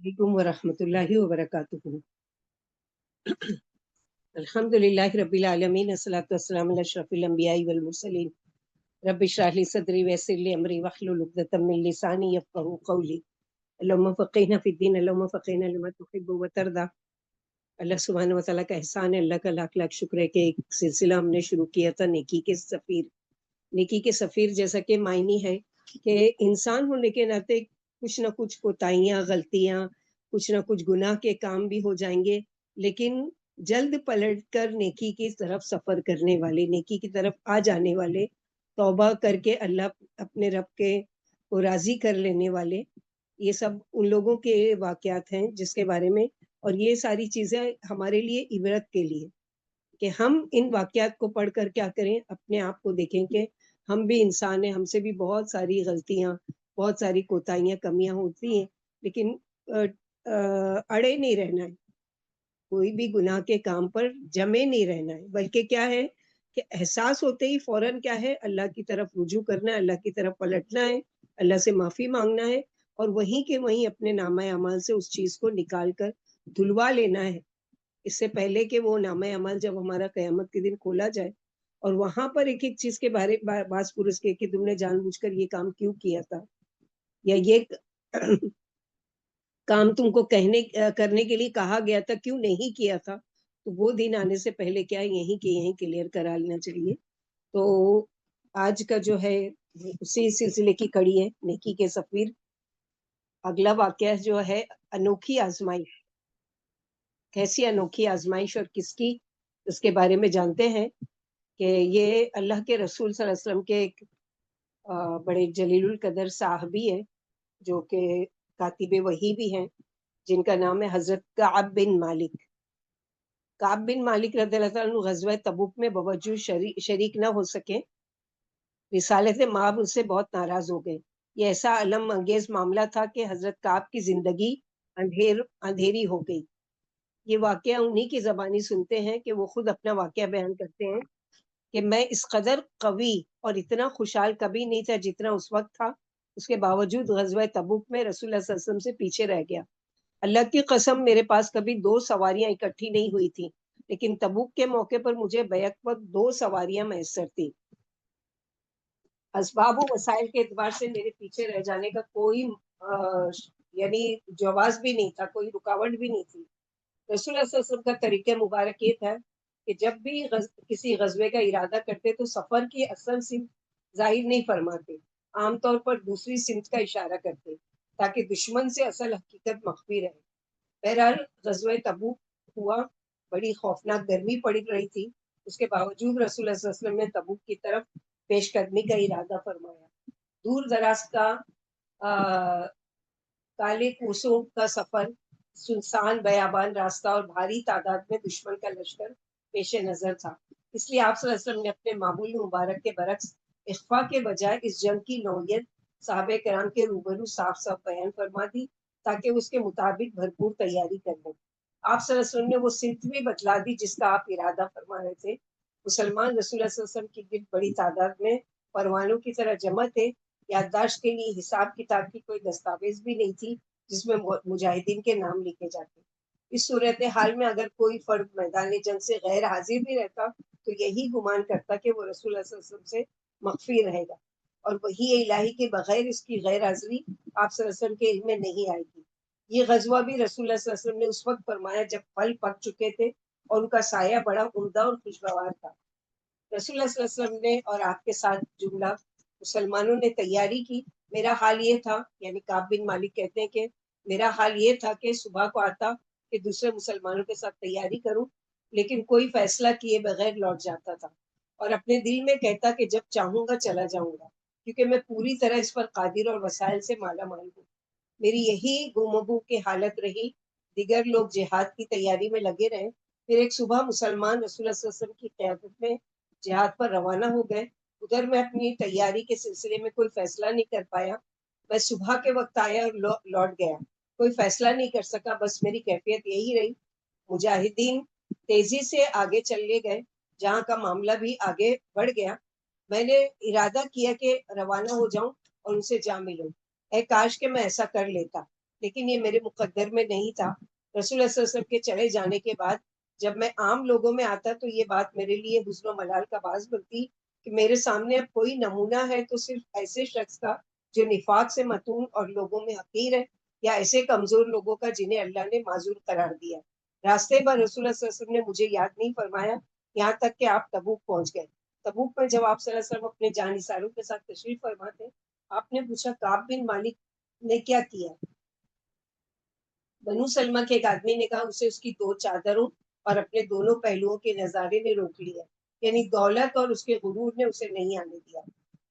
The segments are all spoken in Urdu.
علیکم ورحمۃ اللہ وبرکاتہ۔ الحمدللہ رب العالمین، الصلاۃ والسلام علی اشرف الانبیاء والمرسلین۔ رب اشرح لی صدری ویسر لی امری واحلل عقدۃ من لسانی یفقہوا قولی۔ اللہم فقہنا فی الدین، اللہم فقہنا لما تحب وترضی۔ اللہ سبحانہ وتعالیٰ کا احسان ہے، اللہ کا لاکھ لاکھ شکر ہے کہ ایک سلسلہ ہم نے شروع کیا تھا نیکی کے سفیر۔ نیکی کے سفیر جیسا کہ معنی ہے کہ انسان ہونے کے ناطے کچھ نہ کچھ کوتاہیاں، غلطیاں، کچھ نہ کچھ گناہ کے کام بھی ہو جائیں گے، لیکن جلد پلٹ کر نیکی کی طرف سفر کرنے والے، نیکی کی طرف آ جانے والے، توبہ کر کے اللہ اپنے رب کے کو راضی کر لینے والے، یہ سب ان لوگوں کے واقعات ہیں جس کے بارے میں، اور یہ ساری چیزیں ہمارے لیے عبرت کے لیے کہ ہم ان واقعات کو پڑھ کر کیا کریں، اپنے آپ کو دیکھیں کہ ہم بھی انسان ہیں، ہم سے بھی بہت ساری غلطیاں، بہت ساری کوتاہیاں، کمیاں ہوتی ہیں، لیکن اڑے نہیں رہنا ہے، کوئی بھی گناہ کے کام پر جمے نہیں رہنا ہے، بلکہ کیا ہے کہ احساس ہوتے ہی فوراً کیا ہے، اللہ کی طرف رجوع کرنا ہے، اللہ کی طرف پلٹنا ہے، اللہ سے معافی مانگنا ہے، اور وہیں کے وہیں اپنے نامہ اعمال سے اس چیز کو نکال کر دھلوا لینا ہے، اس سے پہلے کہ وہ نامہ اعمال جب ہمارا قیامت کے دن کھولا جائے اور وہاں پر ایک ایک چیز کے بارے باس پرس کے کہ تم نے جان بوجھ کر یہ کام کیوں کیا تھا، یا یہ کام تم کو کرنے کے لیے کہا گیا تھا کیوں نہیں کیا تھا، تو وہ دن آنے سے پہلے کیا یہیں کے یہیں کلیئر کرا لینا چاہیے۔ تو آج کا جو ہے اسی سلسلے کی کڑی ہے نیکی کے سفیر۔ اگلا واقعہ جو ہے انوکھی آزمائش، کیسی انوکھی آزمائش اور کس کی، اس کے بارے میں جانتے ہیں کہ یہ اللہ کے رسول صلی اللہ علیہ وسلم کے ایک بڑے جلیل القدر صحابی ہیں جو کہ کاتب وحی بھی ہیں، جن کا نام ہے حضرت کعب بن مالک۔ کعب بن مالک رضی اللہ عنہ غزوہ تبوک میں بوجود شریک نہ ہو سکے، رسالت مآب ان سے بہت ناراض ہو گئے۔ یہ ایسا علم انگیز معاملہ تھا کہ حضرت کعب کی زندگی اندھیری ہو گئی۔ یہ واقعہ انہی کی زبانی سنتے ہیں کہ وہ خود اپنا واقعہ بیان کرتے ہیں کہ میں اس قدر قوی اور اتنا خوشحال کبھی نہیں تھا جتنا اس وقت تھا، اس کے باوجود غزوہ تبوک میں رسول اللہ صلی اللہ علیہ وسلم سے پیچھے رہ گیا۔ اللہ کی قسم میرے پاس کبھی 2 سواریاں اکٹھی نہیں ہوئی تھی، لیکن تبوک کے موقع پر مجھے بیک وقت 2 سواریاں میسر تھی۔ اسباب و وسائل کے اعتبار سے میرے پیچھے رہ جانے کا کوئی یعنی جواز بھی نہیں تھا، کوئی رکاوٹ بھی نہیں تھی۔ رسول اللہ صلی اللہ علیہ وسلم کا طریقہ مبارک یہ تھا کہ جب بھی کسی غزوے کا ارادہ کرتے تو سفر کی اصل سمت ظاہر نہیں فرماتے، عام طور پر دوسری سمت کا اشارہ کرتے تاکہ دشمن سے اصل حقیقت مخفی رہے۔ بہرحال غزوہ تبوک ہوا، بڑی خوفناک گرمی پڑ رہی تھی، اس کے باوجود رسول اللہ صلی اللہ علیہ وسلم نے تبوک کی طرف پیش قدمی کا ارادہ فرمایا۔ دور دراز کا کالے کوسوں کا سفر، سنسان بیابان راستہ اور بھاری تعداد میں دشمن کا لشکر پیش نظر تھا، اس لیے آپ صلی اللہ علیہ وسلم نے اپنے معمول مبارک کے برعکس اخفا کے بجائے اس جنگ کی نوعیت صحابہ کرام کے روبرو صاف صاف بیان فرما دی تاکہ اس کے مطابق بھرپور تیاری کر لیں۔ آپ صلی اللہ علیہ وسلم نے وہ سمت بھی بتلا دی جس کا آپ ارادہ فرما رہے تھے۔ مسلمان رسول اللہ صلی اللہ علیہ وسلم کی گرد بڑی تعداد میں پروانوں کی طرح جمع تھے، یادداشت کے لیے حساب کتاب کی کوئی دستاویز بھی نہیں تھی جس میں مجاہدین کے نام لکھے جاتے۔ اس صورتحال میں اگر کوئی فرد میدان جنگ سے غیر حاضر بھی رہتا تو یہی گمان کرتا کہ وہ رسول اللہ صلی اللہ علیہ وسلم سے مخفی رہے گا، اور وہی الہی کے بغیر اس کی غیر حاضری آپ صلی اللہ علیہ وسلم کے علم میں نہیں آئے گی۔ یہ غزوہ بھی رسول اللہ صلی اللہ علیہ وسلم نے اس وقت فرمایا جب پھل پک چکے تھے اور ان کا سایہ بڑا عمدہ اور خوشگوار تھا۔ رسول اللہ صلی اللہ علیہ وسلم نے اور آپ کے ساتھ جملہ مسلمانوں نے تیاری کی۔ میرا حال یہ تھا، یعنی کعب بن مالک کہتے ہیں کہ میرا حال یہ تھا کہ صبح کو آتا کہ دوسرے مسلمانوں کے ساتھ تیاری کروں، لیکن کوئی فیصلہ کیے بغیر لوٹ جاتا تھا اور اپنے دل میں کہتا کہ جب چاہوں گا چلا جاؤں گا، کیونکہ میں پوری طرح اس پر قادر اور وسائل سے مالا مال ہوں۔ میری یہی گمگو کی حالت رہی، دیگر لوگ جہاد کی تیاری میں لگے رہے۔ پھر ایک صبح مسلمان رسول اللہ صلی اللہ علیہ وسلم کی قیادت میں جہاد پر روانہ ہو گئے۔ ادھر میں اپنی تیاری کے سلسلے میں کوئی فیصلہ نہیں کر پایا، میں صبح کے وقت آیا اور لوٹ گیا، کوئی فیصلہ نہیں کر سکا، بس میری کیفیت یہی رہی۔ مجاہدین تیزی سے آگے چلے گئے، جہاں کا معاملہ بھی آگے بڑھ گیا۔ میں نے ارادہ کیا کہ روانہ ہو جاؤں اور ان سے جا ملوں، اے کاش کہ میں ایسا کر لیتا، لیکن یہ میرے مقدر میں نہیں تھا۔ رسول اللہ صلی اللہ علیہ وسلم کے چلے جانے کے بعد جب میں عام لوگوں میں آتا تو یہ بات میرے لیے حزن و ملال کا باعث بنتی کہ میرے سامنے اب کوئی نمونہ ہے تو صرف ایسے شخص کا جو نفاق سے متون اور لوگوں میں حقیر ہے، یا ایسے کمزور لوگوں کا جنہیں اللہ نے معذور قرار دیا۔ راستے پر رسول اللہ صلی اللہ علیہ وسلم نے مجھے یاد نہیں فرمایا یہاں تک کہ آپ تبوک پہنچ گئے۔ تبوک میں جب آپ صلی اللہ علیہ وسلم اپنے جانثاروں کے ساتھ تشریف فرما تھے، آپ نے پوچھا کعب بن مالک نے کیا کیا؟ بنو سلمہ کے ایک آدمی نے کہا اسے اس کی 2 چادروں اور اپنے دونوں پہلوؤں کے نظارے نے روک لیا، یعنی دولت اور اس کے غرور نے اسے نہیں آنے دیا۔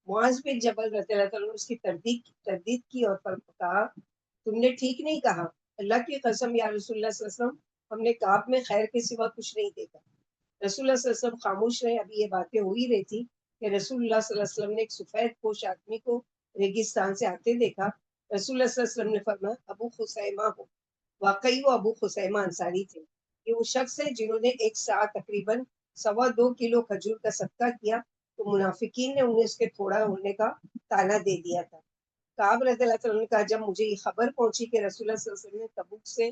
معاذ بن جبل رضی اللہ تعالیٰ نے اس کی تردید کی اور کہا تم نے ٹھیک نہیں کہا، اللہ کی قسم یا رسول اللہ صلی اللہ علیہ وسلم ہم نے کعب میں خیر کے سوا کچھ نہیں دیکھا۔ رسول اللہ صلی اللہ علیہ وسلم خاموش رہے۔ ابھی یہ باتیں ہو ہی رہی تھی کہ رسول اللہ صلی اللہ علیہ وسلم نے ایک سفید پوش آدمی کو ریگستان سے آتے دیکھا۔ رسول اللہ صلی اللہ علیہ وسلم نے فرمایا ابو خثیمہ ہو۔ واقعی وہ ابو خثیمہ انصاری تھے۔ یہ وہ شخص ہے جنہوں نے ایک ساتھ تقریباً 2.25 کلو کھجور کا صدقہ کیا تو منافقین نے انہیں اس کے تھوڑا ہونے کا تانا دے دیا تھا۔ کعب رضی اللہ عنہ نے کہا جب مجھے یہ خبر پہنچی کہ رسول اللہ صلی اللہ علیہ وسلم نے تبوک سے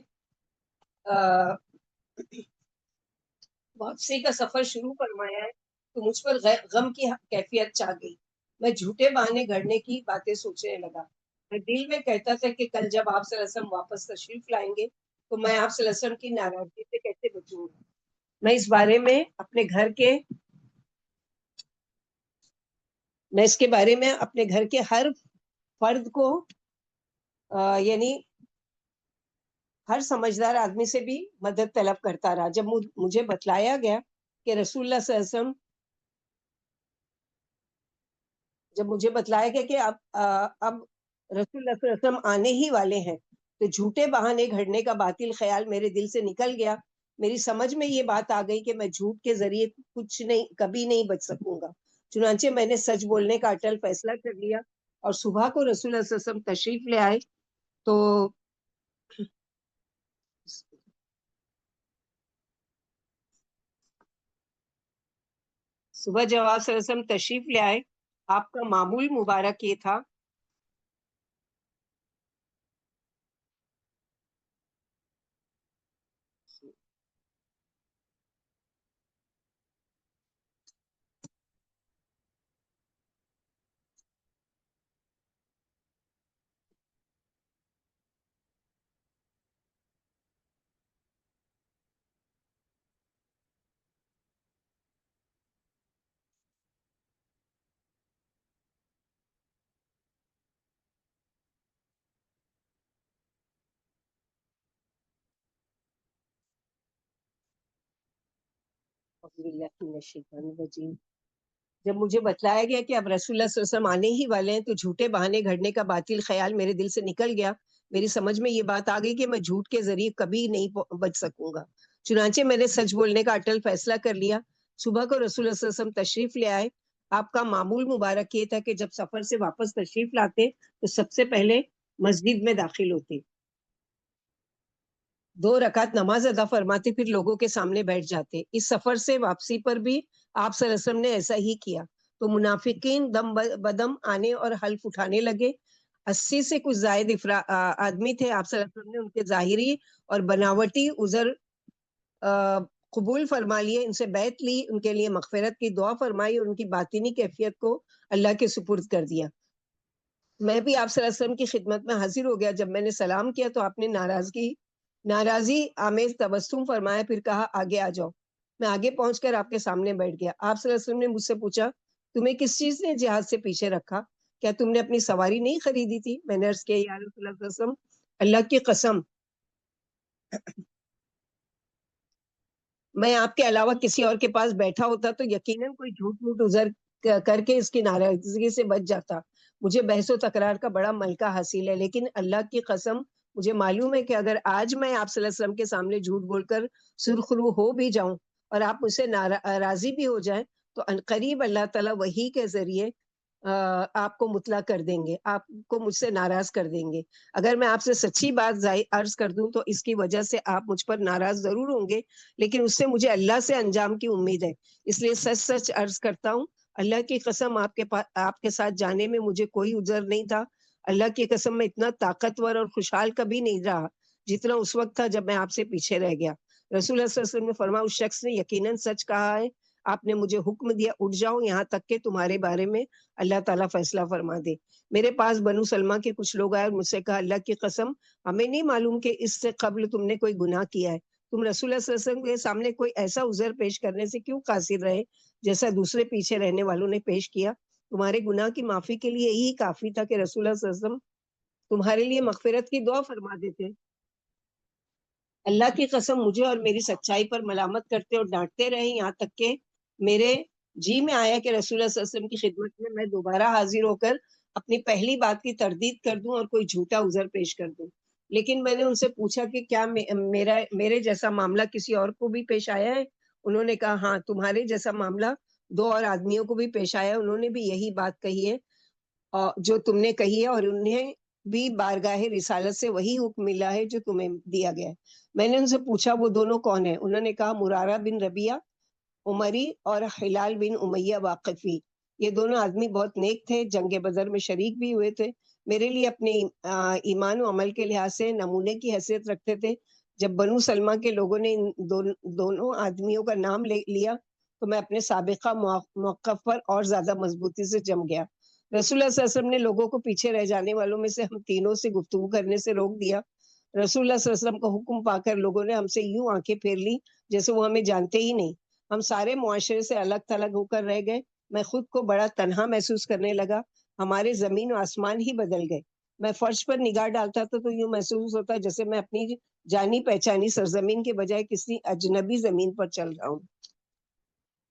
واپسی کا سفر شروع فرمایا ہے تو مجھ پر غم کی کیفیت چھا گئی۔ میں جھوٹے بہانے گھڑنے کی باتیں سوچنے لگا۔ میں دل میں کہتا تھا کہ کل جب آپ صلی اللہ علیہ وسلم واپس تشریف لائیں گے تو میں آپ صلی اللہ علیہ وسلم کی ناراضگی سے کیسے بچوں گا۔ میں اس کے بارے میں اپنے گھر کے ہر فرد کو یعنی ہر سمجھدار آدمی سے بھی مدد طلب کرتا رہا۔ جب مجھے بتلایا گیا کہ رسول اللہ صلی اللہ علیہ وسلم اب رسول اللہ صلی اللہ علیہ وسلم آنے ہی والے ہیں تو جھوٹے بہانے گھڑنے کا باطل خیال میرے دل سے نکل گیا۔ میری سمجھ میں یہ بات آ گئی کہ میں جھوٹ کے ذریعے کبھی نہیں بچ سکوں گا۔ چنانچہ میں نے سچ بولنے کا اٹل فیصلہ کر لیا اور صبح کو رسول اللہ صلی اللہ علیہ وسلم تشریف لے آئے تو صبح جب آپ صلی اللہ علیہ وسلم تشریف لے آئے آپ کا معمول مبارک یہ تھا جب مجھے بتلایا گیا کہ اب رسول اللہ صلی اللہ علیہ وسلم آنے ہی والے ہیں تو جھوٹے بہانے گھڑنے کا باطل خیال میرے دل سے نکل گیا۔ میری سمجھ میں یہ بات آ گئی کہ میں جھوٹ کے ذریعے کبھی نہیں بچ سکوں گا۔ چنانچہ میں نے سچ بولنے کا اٹل فیصلہ کر لیا۔ صبح کو رسول اللہ صلی اللہ علیہ وسلم تشریف لے آئے۔ آپ کا معمول مبارک یہ تھا کہ جب سفر سے واپس تشریف لاتے تو سب سے پہلے مسجد میں داخل ہوتے، 2 رکعت نماز ادا فرماتے، پھر لوگوں کے سامنے بیٹھ جاتے۔ اس سفر سے واپسی پر بھی آپ صلی اللہ علیہ وسلم نے ایسا ہی کیا تو منافقین دم بدم آنے اور حلف اٹھانے لگے۔ 80 سے کچھ زائد آدمی تھے۔ آپ صلی اللہ علیہ وسلم نے ان کے ظاہری اور بناوٹی عذر قبول فرما لیے، ان سے بیعت لی، ان کے لیے مغفرت کی دعا فرمائی اور ان کی باطنی کیفیت کو اللہ کے سپرد کر دیا۔ میں بھی آپ صلی اللہ علیہ وسلم کی خدمت میں حاضر ہو گیا۔ جب میں نے سلام کیا تو آپ نے ناراضی آمیز تبسم فرمایا، پھر کہا آگے آ جاؤ۔ میں آگے پہنچ کر آپ کے سامنے بیٹھ گیا۔ آپ صلی اللہ علیہ وسلم نے مجھ سے پوچھا تمہیں کس چیز نے جہاد سے پیچھے رکھا؟ کیا تم نے اپنی سواری نہیں خریدی تھی؟ میں نے عرض کیا یا رسول اللہ صلی اللہ علیہ وسلم اللہ کی قسم میں آپ کے علاوہ کسی اور کے پاس بیٹھا ہوتا تو یقیناً کوئی جھوٹ موٹ عذر کر کے اس کی ناراضگی سے بچ جاتا۔ مجھے بحث و تکرار کا بڑا ملکہ حاصل ہے، لیکن اللہ کی قسم مجھے معلوم ہے کہ اگر آج میں آپ صلی اللہ علیہ وسلم کے سامنے جھوٹ بول کر سرخرو ہو بھی جاؤں اور آپ مجھ سے راضی بھی ہو جائیں تو عنقریب اللہ تعالیٰ وحی کے ذریعے آپ کو مطلع کر دیں گے، آپ کو مجھ سے ناراض کر دیں گے۔ اگر میں آپ سے سچی بات عرض کر دوں تو اس کی وجہ سے آپ مجھ پر ناراض ضرور ہوں گے، لیکن اس سے مجھے اللہ سے انجام کی امید ہے، اس لیے سچ عرض کرتا ہوں اللہ کی قسم آپ کے ساتھ جانے میں مجھے کوئی عذر نہیں تھا۔ اللہ کی قسم میں اتنا طاقتور اور خوشحال کبھی نہیں رہا جتنا اس وقت تھا جب میں آپ سے پیچھے رہ گیا۔ رسول اللہ صلی اللہ علیہ وسلم نے فرمایا اس شخص نے یقیناً سچ کہا ہے، آپ نے مجھے حکم دیا اٹھ جاؤ یہاں تک کہ تمہارے بارے میں اللہ تعالیٰ فیصلہ فرما دے۔ میرے پاس بنو سلمہ کے کچھ لوگ آئے اور مجھ سے کہا اللہ کی قسم ہمیں نہیں معلوم کہ اس سے قبل تم نے کوئی گناہ کیا ہے، تم رسول اللہ صلی اللہ علیہ وسلم کے سامنے کوئی ایسا عذر پیش کرنے سے کیوں قاصر رہے جیسا دوسرے پیچھے رہنے والوں نے پیش کیا؟ تمہارے گناہ کی معافی کے لیے یہی کافی تھا کہ رسول اللہ صلی اللہ علیہ وسلم تمہارے لیے مغفرت کی دعا فرما دیتے۔ اللہ کی قسم مجھے اور میری سچائی پر ملامت کرتے اور ڈانٹتے رہے یہاں تک کہ میرے جی میں آیا کہ رسول اللہ صلی اللہ علیہ وسلم کی خدمت میں دوبارہ حاضر ہو کر اپنی پہلی بات کی تردید کر دوں اور کوئی جھوٹا عذر پیش کر دوں۔ لیکن میں نے ان سے پوچھا کہ کیا میرے جیسا معاملہ کسی اور کو بھی پیش آیا ہے؟ انہوں نے کہا ہاں تمہارے جیسا معاملہ 2 اور آدمیوں کو بھی پیش آیا، انہوں نے بھی یہی بات کہی ہے جو تم نے کہی ہے، اور انہیں بھی بارگاہ رسالت سے وہی حکم ملا ہے جو تمہیں دیا گیا ہے۔ میں نے ان سے پوچھا وہ دونوں کون ہیں؟ انہوں نے کہا مرارہ بن ربیعہ عمری اور ہلال بن امیہ واقفی، یہ دونوں آدمی بہت نیک تھے، جنگ بدر میں شریک بھی ہوئے تھے، میرے لیے اپنے ایمان و عمل کے لحاظ سے نمونے کی حیثیت رکھتے تھے۔ جب بنو سلمہ کے لوگوں نے ان دونوں آدمیوں کا نام لیا تو میں اپنے سابقہ موقف پر اور زیادہ مضبوطی سے جم گیا۔ رسول اللہ صلی اللہ علیہ وسلم نے لوگوں کو پیچھے رہ جانے والوں میں سے ہم تینوں سے گفتگو کرنے سے روک دیا۔ رسول اللہ صلی اللہ علیہ وسلم کا حکم پا کر لوگوں نے ہم سے یوں آنکھیں پھیر لی جیسے وہ ہمیں جانتے ہی نہیں۔ ہم سارے معاشرے سے الگ تھلگ ہو کر رہ گئے، میں خود کو بڑا تنہا محسوس کرنے لگا، ہمارے زمین و آسمان ہی بدل گئے۔ میں فرش پر نگاہ ڈالتا تھا تو یوں محسوس ہوتا جیسے میں اپنی جانی پہچانی سرزمین کے بجائے کسی اجنبی زمین پر چل رہا ہوں۔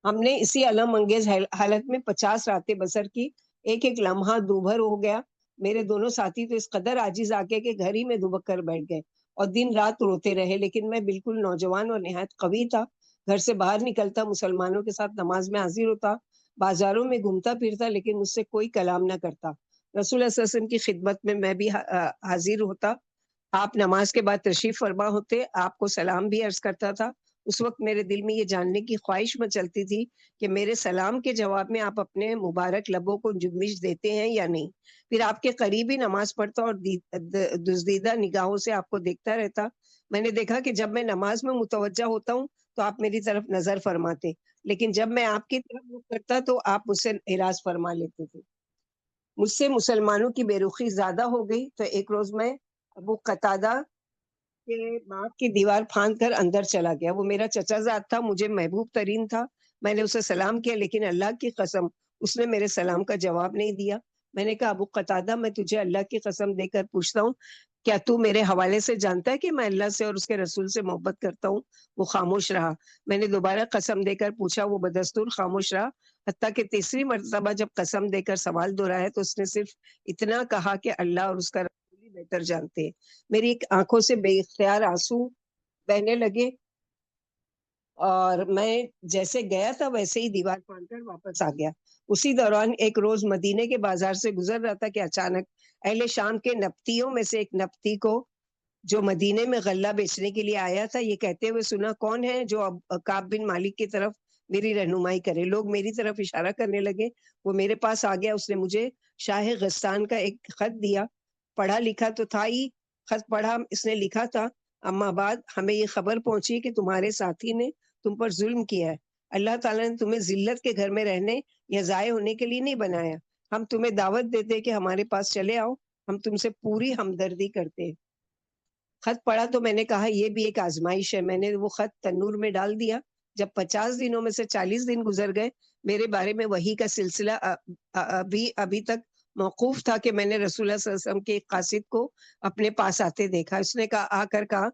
ہم نے اسی علم انگیز حالت میں 50 راتیں بسر کی، ایک ایک لمحہ دوبھر ہو گیا۔ میرے دونوں ساتھی تو اس قدر عاجز آ کے کہ گھر ہی میں دبک کر بیٹھ گئے اور دن رات روتے رہے، لیکن میں بالکل نوجوان اور نہایت قوی تھا۔ گھر سے باہر نکلتا، مسلمانوں کے ساتھ نماز میں حاضر ہوتا، بازاروں میں گھومتا پھرتا، لیکن مجھ سے کوئی کلام نہ کرتا۔ رسول اللہ صلی اللہ علیہ وسلم کی خدمت میں بھی حاضر ہوتا، آپ نماز کے بعد تشریف فرما ہوتے، آپ کو سلام بھی عرض کرتا تھا۔ اس وقت میرے دل میں یہ جاننے کی خواہش میں چلتی تھی کہ میرے سلام کے جواب میں آپ اپنے مبارک لبوں کو جنبش دیتے ہیں یا نہیں۔ پھر آپ کے قریب ہی نماز پڑھتا اور دزدیدہ نگاہوں سے آپ کو دیکھتا رہتا۔ میں نے دیکھا کہ جب میں نماز میں متوجہ ہوتا ہوں تو آپ میری طرف نظر فرماتے، لیکن جب میں آپ کی طرف رخ کرتا تو آپ مجھ سے اعراض فرما لیتے تھے۔ مجھ سے مسلمانوں کی بے رخی زیادہ ہو گئی تو ایک روز میں ابو قتادہ کے باغ کی دیوار پھاند کر اندر چلا گیا۔ وہ میرا چچا زاد تھا، مجھے محبوب ترین تھا۔ میں نے اسے سلام کیا، لیکن اللہ کی قسم اس نے میرے سلام کا جواب نہیں دیا۔ میں نے کہا ابو قتادہ میں تجھے اللہ کی قسم دے کر پوچھتا ہوں، کیا تو میرے حوالے سے جانتا ہے کہ میں اللہ سے اور اس کے رسول سے محبت کرتا ہوں؟ وہ خاموش رہا۔ میں نے دوبارہ قسم دے کر پوچھا، وہ بدستور خاموش رہا، حتیٰ کہ تیسری مرتبہ جب قسم دے کر سوال دہرایا تو اس نے صرف اتنا کہا کہ اللہ اور اس کا رسول ہی بہتر جانتے ہیں۔ میری آنکھوں سے بے اختیار آنسو بہنے لگے اور میں جیسے گیا تھا ویسے ہی دیوار پھاند کر واپس آ گیا۔ اسی دوران ایک روز مدینے کے بازار سے گزر رہا تھا کہ اچانک اہل شام کے نبتیوں میں سے ایک نبتی کو جو مدینے میں غلہ بیچنے کے لیے آیا تھا یہ کہتے ہوئے سنا، کون ہے جو کعب بن مالک کی طرف میری رہنمائی کرے؟ لوگ میری طرف اشارہ کرنے لگے۔ وہ میرے پاس آ گیا، اس نے مجھے شاہ غسان کا ایک خط دیا۔ پڑھا لکھا تو تھا ہی، خط پڑھا، اس نے لکھا تھا، اما بعد ہمیں یہ خبر پہنچی کہ تمہارے ساتھی نے تم پر ظلم کیا ہے۔ اللہ تعالیٰ نے تمہیں ذلت کے گھر میں رہنے یا ضائع ہونے کے لیے نہیں بنایا۔ ہم تمہیں دعوت دیتے کہ ہمارے پاس چلے آؤ، ہم تم سے پوری ہمدردی کرتے ہیں۔ خط پڑھا تو میں نے کہا یہ بھی ایک آزمائش ہے۔ میں نے وہ خط تنور میں ڈال دیا۔ جب 50 دنوں میں سے 40 دن گزر گئے، میرے بارے میں وحی کا سلسلہ ابھی تک موقوف تھا کہ میں نے رسول اللہ صلی اللہ علیہ وسلم کے ایک قاصد کو اپنے پاس آتے دیکھا۔ اس نے آ کر کہا،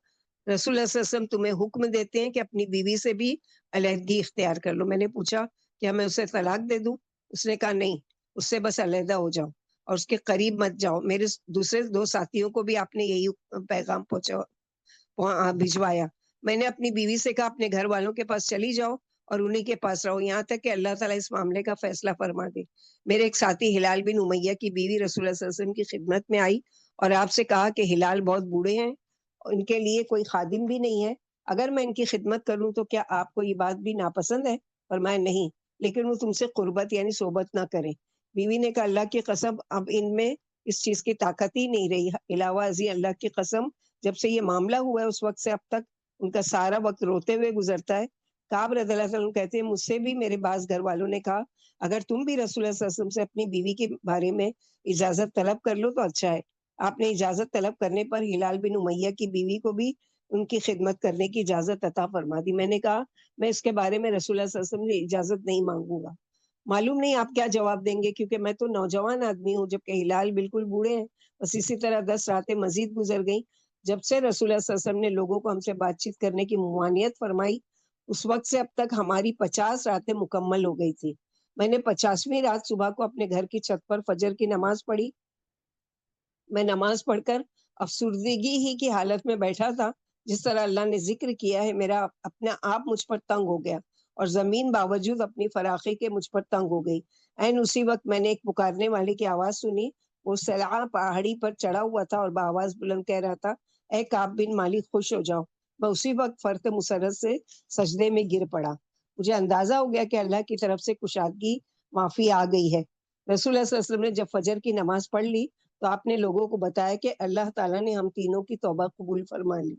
رسول اللہ صلی اللہ علیہ وسلم تمہیں حکم دیتے ہیں کہ اپنی بیوی سے بھی علیحدگی اختیار کر لو۔ میں نے پوچھا کیا میں اسے طلاق دے دوں؟ اس نے کہا نہیں، اس سے بس علیحدہ ہو جاؤ اور اس کے قریب مت جاؤ۔ میرے دوسرے 2 ساتھیوں کو بھی آپ نے یہی پیغام بھجوایا۔ میں نے اپنی بیوی سے کہا اپنے گھر والوں کے پاس چلی جاؤ اور انہی کے پاس رہو یہاں تک کہ اللہ تعالیٰ اس معاملے کا فیصلہ فرما دے۔ میرے ایک ساتھی ہلال بن امیہ کی بیوی رسول اللہ صلی اللہ علیہ وسلم کی خدمت میں آئی اور آپ سے کہا کہ ہلال بہت بوڑھے ہیں، ان کے لیے کوئی خادم بھی نہیں ہے، اگر میں ان کی خدمت کروں تو کیا آپ کو یہ بات بھی ناپسند ہے؟ فرمایا نہیں، لیکن وہ تم سے قربت یعنی صحبت نہ کریں۔ بیوی نے کہا اللہ کی قسم اب ان میں اس چیز کی طاقت ہی نہیں رہی. علاوہ ازیں اللہ کی قسم جب سے یہ معاملہ ہوا ہے اس وقت سے اب تک ان کا سارا وقت روتے ہوئے گزرتا ہے. کعب رضی اللہ عنہ کہتے ہیں مجھ سے بھی میرے بعض گھر والوں نے کہا اگر تم بھی رسول اللہ صلی اللہ علیہ وسلم سے اپنی بیوی کے بارے میں اجازت طلب کر لو تو اچھا ہے. آپ نے اجازت طلب کرنے پر ہلال بن امیہ کی بیوی کو بھی ان کی خدمت کرنے کی اجازت عطا فرما دی. میں نے کہا میں اس کے بارے میں رسول اللہ صلی اللہ علیہ وسلم سے اجازت نہیں مانگوں گا. معلوم نہیں آپ کیا جواب دیں گے کیونکہ میں تو نوجوان آدمی ہوں جبکہ ہلال بالکل بوڑھے ہیں. بس اسی طرح 10 راتیں مزید گزر گئیں. جب سے رسول اللہ صلی اللہ علیہ وسلم نے لوگوں کو ہم سے بات چیت کرنے کی ممانعت فرمائی اس وقت سے اب تک ہماری 50 راتیں مکمل ہو گئی تھی. میں نے 50ویں رات صبح کو اپنے گھر کی چھت پر فجر کی نماز پڑھی. میں نماز پڑھ کر افسردگی ہی کی حالت میں بیٹھا تھا. جس طرح اللہ نے ذکر کیا ہے میرا اپنا آپ مجھ پر تنگ ہو گیا اور زمین باوجود اپنی فراخی کے مجھ پر تنگ ہو گئی. این اسی وقت میں نے ایک پکارنے والے کی آواز سنی. وہ سلعہ پہاڑی پر چڑھا ہوا تھا اور بآواز بلند کہہ رہا تھا اے کعب بن مالک خوش ہو جاؤ. میں اسی وقت فرط مسرت سے سجدے میں گر پڑا. مجھے اندازہ ہو گیا کہ اللہ کی طرف سے کشادگی معافی آ گئی ہے. رسول اللہ صلی اللہ علیہ وسلم نے جب فجر کی نماز پڑھ لی تو آپ نے لوگوں کو بتایا کہ اللہ تعالیٰ نے ہم تینوں کی توبہ قبول فرما لی.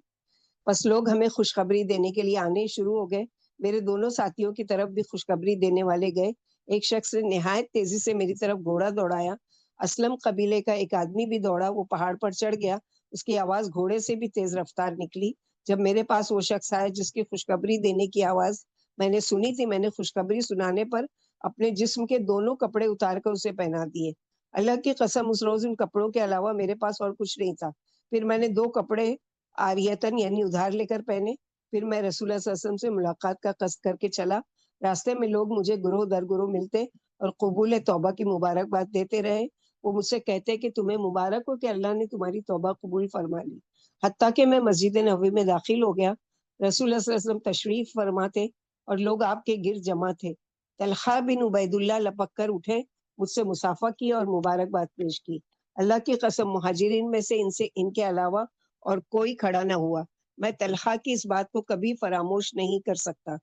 بس لوگ ہمیں خوشخبری دینے کے لیے آنے شروع ہو گئے. میرے دونوں ساتھیوں کی طرف بھی خوشخبری دینے والے گئے. ایک شخص نے نہایت تیزی سے میری طرف گھوڑا دوڑایا. اسلم قبیلے کا ایک آدمی بھی دوڑا. وہ پہاڑ پر چڑھ گیا. اس کی آواز گھوڑے سے بھی تیز رفتار نکلی. جب میرے پاس وہ شخص آیا جس کی خوشخبری دینے کی آواز میں نے سنی تھی میں نے خوشخبری سنانے پر اپنے جسم کے دونوں کپڑے اتار کر اسے پہنا دیے. اللہ کی قسم اس روز ان کپڑوں کے علاوہ میرے پاس اور کچھ نہیں تھا. پھر میں نے 2 کپڑے عاریتن یعنی ادھار لے کر پہنے. پھر میں رسول اللہ صلی اللہ علیہ وسلم سے ملاقات کا قصد کر کے چلا. راستے میں لوگ مجھے گروہ در گروہ ملتے اور قبول توبہ کی مبارکباد دیتے رہے. وہ مجھ سے کہتے کہ تمہیں مبارک ہو کہ اللہ نے تمہاری توبہ قبول فرما لی. حتیٰ کہ میں مسجد نبوی میں داخل ہو گیا. رسول اللہ صلی اللہ علیہ وسلم تشریف فرماتے اور لوگ آپ کے گرد جمع تھے. طلحہ بن عبید اللہ لپک کر اٹھے, مجھ سے مصافحہ کی اور مبارکباد پیش کی. اللہ کی قسم مہاجرین میں سے ان کے علاوہ اور کوئی کھڑا نہ ہوا. میں طلحہ کی اس بات کو کبھی فراموش نہیں کر سکتا.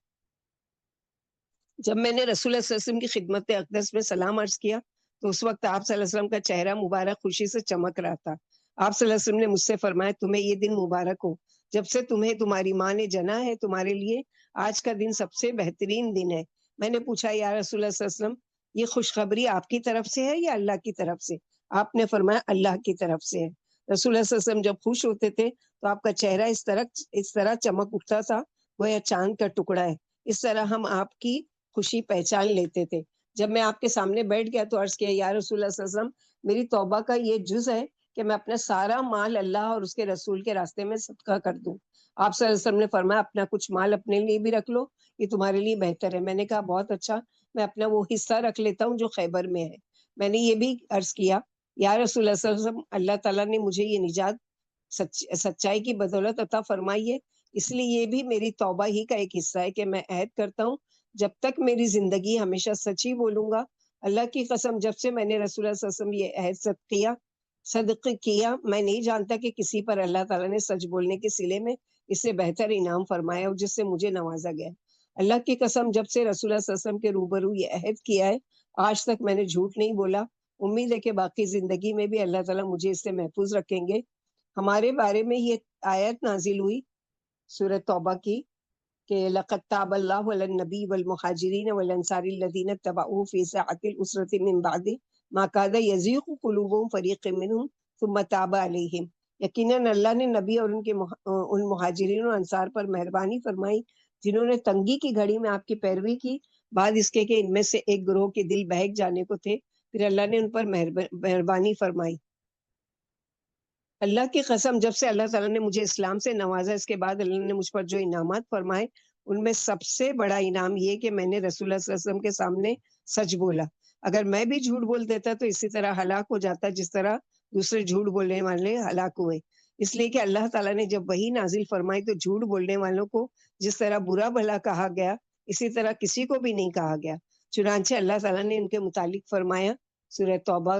جب میں نے رسول اللہ صلی اللہ علیہ وسلم کی خدمت اقدس میں سلام عرض کیا تو اس وقت آپ صلی اللہ علیہ وسلم کا چہرہ مبارک خوشی سے چمک رہا تھا. آپ صلی اللہ علیہ وسلم نے مجھ سے فرمایا تمہیں یہ دن مبارک ہو. جب سے تمہیں تمہاری ماں نے جنا ہے تمہارے لیے آج کا دن سب سے بہترین دن ہے. میں نے پوچھا یا رسول اللہ صلی اللہ علیہ وسلم یہ خوشخبری آپ کی طرف سے ہے یا اللہ کی طرف سے؟ آپ نے فرمایا اللہ کی طرف سے ہے. رسول اللہ صلی اللہ علیہ وسلم جب خوش ہوتے تھے تو آپ کا چہرہ اس طرح چمک اٹھتا تھا گویا چاند کا ٹکڑا ہے. اس طرح ہم آپ کی خوشی پہچان لیتے تھے. جب میں آپ کے سامنے بیٹھ گیا تو عرض کیا یا رسول اللہ صلی اللہ علیہ وسلم میری توبہ کا یہ جز ہے کہ میں اپنا سارا مال اللہ اور اس کے رسول کے راستے میں صدقہ کر دوں. آپ صلی اللہ علیہ وسلم نے فرمایا اپنا کچھ مال اپنے لیے بھی رکھ لو, یہ تمہارے لیے بہتر ہے. میں نے کہا بہت اچھا, میں اپنا وہ حصہ رکھ لیتا ہوں جو خیبر میں ہے. میں نے یہ بھی عرض کیا یا رسول اللہ صلی اللہ علیہ وسلم اللہ تعالیٰ نے مجھے یہ نجات سچائی کی بدولت عطا فرمائی ہے, اس لیے یہ بھی میری توبہ ہی کا ایک حصہ ہے کہ میں عہد کرتا ہوں جب تک میری زندگی ہمیشہ سچ ہی بولوں گا. اللہ کی قسم جب سے میں نے رسول اللہ صلی اللہ علیہ وسلم یہ عہد صدق کیا میں نہیں جانتا کہ کسی پر اللہ تعالیٰ نے سچ بولنے کے صلے میں اس سے بہتر انعام فرمایا اور جس سے مجھے نوازا گیا. اللہ کی قسم جب سے رسول اللہ صلی اللہ علیہ وسلم کے روبرو یہ عہد کیا ہے آج تک میں نے جھوٹ نہیں بولا. امید ہے کہ باقی زندگی میں بھی اللہ تعالیٰ مجھے اس سے محفوظ رکھیں گے. ہمارے بارے میں یہ آیت نازل ہوئی سورۃ توبہ کی کہ لقد تاب اللہ علی النبی والمہاجرین والانصار الذین اتبعوہ فی ساعۃ العسرۃ من بعد ما کاد یزیغ قلوب فریق منہم ثم تاب علیہم. یقیناً اللہ نے نبی اور ان مہاجرین اور انصار پر مہربانی فرمائی جنہوں نے تنگی کی گھڑی میں آپ کی پیروی کی بعد اس کے کہ ان میں سے ایک گروہ کے دل بہک جانے کو تھے, پھر اللہ نے ان پر مہربانی فرمائی. اللہ کی قسم جب سے اللہ تعالیٰ نے مجھے اسلام سے نوازا اس کے بعد اللہ نے مجھ پر جو انعامات فرمائے ان میں سب سے بڑا انعام یہ کہ میں نے رسول اللہ صلی اللہ علیہ وسلم کے سامنے سچ بولا. اگر میں بھی جھوٹ بول دیتا تو اسی طرح ہلاک ہو جاتا جس طرح دوسرے جھوٹ بولنے والے ہلاک ہوئے. اس لیے کہ اللہ تعالیٰ نے جب وحی نازل فرمائی تو جھوٹ بولنے والوں کو جس طرح برا بھلا کہا گیا اسی طرح کسی کو بھی نہیں کہا گیا. چنانچہ اللہ تعالیٰ نے ان کے متعلق فرمایا سورہ توبہ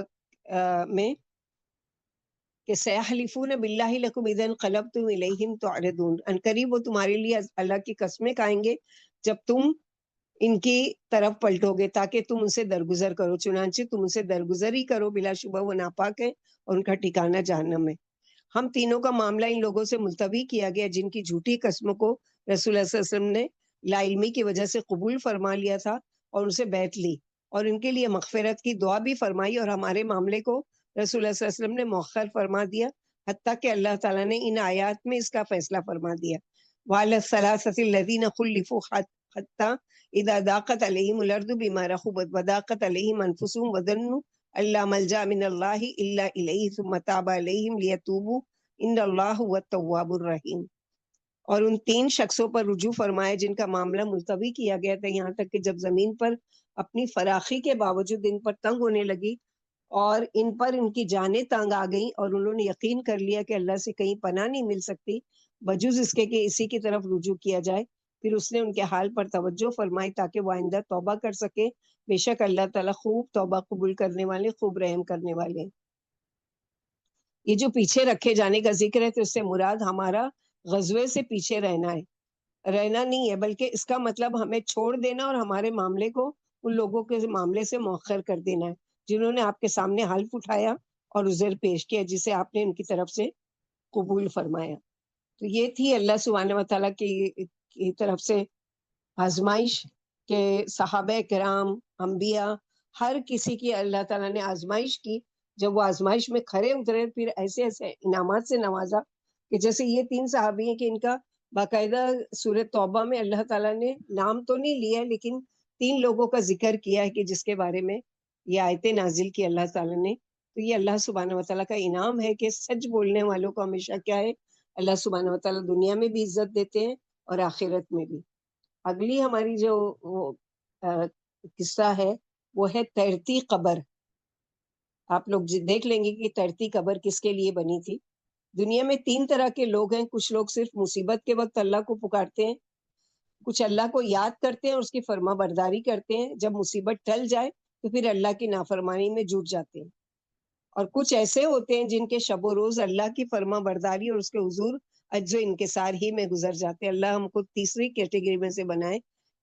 میں کہ سیحلفون باللہ لکم اذا انقلبتم الیہم تعرضون, ان قریب وہ تمہارے لیے اللہ کی قسمیں کھائیں گے جب تم ان کی طرف پلٹو گے تاکہ تم ان سے درگزر کرو، چنانچہ تم ان سے درگزر ہی کرو، بلا شبہ وہ ناپاک ہے اور ان کا ٹھکانہ جہنم ہے۔ ہم تینوں کا معاملہ ان لوگوں سے ملتوی کیا گیا جن کی جھوٹی قسموں کو رسول اللہ صلی اللہ علیہ وسلم نے لا علمی کی وجہ سے قبول فرما لیا تھا اور ان سے بیعت لی، اور ان کے لیے مغفرت کی دعا بھی فرمائی، اور ہمارے معاملے کو رسول اللہ صلی اللہ علیہ وسلم نے مؤخر فرما دیا، حتیٰ کہ اللہ تعالیٰ نے ان آیات میں اس کا فیصلہ فرما دیا۔ وعلی الثلاثۃ الذین خلفوا حتیٰ اذا ضاقت علیہم الارض بما رحبت وضاقت علیہم انفسهم وظنوا ان لا ملجا من اللہ الا الیہ ثم تاب علیہم لیتوبوا ان اللہ هو التواب الرحیم۔ اور ان تین شخصوں پر رجوع فرمائے جن کا معاملہ ملتوی کیا گیا تھا، یہاں تک کہ جب زمین پر اپنی فراخی کے باوجود ان پر تنگ ہونے لگی اور ان پر ان کی جانیں تنگ آ گئیں، اور انہوں نے یقین کر لیا کہ اللہ سے کہیں پناہ نہیں مل سکتی بجز اس کے کہ اسی کی طرف رجوع کیا جائے، پھر اس نے ان کے حال پر توجہ فرمائی تاکہ وہ آئندہ توبہ کر سکے۔ بے شک اللہ تعالیٰ خوب توبہ قبول کرنے والے، خوب رحم کرنے والے ہیں۔ یہ جو پیچھے رکھے جانے کا ذکر ہے تو اس سے مراد ہمارا غزوے سے پیچھے رہنا ہے، رہنا نہیں ہے، بلکہ اس کا مطلب ہمیں چھوڑ دینا اور ہمارے معاملے کو ان لوگوں کے معاملے سے مؤخر کر دینا ہے جنہوں نے آپ کے سامنے حلف اٹھایا اور عذر پیش کیا جسے آپ نے ان کی طرف سے قبول فرمایا۔ تو یہ تھی اللہ سبحانہ و تعالیٰ کی طرف سے آزمائش کہ صحابہ کرام، انبیاء، ہر کسی کی اللہ تعالیٰ نے آزمائش کی۔ جب وہ آزمائش میں کھرے اترے پھر ایسے ایسے انعامات سے نوازا کہ جیسے یہ تین صحابی ہیں کہ ان کا باقاعدہ سورۃ توبہ میں اللہ تعالیٰ نے نام تو نہیں لیا لیکن تین لوگوں کا ذکر کیا ہے کہ جس کے بارے میں یہ آیتیں نازل کی اللہ تعالیٰ نے۔ تو یہ اللہ سبحانہ و تعالیٰ کا انعام ہے کہ سچ بولنے والوں کو ہمیشہ کیا ہے، اللہ سبحانہ و تعالیٰ دنیا میں بھی عزت دیتے ہیں اور آخرت میں بھی۔ اگلی ہماری جو قصہ ہے وہ ہے تیرتی قبر۔ آپ لوگ دیکھ لیں گے کہ تیرتی قبر کس کے لیے بنی تھی۔ دنیا میں تین طرح کے لوگ ہیں، کچھ لوگ صرف مصیبت کے وقت اللہ کو پکارتے ہیں، کچھ اللہ کو یاد کرتے ہیں اور اس کی فرما برداری کرتے ہیں، جب مصیبت ٹل جائے تو پھر اللہ کی نافرمانی میں جٹ جاتے ہیں، اور کچھ ایسے ہوتے ہیں جن کے شب و روز اللہ کی فرما برداری اور اس کے حضور عجز و انکسار ہی میں گزر جاتے ہیں۔ اللہ ہم کو تیسری کیٹیگری میں سے بنائے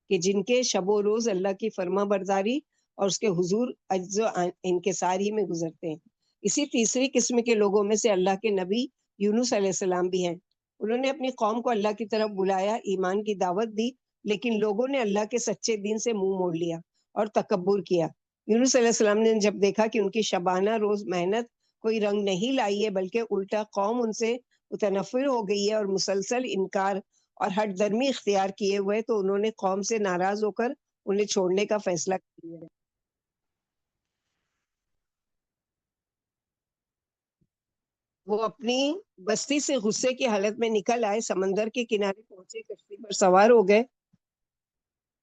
کہ جن کے شب و روز اللہ کی فرما برداری اور اس کے حضور عجز و انکسار ہی میں گزرتے ہیں۔ اسی تیسری قسم کے لوگوں میں سے اللہ کے نبی یونس علیہ السلام بھی ہیں۔ انہوں نے اپنی قوم کو اللہ کی طرف بلایا، ایمان کی دعوت دی، لیکن لوگوں نے اللہ کے سچے دین سے منہ موڑ لیا اور تکبر کیا۔ یونس علیہ السلام نے جب دیکھا کہ ان کی شبانہ روز محنت کوئی رنگ نہیں لائی ہے بلکہ الٹا قوم ان سے متنفر ہو گئی ہے اور مسلسل انکار اور ہٹ درمی اختیار کیے ہوئے، تو انہوں نے قوم سے ناراض ہو کر انہیں چھوڑنے کا فیصلہ کیا ہے۔ وہ اپنی بستی سے غصے کی حالت میں نکل آئے، سمندر کے کنارے پہنچے، کشتی پر سوار ہو گئے۔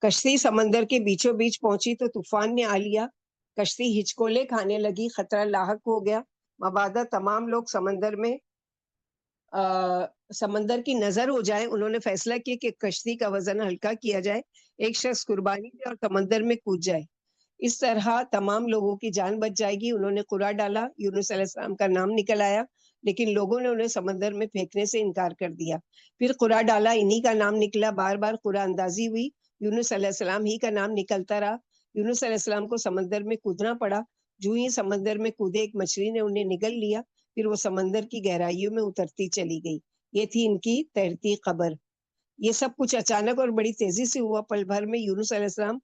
کشتی سمندر کے بیچوں بیچ پہنچی تو طوفان نے آ لیا، کشتی ہچکولے کھانے لگی، خطرہ لاحق ہو گیا۔ مبادا تمام لوگ سمندر کی نظر ہو جائے، انہوں نے فیصلہ کیا کہ کشتی کا وزن ہلکا کیا جائے، ایک شخص قربانی دے اور سمندر میں کود جائے، اس طرح تمام لوگوں کی جان بچ جائے گی۔ انہوں نے قرعہ ڈالا، یونس علیہ السلام کا نام نکل آیا، لیکن لوگوں نے انہیں سمندر میں پھینکنے سے انکار کر دیا۔ پھر قرعہ ڈالا، انہی کا نام نکلا، بار بار قرعہ اندازی ہوئی، یونس علیہ السلام ہی کا نام نکلتا رہا۔ یونس علیہ السلام کو سمندر میں کودنا پڑا، جو ہی سمندر میں کودے ایک مچھلی نے انہیں نگل لیا، پھر وہ سمندر کی گہرائیوں میں اترتی چلی گئی۔ یہ تھی ان کی تیرتی قبر۔ یہ سب کچھ اچانک اور بڑی تیزی سے ہوا، پل بھر میں یونس علیہ السلام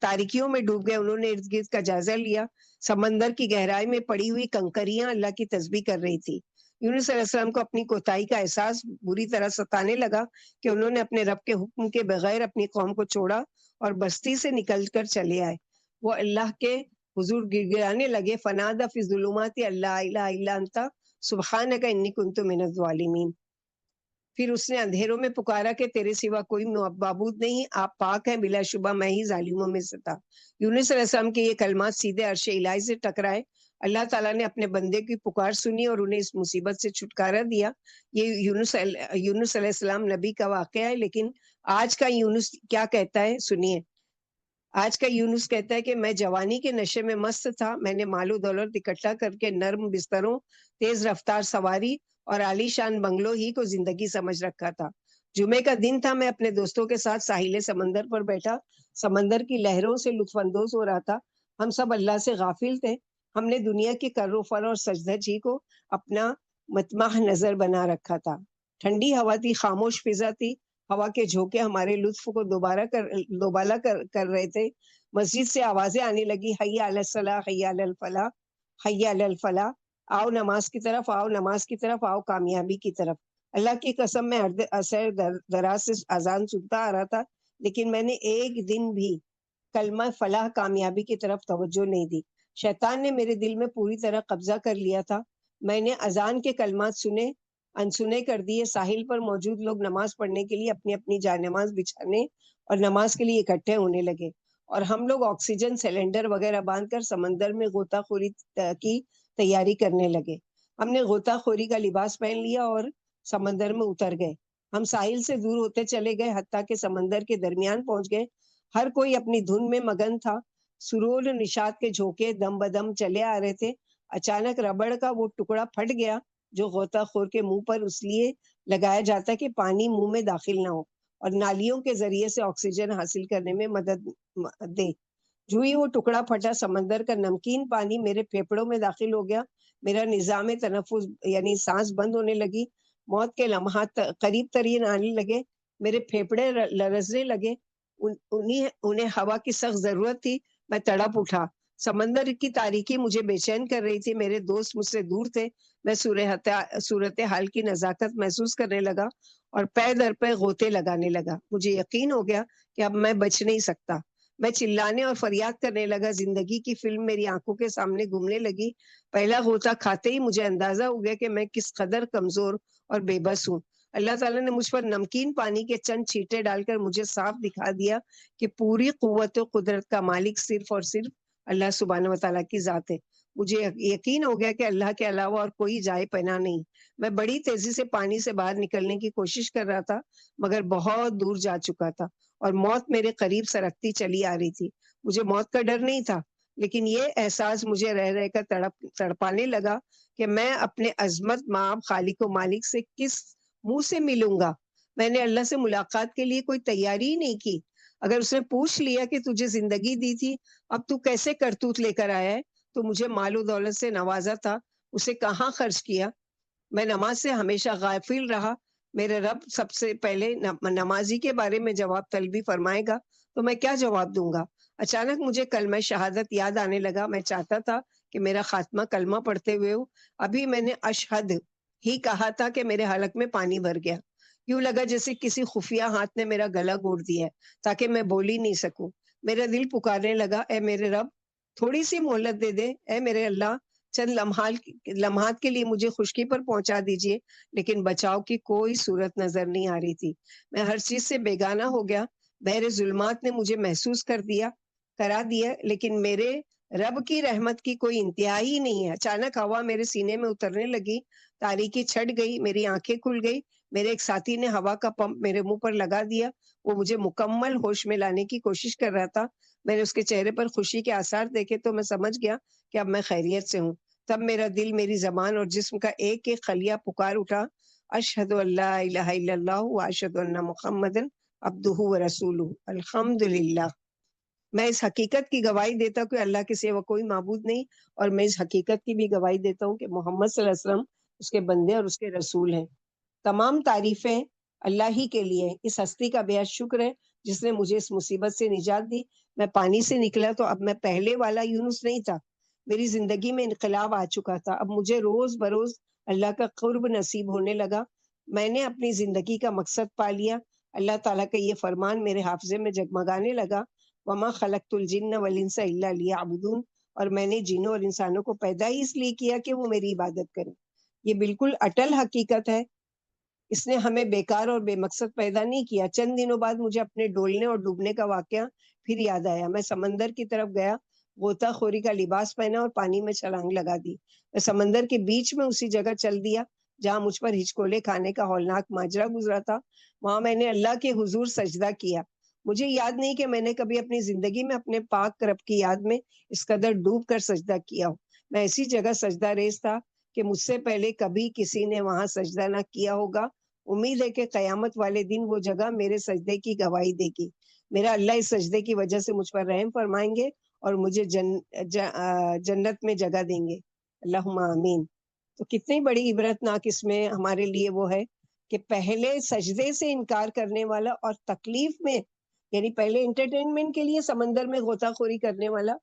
تاریکیوں میں ڈوب گئے۔ انہوں نے ارد گرد کا جائزہ لیا، سمندر کی گہرائی میں پڑی ہوئی کنکریاں اللہ کی تسبیح کر رہی تھی۔ یونس علیہ السلام کو اپنی کوتاہی کا احساس بری طرح ستانے لگا کہ انہوں نے اپنے رب کے حکم کے بغیر اپنی قوم کو چھوڑا اور بستی سے نکل کر چلے آئے۔ وہ اللہ کے حضور گر گرانے لگے، فنادى في الظلمات لا اله الا انت سبحانك انی کنت من الظالمین۔ پھر اس نے اندھیروں میں پکارا کہ تیرے سوا کوئی معبود نہیں، آپ پاک ہیں، بلا شبہ میں ہی ظالموں میں سے تھا۔ یونس علیہ السلام کے یہ کلمات سیدھے عرش الہی سے ٹکرائے۔ اللہ تعالیٰ نے اپنے بندے کی پکار سنی اور انہیں اس مصیبت سے چھٹکارا دیا۔ یہ یونس علیہ السلام نبی کا واقعہ ہے، لیکن آج کا یونس کیا کہتا ہے سنیے۔ آج کا یونس کہتا ہے کہ میں جوانی کے نشے میں مست تھا، میں نے مال و دولت اکٹھا کر کے نرم بستروں، تیز رفتار سواری اور عالی شان بنگلوں ہی کو زندگی سمجھ رکھا تھا۔ جمعے کا دن تھا، میں اپنے دوستوں کے ساتھ ساحل سمندر پر بیٹھا سمندر کی لہروں سے لطف اندوز ہو رہا تھا۔ ہم سب اللہ سے غافل تھے۔ ہم نے دنیا کے کر و فر اور سجدہ جی کو اپنا مطمح نظر بنا رکھا تھا۔ ٹھنڈی ہوا تھی، خاموش فضا تھی، ہوا کے جھونکے ہمارے لطف کو دوبالا کر رہے تھے۔ مسجد سے آوازیں آنے لگی، حی علی الصلاح، حی علی الفلاح، حی علی الفلاح، آؤ نماز کی طرف، آؤ نماز کی طرف، آؤ کامیابی کی طرف۔ اللہ کی قسم میں عرصہ دراز سے اذان سنتا آ رہا تھا، لیکن میں نے ایک دن بھی کلمہ فلاح کامیابی کی طرف توجہ نہیں دی۔ شیطان نے میرے دل میں پوری طرح قبضہ کر لیا تھا۔ میں نے اذان کے کلمات سنے انسنے کر دیے۔ ساحل پر موجود لوگ نماز پڑھنے کے لیے اپنی اپنی جائے نماز بچھانے اور نماز کے لیے اکٹھے ہونے لگے، اور ہم لوگ آکسیجن سلنڈر وغیرہ باندھ کر سمندر میں غوطہ خوری کی تیاری کرنے لگے۔ ہم نے غوطہ خوری کا لباس پہن لیا اور سمندر میں اتر گئے۔ ہم ساحل سے دور ہوتے چلے گئے، حتیٰ کہ سمندر کے درمیان پہنچ گئے۔ ہر کوئی اپنی دھن میں مگن تھا۔ سرور نشاط کے جھونکے دم بدم چلے آ رہے تھے۔ اچانک ربڑ کا وہ ٹکڑا پھٹ گیا جو غوطہ خور کے منہ پر اس لیے لگایا جاتا کہ پانی منہ میں داخل نہ ہو اور نالیوں کے ذریعے سے آکسیجن حاصل کرنے میں مدد دے۔ جو ہی وہ ٹکڑا پھٹا، سمندر کا نمکین پانی میرے پھیپڑوں میں داخل ہو گیا۔ میرا نظام تنفس یعنی سانس بند ہونے لگی۔ موت کے لمحات قریب ترین آنے لگے۔ میرے پھیپڑے لرزنے لگے۔ انہیں ہوا کی سخت ضرورت تھی۔ میں تڑپ اٹھا۔ سمندر کی تاریکی مجھے بے چین کر رہی تھی۔ میرے دوست مجھ سے دور تھے۔ میں صورتحال کی نزاکت محسوس کرنے لگا اور پے در پے غوطے لگانے لگا۔ مجھے یقین ہو گیا کہ اب میں بچ نہیں سکتا۔ میں چلانے اور فریاد کرنے لگا۔ زندگی کی فلم میری آنکھوں کے سامنے گھومنے لگی۔ پہلا غوطہ کھاتے ہی مجھے اندازہ ہو گیا کہ میں کس قدر کمزور اور بے بس ہوں۔ اللہ تعالیٰ نے مجھ پر نمکین پانی کے چند چھینٹے ڈال کر مجھے صاف دکھا دیا کہ پوری قوت و قدرت کا مالک صرف اور صرف اللہ سبحانہ و تعالیٰ کی ذات ہے۔ مجھے یقین ہو گیا کہ اللہ کے علاوہ اور کوئی جائے پناہ نہیں۔ میں بڑی تیزی سے پانی سے باہر نکلنے کی کوشش کر رہا تھا، مگر بہت دور جا چکا تھا اور موت میرے قریب سرکتی چلی آ رہی تھی۔ مجھے موت کا ڈر نہیں تھا، لیکن یہ احساس مجھے رہ رہ کر تڑپانے لگا کہ میں اپنے عظمت مآب خالق و مالک سے کس منہ سے ملوں گا۔ میں نے اللہ سے ملاقات کے لیے کوئی تیاری ہی نہیں کی۔ اگر اس نے پوچھ لیا کہ تجھے زندگی دی تھی، اب تو کیسے کرتوت لے کر آیا ہے؟ تو مجھے مال و دولت سے نوازا تھا، اسے کہاں خرچ کیا؟ میں نماز سے ہمیشہ غافل رہا۔ میرے رب سب سے پہلے نمازی کے بارے میں جواب طلبی فرمائے گا تو میں کیا جواب دوں گا؟ اچانک مجھے کلمہ شہادت یاد آنے لگا۔ میں چاہتا تھا کہ میرا خاتمہ کلمہ پڑھتے ہوئے ہو۔ ابھی میں نے اشہد ہی کہا تھا کہ میرے حلق میں پانی بھر گیا۔ یوں لگا جیسے کسی خفیہ ہاتھ نے میرا گلا گھونٹ دیا ہے تاکہ میں بول ہی نہیں سکوں۔ میرا دل پکارنے لگا، اے میرے رب، تھوڑی سی مہلت دے دے۔ اے میرے اللہ، چند لمحات کے لیے مجھے خشکی پر پہنچا دیجئے۔ لیکن بچاؤ کی کوئی صورت نظر نہیں آ رہی تھی۔ میں ہر چیز سے بیگانہ ہو گیا۔ بحر ظلمات نے مجھے محسوس کرا دیا، لیکن میرے رب کی رحمت کی کوئی انتہا ہی نہیں ہے۔ اچانک ہوا میرے سینے میں اترنے لگی، تاریکی چھٹ گئی، میری آنکھیں کھل گئی۔ میرے ایک ساتھی نے ہوا کا پمپ میرے منہ پر لگا دیا۔ وہ مجھے مکمل ہوش میں لانے کی کوشش کر رہا تھا۔ میں نے اس کے چہرے پر خوشی کے آثار دیکھے تو میں سمجھ گیا کہ اب میں خیریت سے ہوں۔ تب میرا دل، میری زبان اور جسم کا ایک ایک خلیہ پکار اٹھا، اشہد ان لا الہ الا اللہ و اشہد ان محمد عبدہ و رسولہ۔ الحمدللہ۔ میں اس حقیقت کی گواہی دیتا ہوں کہ اللہ کے سوا کوئی معبود نہیں، اور میں اس حقیقت کی بھی گواہی دیتا ہوں کہ محمد صلی اللہ علیہ وسلم اس کے بندے اور اس کے رسول ہیں۔ تمام تعریفیں اللہ ہی کے لیے۔ اس ہستی کا بے حد شکر ہے جس نے مجھے اس مصیبت سے نجات دی۔ میں پانی سے نکلا تو اب میں پہلے والا یونس نہیں تھا۔ میری زندگی میں انقلاب آ چکا تھا۔ اب مجھے روز بروز اللہ کا قرب نصیب ہونے لگا۔ میں نے اپنی زندگی کا مقصد پا لیا۔ اللہ تعالیٰ کا یہ فرمان میرے حافظے میں جگمگانے لگا، وما خلقت الجن والانس الا لیعبدون، اور میں نے جنوں اور انسانوں کو پیدا ہی اس لیے کیا کہ وہ میری عبادت کریں۔ یہ بالکل اٹل حقیقت ہے۔ اس نے ہمیں بیکار اور بے مقصد پیدا نہیں کیا۔ چند دنوں بعد مجھے اپنے ڈولنے اور ڈوبنے کا واقعہ پھر یاد آیا۔ میں سمندر کی طرف گیا، غوطہ خوری کا لباس پہنا اور پانی میں چھلانگ لگا دی۔ میں سمندر کے بیچ میں اسی جگہ چل دیا جہاں مجھ پر ہچکولے کھانے کا ہولناک ماجرا گزرا تھا۔ وہاں میں نے اللہ کے حضور سجدہ کیا۔ مجھے یاد نہیں کہ میں نے کبھی اپنی زندگی میں اپنے پاک رب کی یاد میں اس قدر ڈوب کر سجدہ کیا ہو۔ میں ایسی جگہ سجدہ ریز تھا کہ مجھ سے پہلے کبھی کسی نے وہاں سجدہ نہ کیا ہوگا امید ہے کہ قیامت والے دن وہ جگہ میرے سجدے کی گواہی دے گی. میرا اللہ اس سجدے کی وجہ سے مجھ پر رحم فرمائیں گے اور مجھے جنت میں جگہ دیں گے. اللہم آمین. تو کتنی بڑی عبرتناک اس میں ہمارے لیے وہ ہے کہ پہلے سجدے سے انکار کرنے والا اور تکلیف میں، یعنی پہلے انٹرٹینمنٹ کے لیے سمندر میں غوطہ خوری کرنے والا،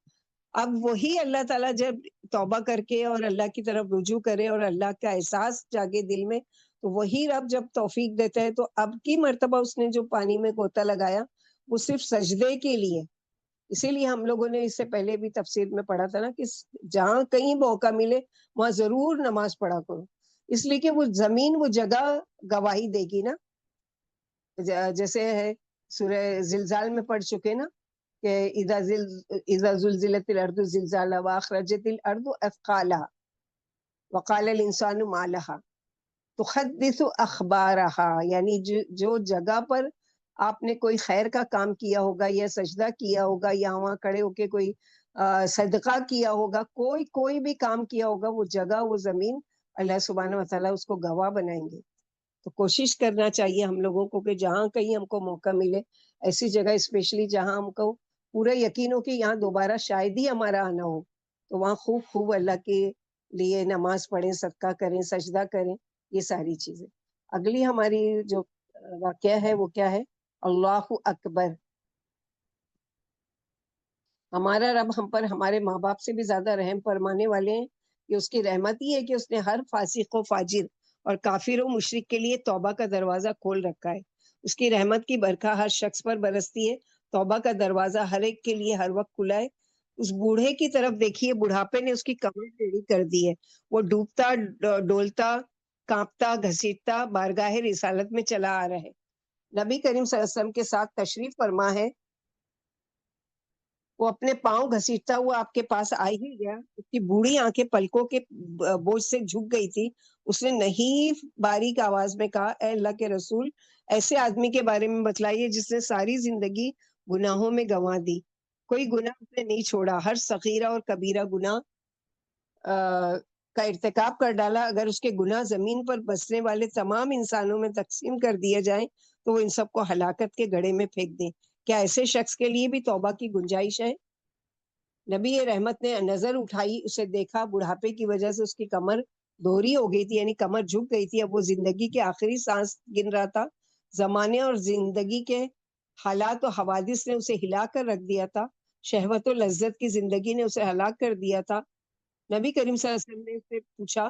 اب وہی اللہ تعالیٰ جب توبہ کر کے اور اللہ کی طرف رجوع کرے اور اللہ کا احساس جاگے دل میں، تو وہی رب جب توفیق دیتا ہے تو اب کی مرتبہ اس نے جو پانی میں غوطہ لگایا وہ صرف سجدے کے لیے. اسی لیے ہم لوگوں نے اس سے پہلے بھی تفسیر میں پڑھا تھا نا کہ جہاں کہیں موقع ملے وہاں ضرور نماز پڑھا کرو، اس لیے کہ وہ زمین وہ جگہ گواہی دے گی نا. جیسے ہے سورہ زلزال میں پڑھ چکے نا کہ اذا زلزلت الارض زلزالها واخرجت الارض اثقالها وقال الانسان ما لها تحدث اخبارها، یعنی جو جگہ پر آپ نے کوئی خیر کا کام کیا ہوگا یا سجدہ کیا ہوگا یا وہاں کھڑے ہو کے کوئی صدقہ کیا ہوگا، کوئی بھی کام کیا ہوگا، وہ جگہ وہ زمین اللہ سبحانہ و تعالیٰ اس کو گواہ بنائیں گے. تو کوشش کرنا چاہیے ہم لوگوں کو کہ جہاں کہیں ہم کو موقع ملے ایسی جگہ، اسپیشلی جہاں ہم کو پورا یقین ہو کہ یہاں دوبارہ شاید ہی ہمارا آنا ہو، تو وہاں خوب اللہ کے لیے نماز پڑھیں، صدقہ کریں، سجدہ کریں، یہ ساری چیزیں. اگلی ہماری جو واقعہ ہے وہ کیا ہے؟ اللہ اکبر. ہمارا رب ہم پر ہمارے ماں باپ سے بھی زیادہ رحم فرمانے والے ہیں کہ اس کی رحمت ہی ہے کہ اس نے ہر فاسق و فاجر اور کافر و مشرک کے لیے توبہ کا دروازہ کھول رکھا ہے. اس کی رحمت کی برکھا ہر شخص پر برستی ہے. توبہ کا دروازہ ہر ایک کے لیے ہر وقت کھلا ہے. اس بوڑھے کی طرف دیکھیے، بڑھاپے نے اس کی کمر ٹیڑھی کر دی ہے. وہ ڈوبتا ڈولتا کانپتا گھسیٹتا بارگاہ رسالت میں چلا آ رہا ہے. نبی کریم صلی اللہ علیہ وسلم کے ساتھ تشریف فرما ہے. وہ اپنے پاؤں گھسیٹتا ہوا آپ کے پاس آ ہی گیا. اس کی بوڑھی آنکھیں پلکوں کے بوجھ سے جھک گئی تھی. اس نے نہیں باریک آواز میں کہا، اے اللہ کے رسول، ایسے آدمی کے بارے میں بتلائیے جس نے ساری زندگی گناہوں میں گنوا دی، کوئی گناہ اس نے نہیں چھوڑا، ہر صغیرہ اور کبیرہ گناہ کا ارتکاب کر ڈالا. اگر اس کے گناہ زمین پر بسنے والے تمام انسانوں میں تقسیم کر دیے جائیں تو وہ ان سب کو ہلاکت کے گڑھے میں پھینک دیں. کیا ایسے شخص کے لیے بھی توبہ کی گنجائش ہے؟ نبی رحمت نے نظر اٹھائی، اسے دیکھا. بڑھاپے کی وجہ سے اس کی کمر دوہری ہو گئی تھی، یعنی کمر جھک گئی تھی. اب وہ زندگی کے آخری سانس گن رہا تھا. زمانے اور زندگی کے حالات و حوادث نے اسے ہلا کر رکھ دیا تھا. شہوت و لذت کی زندگی نے اسے ہلاک کر دیا تھا. نبی کریم صلی اللہ علیہ وسلم نے اس سے پوچھا،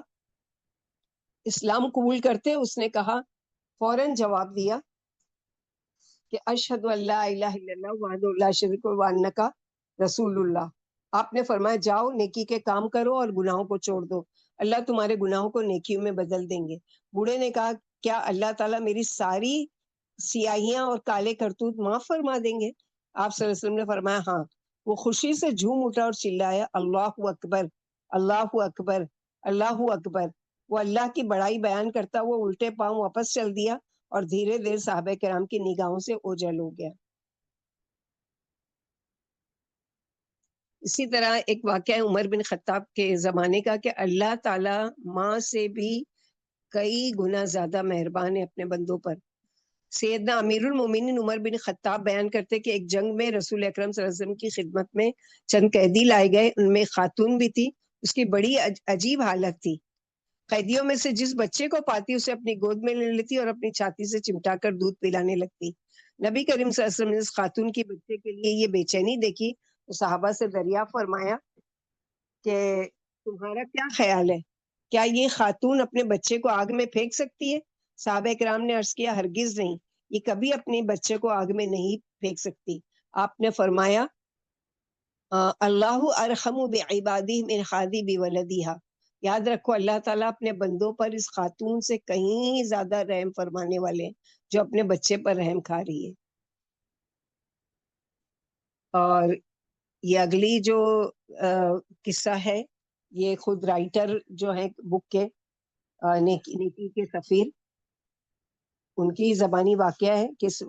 اسلام قبول کرتے؟ اس نے کہا، فوراً جواب دیا کہ اشہد ان لا الہ الا اللہ وحدہ لا شریک لہ وانک رسول اللہ. آپ نے فرمایا، جاؤ نیکی کے کام کرو اور گناہوں کو چھوڑ دو، اللہ تمہارے گناہوں کو نیکیوں میں بدل دیں گے. بوڑھے نے کہا، کیا اللہ تعالیٰ میری ساری سیاہیاں اور کالے کرتوت معاف فرما دیں گے؟ آپ صلی اللہ علیہ وسلم نے فرمایا، ہاں. وہ خوشی سے جھوم اٹھا اور چلایا، اللہ اکبر، اللہ اکبر، اللہ اکبر. وہ اللہ کی بڑائی بیان کرتا وہ الٹے پاؤں واپس چل دیا اور دھیرے دھیرے صحابہ کرام کی نگاہوں سے اوجھل ہو گیا. اسی طرح ایک واقعہ ہے عمر بن خطاب کے زمانے کا کہ اللہ تعالیٰ ماں سے بھی کئی گنا زیادہ مہربان ہے اپنے بندوں پر. سیدنا امیر المومنین عمر بن خطاب بیان کرتے کہ ایک جنگ میں رسول اکرم صلی اللہ علیہ وسلم کی خدمت میں چند قیدی لائے گئے. ان میں خاتون بھی تھی. اس کی بڑی عجیب حالت تھی. قیدیوں میں سے جس بچے کو پاتی اسے اپنی گود میں لے لیتی اور اپنی چھاتی سے چمٹا کر دودھ پلانے لگتی. نبی کریم صلی اللہ علیہ وسلم نے اس خاتون کی بچے کے لیے یہ بے چینی دیکھی تو صحابہ سے دریافت فرمایا کہ تمہارا کیا خیال ہے، کیا یہ خاتون اپنے بچے کو آگ میں پھینک سکتی ہے؟ صحابہ کرام نے عرض کیا، ہرگز نہیں، یہ کبھی اپنے بچے کو آگ میں نہیں پھینک سکتی. آپ نے فرمایا، اللہ ارحم بعبادہ من خادی بولدیہا. یاد رکھو اللہ تعالیٰ اپنے بندوں پر اس خاتون سے کہیں زیادہ رحم فرمانے والے ہیں جو اپنے بچے پر رحم کھا رہی ہے. اور یہ اگلی جو قصہ ہے، یہ خود رائٹر جو ہے بک کے نیکی کے سفیر، ان کی زبانی واقعہ ہے کہ اس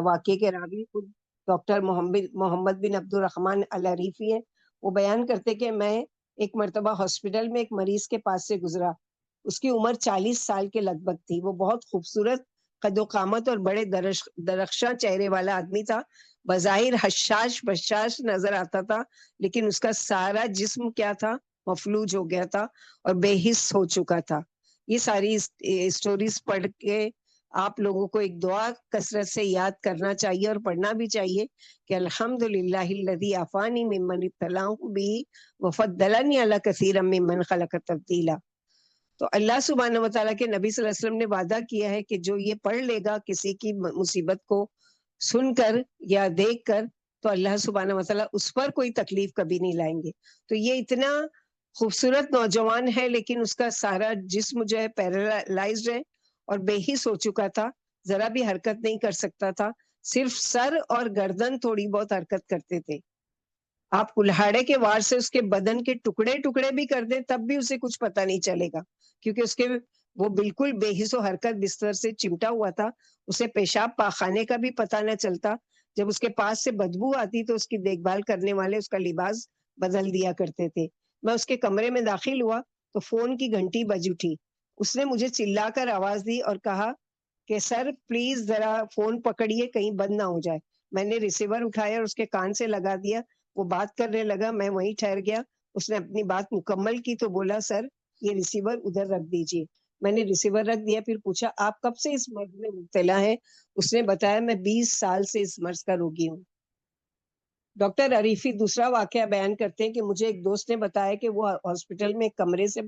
واقعے کے راوی خود ڈاکٹر محمد بن عبد الرحمن العریفی ہے. وہ بیان کرتے کہ میں ایک مرتبہ ہاسپٹل میں ایک مریض کے پاس سے گزرا. اس کی عمر 40 سال کے لگ بھگ تھی. وہ بہت خوبصورت قد و قامت اور بڑے درخشاں چہرے والا آدمی تھا. بظاہر حشاش بشاش نظر آتا تھا، لیکن اس کا سارا جسم کیا تھا، مفلوج ہو گیا تھا اور بے حس ہو چکا تھا. یہ ساری اسٹوریز پڑھ کے آپ لوگوں کو ایک دعا کثرت سے یاد کرنا چاہیے اور پڑھنا بھی چاہیے کہ الحمدللہ الذی عافانی ممن ابتلاہ بہ وفضلنی علی کثیر ممن خلق تفضیلا. تو اللہ سبحانہ و تعالیٰ کے نبی صلی اللہ علیہ وسلم نے وعدہ کیا ہے کہ جو یہ پڑھ لے گا کسی کی مصیبت کو سن کر یا دیکھ کر، تو اللہ سبحانہ و تعالیٰ اس پر کوئی تکلیف کبھی نہیں لائیں گے. تو یہ اتنا خوبصورت نوجوان ہے، لیکن اس کا سارا جسم جو ہے پیرالائزڈ ہے اور بے حس ہو چکا تھا، ذرا بھی حرکت نہیں کر سکتا تھا. صرف سر اور گردن تھوڑی بہت حرکت کرتے تھے. آپ کلہاڑے کے وار سے اس کے بدن کے ٹکڑے ٹکڑے بھی کر دیں تب بھی اسے کچھ پتہ نہیں چلے گا، کیونکہ اس کے وہ بالکل بے حس و حرکت بستر سے چمٹا ہوا تھا. اسے پیشاب پاخانے کا بھی پتہ نہ چلتا. جب اس کے پاس سے بدبو آتی تو اس کی دیکھ بھال کرنے والے اس کا لباس بدل دیا کرتے تھے. میں اس کے کمرے میں داخل ہوا تو فون کی گھنٹی بج اٹھی. اس نے مجھے چلا کر آواز دی اور کہا کہ سر پلیز ذرا فون پکڑیے، کہیں بند نہ ہو جائے. میں نے ریسیور اٹھایا اور اس کے کان سے لگا دیا. وہ بات کرنے لگا، میں وہیں ٹھہر گیا. اس نے اپنی بات مکمل کی تو بولا سر یہ ریسیور ادھر رکھ دیجیے. میں نے ریسیور رکھ دیا. پھر پوچھا آپ کب سے اس مرض میں مبتلا ہیں؟ اس نے بتایا میں 20 سال سے اس مرض کا روگی ہوں. ڈاکٹر عریفی دوسرا واقعہ بیان کرتے ہیں کہ مجھے ایک دوست نے بتایا کہ وہ ہاسپٹل میں ایک کمرے سے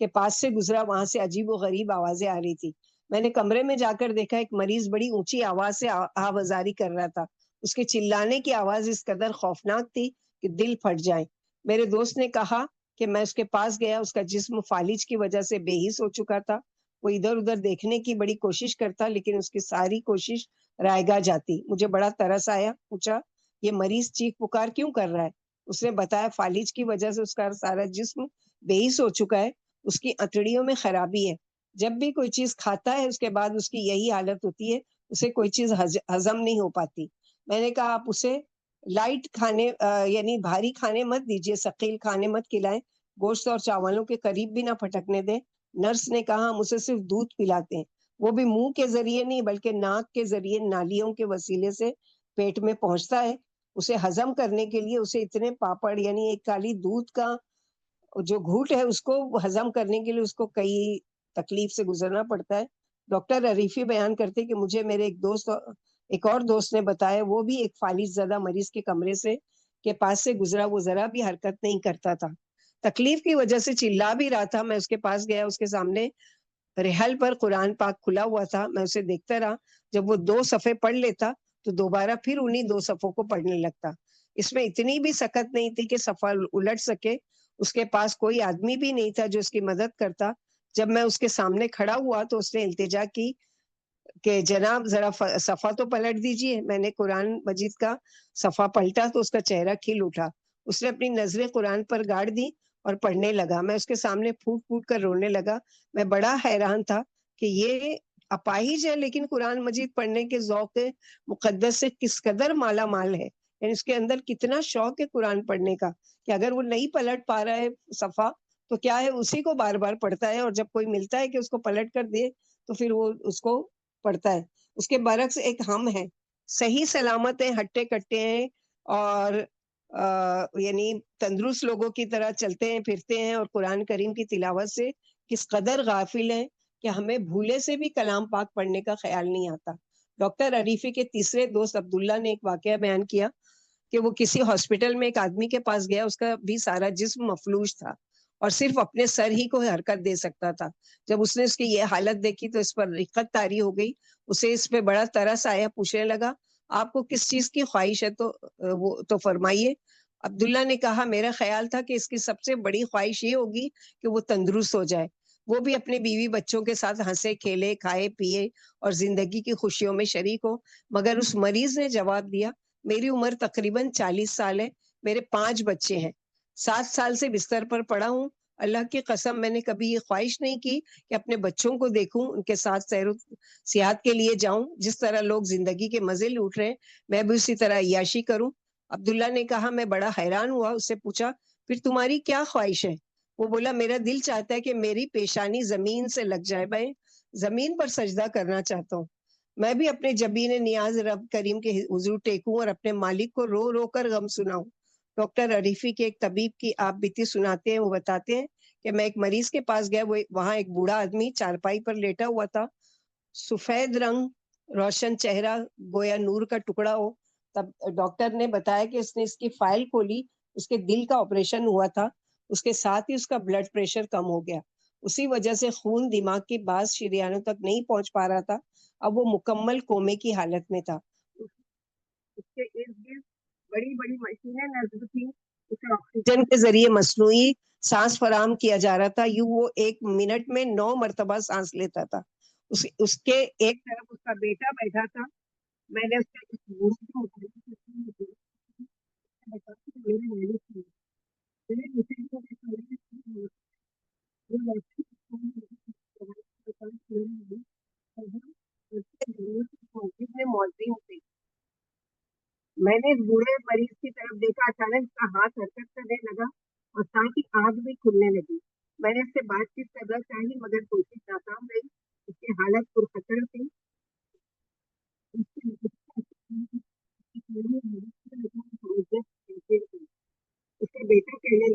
کے پاس سے گزرا، وہاں سے عجیب و غریب آوازیں آ رہی تھی. میں نے کمرے میں جا کر دیکھا ایک مریض بڑی اونچی آواز سے آوازاری کر رہا تھا. اس کے چلانے کی آواز اس قدر خوفناک تھی کہ دل پھٹ جائے. میرے دوست نے کہا کہ میں اس کے پاس گیا. اس کا جسم فالج کی وجہ سے بے حس ہو چکا تھا. وہ ادھر ادھر دیکھنے کی بڑی کوشش کرتا، لیکن اس کی ساری کوشش رائگاں جاتی. مجھے بڑا ترس آیا. پوچھا یہ مریض چیخ پکار کیوں کر رہا ہے؟ اس نے بتایا فالج کی وجہ سے اس کا سارا جسم بے حس ہو چکا ہے. اس کی اتڑیوں میں خرابی ہے. جب بھی کوئی چیز کھاتا ہے اس کے بعد اس کی یہی حالت ہوتی ہے، اسے کوئی چیز ہضم نہیں ہو پاتی. میں نے کہا آپ اسے لائٹ کھانے یعنی بھاری کھانے مت دیجیے، ثقیل کھانے مت کھلائیں، گوشت اور چاولوں کے قریب بھی نہ پھٹکنے دیں. نرس نے کہا ہم اسے صرف دودھ پلاتے ہیں، وہ بھی منہ کے ذریعے نہیں بلکہ ناک کے ذریعے نالیوں کے وسیلے سے پیٹ میں پہنچتا ہے. اسے ہضم کرنے کے لیے اسے اتنے پاپڑ یعنی ایک کالی دودھ کا جو گھوٹ ہے اس کو ہضم کرنے کے لیے اس کو کئی تکلیف سے گزرنا پڑتا ہے. ڈاکٹر عریفی بیان کرتے کہ مجھے میرے ایک اور دوست نے بتایا، وہ بھی ایک فالج زدہ مریض کے کمرے سے کے پاس سے گزرا. وہ ذرا بھی حرکت نہیں کرتا تھا، تکلیف کی وجہ سے چلا بھی رہا تھا. میں اس کے پاس گیا، اس کے سامنے رحل پر قرآن پاک کھلا ہوا تھا. میں اسے دیکھتا رہا. جب وہ 2 صفحے پڑھ لیتا تو دوبارہ پھر انہی 2 صفحوں کو پڑھنے لگتا. اس میں اتنی بھی سکت نہیں تھی کہ صفحہ الٹ سکے. اس کے پاس کوئی آدمی بھی نہیں تھا جو اس کی مدد کرتا. جب میں اس کے سامنے کھڑا ہوا تو اس نے التجا کی کہ جناب ذرا صفحہ تو پلٹ دیجئے. میں نے قرآن مجید کا صفحہ پلٹا تو اس کا چہرہ کھل اٹھا. اس نے اپنی نظریں قرآن پر گاڑ دی اور پڑھنے لگا. میں اس کے سامنے پھوٹ پھوٹ کر رونے لگا. میں بڑا حیران تھا کہ یہ اپاہج ہے لیکن قرآن مجید پڑھنے کے ذوق مقدس سے کس قدر مالا مال ہے. یعنی اس کے اندر کتنا شوق ہے قرآن پڑھنے کا کہ اگر وہ نہیں پلٹ پا رہا ہے صفحہ تو کیا ہے اسی کو بار بار پڑھتا ہے، اور جب کوئی ملتا ہے کہ اس کو پلٹ کر دے تو پھر وہ اس کو پڑھتا ہے. اس کے برعکس ایک ہم ہے، صحیح سلامت ہیں، ہٹے کٹے ہیں اور یعنی تندرست لوگوں کی طرح چلتے ہیں پھرتے ہیں اور قرآن کریم کی تلاوت سے کس قدر غافل ہیں کہ ہمیں بھولے سے بھی کلام پاک پڑھنے کا خیال نہیں آتا. ڈاکٹر عریفی کے تیسرے دوست عبداللہ نے ایک واقعہ بیان کیا کہ وہ کسی ہاسپٹل میں ایک آدمی کے پاس گیا. اس کا بھی سارا جسم مفلوج تھا اور صرف اپنے سر ہی کو حرکت دے سکتا تھا. جب اس نے اس کی یہ حالت دیکھی تو اس پر رقت طاری ہو گئی. اسے اس پہ بڑا ترس آیا. پوچھنے لگا آپ کو کس چیز کی خواہش ہے تو فرمائیے. عبداللہ نے کہا میرا خیال تھا کہ اس کی سب سے بڑی خواہش یہ ہوگی کہ وہ تندرست ہو جائے، وہ بھی اپنے بیوی بچوں کے ساتھ ہنسے کھیلے کھائے پیے اور زندگی کی خوشیوں میں شریک ہو. مگر اس مریض نے جواب دیا میری عمر تقریباً 40 سال ہے، میرے 5 بچے ہیں، 7 سال سے بستر پر پڑا ہوں. اللہ کی قسم میں نے کبھی یہ خواہش نہیں کی کہ اپنے بچوں کو دیکھوں، ان کے ساتھ سیر و سیاحت کے لیے جاؤں. جس طرح لوگ زندگی کے مزے لوٹ رہے ہیں میں بھی اسی طرح عیاشی کروں. عبداللہ نے کہا میں بڑا حیران ہوا. اس سے پوچھا پھر تمہاری کیا خواہش ہے؟ وہ بولا میرا دل چاہتا ہے کہ میری پیشانی زمین سے لگ جائے، میں زمین پر سجدہ کرنا چاہتا ہوں، میں بھی اپنے جبین نیاز رب کریم کے حضور ٹیکوں اور اپنے مالک کو رو رو کر غم سناؤں۔ ڈاکٹر عریفی کے ایک طبیب کی آپ بیتی سناتے ہیں، وہ بتاتے ہیں کہ میں ایک مریض کے پاس گیا، وہاں ایک بوڑھا آدمی چارپائی پر لیٹا ہوا تھا، سفید رنگ، روشن چہرہ، گویا نور کا ٹکڑا ہو۔ تب ڈاکٹر نے بتایا کہ اس نے اس کی فائل کھولی، اس کے دل کا آپریشن ہوا تھا، اس کے ساتھ ہی اس کا بلڈ پریشر کم ہو گیا، اسی وجہ سے خون دماغ کی بعض شریانوں تک نہیں پہنچ پا رہا تھا، اب وہ مکمل کومے کی حالت میں تھا۔ اس کے ارد گرد بڑی بڑی مشینیں نصب تھیں، اسے آکسیجن کے ذریعے مصنوعی سانس فراہم کیا جا رہا تھا، یوں وہ 1 منٹ میں 9 مرتبہ سانس لیتا تھا۔ اس کے ایک طرف اس کا بیٹا بیٹھا تھا، میں نے اس کے بوڑھے کو مولوی تھے، میں نے اس بوڑھے مریض کی طرف دیکھا، اچانک اس کا ہاتھ حرکت کرنے لگا اور ساتھ ہی آنکھ بھی کھلنے لگی۔ میں نے اس سے بات چیت کرنا چاہی مگر کوشش ناکام رہی، اس کی حالت پرخطر تھی۔ اس کا بیٹا کہنے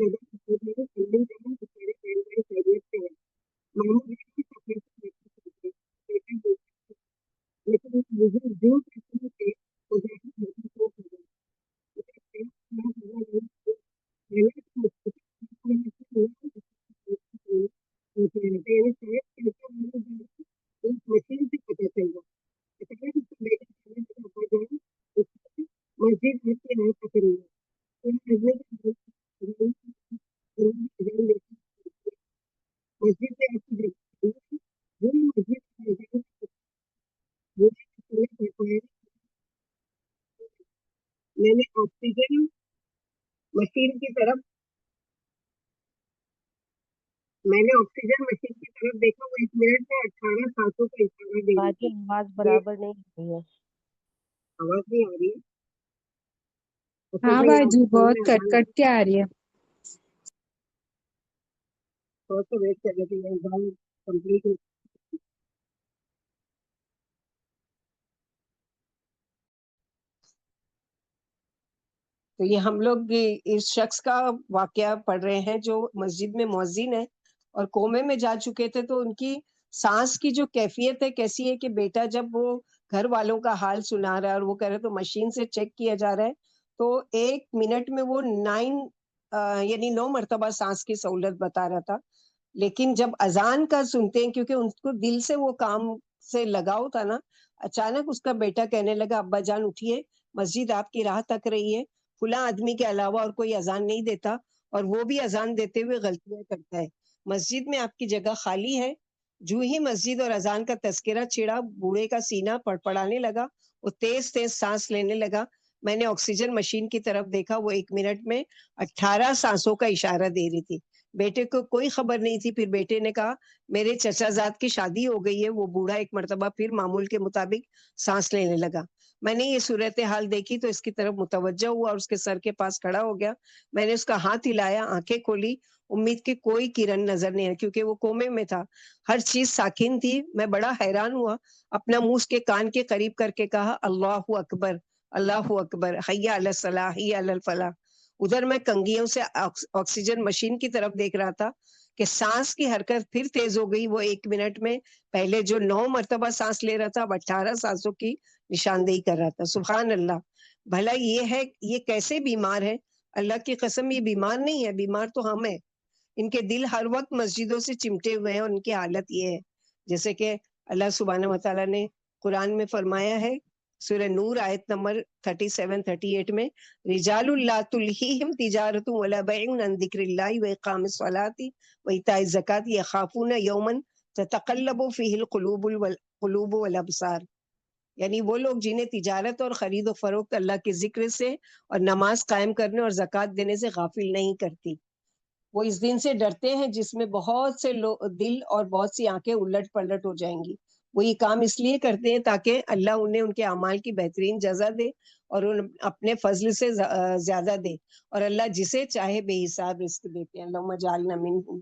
مشین سے پتہ چل گا، مسجد میں سے نہیں پکڑی مسجد میں نے آکسیجن مشین کی طرف دیکھا، وہ 1 منٹ میں 18 سانسوں کا اشارہ دے رہی تھی۔ آواز برابر نہیں ہو رہی ہے۔ آواز نہیں آ رہی ہے؟ ہاں باجی بہت کٹ کٹ کے آ رہی ہے۔ تھوڑا سا ویٹ کر لیتے ہیں، ایگزام کمپلیٹ ہو۔ تو یہ ہم لوگ اس شخص کا واقعہ پڑھ رہے ہیں جو مسجد میں مؤذن ہے اور کومے میں جا چکے تھے، تو ان کی سانس کی جو کیفیت ہے کیسی ہے کہ بیٹا جب وہ گھر والوں کا حال سنا رہا ہے اور وہ کہہ رہے تو مشین سے چیک کیا جا رہا ہے، تو 1 منٹ میں وہ 9 مرتبہ سانس کی سہولت بتا رہا تھا۔ لیکن جب اذان کا سنتے ہیں، کیونکہ ان کو دل سے وہ کام سے لگاؤ تھا نا، اچانک اس کا بیٹا کہنے لگا ابا جان اٹھیے، مسجد آپ کی راہ تک رہی ہے، فلاں آدمی کے علاوہ اور کوئی اذان نہیں دیتا اور وہ بھی اذان دیتے ہوئے غلطیاں کرتا ہے، مسجد میں آپ کی جگہ خالی ہے۔ جو ہی مسجد اور اذان کا تذکرہ چھڑا، بوڑھے کا سینہ پڑپڑانے لگا، وہ تیز تیز سانس لینے لگا۔ میں نے آکسیجن مشین کی طرف دیکھا، وہ 1 منٹ میں 18 سانسوں کا اشارہ دے رہی تھی۔ بیٹے کو کوئی خبر نہیں تھی، پھر بیٹے نے کہا میرے چچا زاد کی شادی ہو گئی ہے۔ وہ بوڑھا 1 مرتبہ پھر معمول کے مطابق سانس لینے لگا۔ میں نے یہ صورتحال دیکھی تو اس کی طرف متوجہ ہوا اور اس کے سر کے پاس کھڑا ہو گیا۔ میں نے اس کا ہاتھ ہلایا، آنکھیں کھولی، امید کی کوئی کرن نظر نہیں آئی کیونکہ وہ کومے میں تھا، ہر چیز ساکن تھی۔ میں بڑا حیران ہوا، اپنا منہ اس کے کان کے قریب کر کے کہا اللہ اکبر، اللہ اکبر، حی علی الصلاح، حی علی الفلاح۔ ادھر میں کنگھیوں سے آکسیجن مشین کی طرف دیکھ رہا تھا کہ سانس کی حرکت پھر تیز ہو گئی، وہ 1 منٹ میں پہلے جو 9 مرتبہ سانس لے رہا تھا اب 18 سانسوں کی نشاندہی کر رہا تھا۔ سبحان اللہ، بھلا یہ کیسے بیمار ہے؟ اللہ کی قسم یہ بیمار نہیں ہے، بیمار تو ہم ہیں۔ ان کے دل ہر وقت مسجدوں سے چمٹے ہوئے ہیں اور ان کی حالت یہ ہے، جیسے کہ اللہ سبحانہ وتعالیٰ نے قرآن میں فرمایا ہے، سورہ نور آیت نمبر 37-38 میں، رجال لا تلہیہم تجارت ولا بیع عن ذکر اللہ واقام الصلاۃ وایتاء الزکاۃ یخافون یوما تتقلب فیہ القلوب والابصار، یعنی وہ لوگ جنہیں تجارت اور خرید و فروخت اللہ کے ذکر سے اور نماز قائم کرنے اور زکوٰۃ دینے سے غافل نہیں کرتی، وہ اس دن سے ڈرتے ہیں جس میں بہت سے دل اور بہت سی آنکھیں الٹ پلٹ ہو جائیں گی۔ وہ یہ کام اس لیے کرتے ہیں تاکہ اللہ انہیں ان کے اعمال کی بہترین جزا دے اور ان اپنے فضل سے زیادہ دے، اور اللہ جسے چاہے بے حساب رزق دیتے ہیں، اللہم اجعلنا منہم۔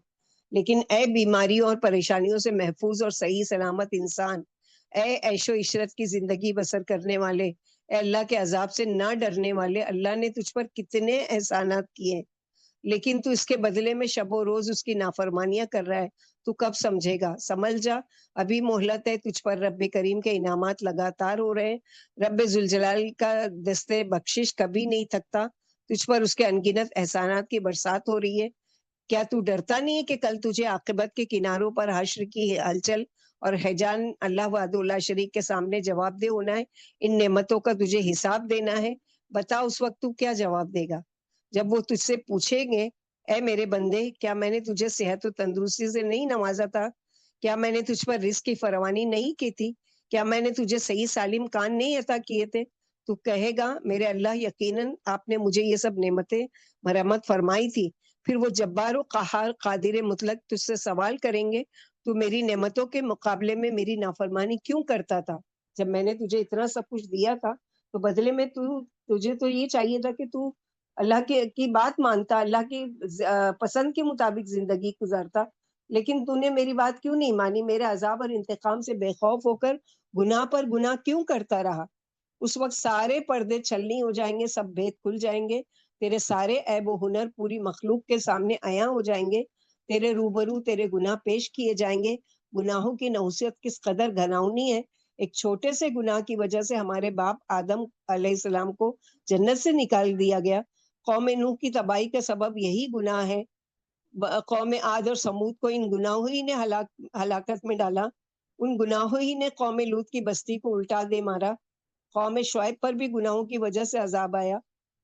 لیکن اے بیماریوں اور پریشانیوں سے محفوظ اور صحیح سلامت انسان، اے عیش و عشرت کی زندگی بسر کرنے والے، اے اللہ کے عذاب سے نہ ڈرنے والے، اللہ نے تجھ پر کتنے احسانات کیے، لیکن تو اس کے بدلے میں شب و روز اس کی نافرمانیاں کر رہا ہے۔ تو کب سمجھے گا؟ سمجھ جا، ابھی مہلت ہے تجھ پر، رب کریم کے انعامات لگاتار ہو رہے ہیں، رب ذوالجلال کا دستے بخشش کبھی نہیں تھکتا، تجھ پر اس کے انگنت احسانات کی برسات ہو رہی ہے۔ کیا تو ڈرتا نہیں ہے کہ کل تجھے عاقبت کے کناروں پر حشر کی ہلچل اور حیجان اللہ وحدہ لا شریک کے سامنے جواب دہ ہونا ہے، ان نعمتوں کا تجھے حساب دینا ہے؟ بتا اس وقت تو کیا جواب دے گا جب وہ تجھ سے پوچھیں گے، اے میرے بندے، کیا میں نے تجھے صحت و تندرستی سے نہیں نوازا تھا؟ کیا میں نے تجھ پر رزق کی فراوانی نہیں کی تھی؟ کیا میں نے تجھے صحیح سالم کان نہیں عطا کیے تھے؟ تو کہے گا، میرے اللہ، یقیناً آپ نے مجھے یہ سب نعمتیں مرحمت فرمائی تھی۔ پھر وہ جبار و قہار قادر مطلق تجھ سے سوال کریں گے، تو میری نعمتوں کے مقابلے میں میری نافرمانی کیوں کرتا تھا؟ جب میں نے تجھے اتنا سب کچھ دیا تھا تو بدلے میں تجھے تو یہ چاہیے تھا کہ تو اللہ کی بات مانتا، اللہ کی پسند کے مطابق زندگی گزارتا، لیکن تو نے میری بات کیوں نہیں مانی؟ میرے عذاب اور انتقام سے بے خوف ہو کر گناہ پر گناہ کیوں کرتا رہا؟ اس وقت سارے پردے چھلنی ہو جائیں گے، سب بھید کھل جائیں گے، تیرے سارے عیب و ہنر پوری مخلوق کے سامنے عیاں ہو جائیں گے، تیرے روبرو تیرے گناہ پیش کیے جائیں گے۔ گناہوں کی نحوست کس قدر گھناؤنی ہے! ایک چھوٹے سے گناہ کی وجہ سے ہمارے باپ آدم علیہ السلام کو جنت سے نکال دیا گیا۔ قوم نوح کی تباہی کا سبب یہی گناہ ہے۔ قوم عاد اور سمود کو ان گناہوں ہی نے ہلاکت میں ڈالا، ان گناہوں ہی نے قوم لوط کی بستی کو الٹا دے مارا۔ قوم شعیب پر بھی گناہوں کی وجہ سے عذاب آیا،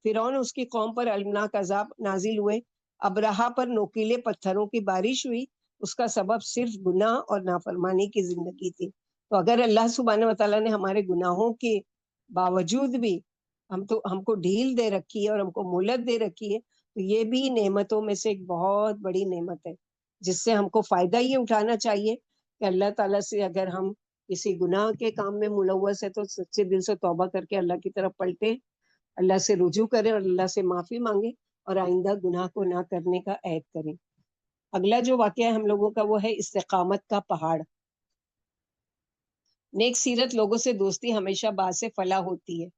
فرعون اس کی قوم پر المناک عذاب نازل ہوئے، ابرہا پر نوکیلے پتھروں کی بارش ہوئی، اس کا سبب صرف گناہ اور نافرمانی کی زندگی تھی۔ تو اگر اللہ سبحانہ وتعالیٰ نے ہمارے گناہوں کے باوجود بھی ہم کو ڈھیل دے رکھی ہے اور ہم کو مہلت دے رکھی ہے، تو یہ بھی نعمتوں میں سے ایک بہت بڑی نعمت ہے، جس سے ہم کو فائدہ یہ اٹھانا چاہیے کہ اللہ تعالیٰ سے اگر ہم کسی گناہ کے کام میں ملوث ہے تو سچے دل سے توبہ کر کے اللہ کی طرف پلٹے، اللہ سے رجوع کریں اور اللہ سے معافی مانگیں اور آئندہ گناہ کو نہ کرنے کا عہد کریں۔ اگلا جو واقعہ ہے ہم لوگوں کا وہ ہے استقامت کا پہاڑ۔ نیک سیرت لوگوں سے دوستی ہمیشہ باعث فلاح ہوتی ہے۔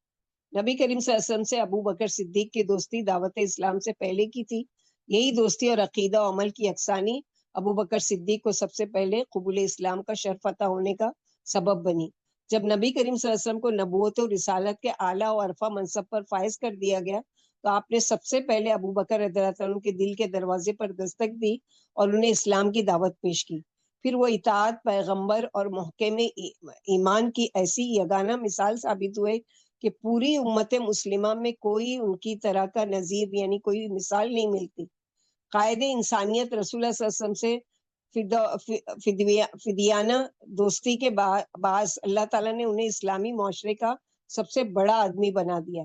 نبی کریم صلی اللہ علیہ وسلم سے ابو بکر صدیق کی دوستی دعوت اسلام سے پہلے کی تھی۔ یہی دوستی اور عقیدہ و عمل کی یکسانی ابو بکر صدیق کو سب سے پہلے قبول اسلام کا شرف عطا ہونے کا سبب بنی۔ جب نبی کریم صلی اللہ علیہ وسلم کو نبوت و رسالت کے اعلیٰ و عرفہ منصب پر فائز کر دیا گیا تو آپ نے سب سے پہلے ابو بکر رضی اللہ عنہ کے دل کے دروازے پر دستک دی اور انہیں اسلام کی دعوت پیش کی۔ پھر وہ اطاعت، پیغمبر اور محکم ایمان کی ایسی یگانہ مثال ثابت ہوئے کہ پوری امت مسلمہ میں کوئی ان کی طرح کا نظیر یعنی کوئی مثال نہیں ملتی۔ قائد انسانیت رسول اللہ صلی اللہ علیہ وسلم سے فدیانہ دوستی کے باعث اللہ تعالیٰ نے انہیں اسلامی معاشرے کا سب سے بڑا آدمی بنا دیا۔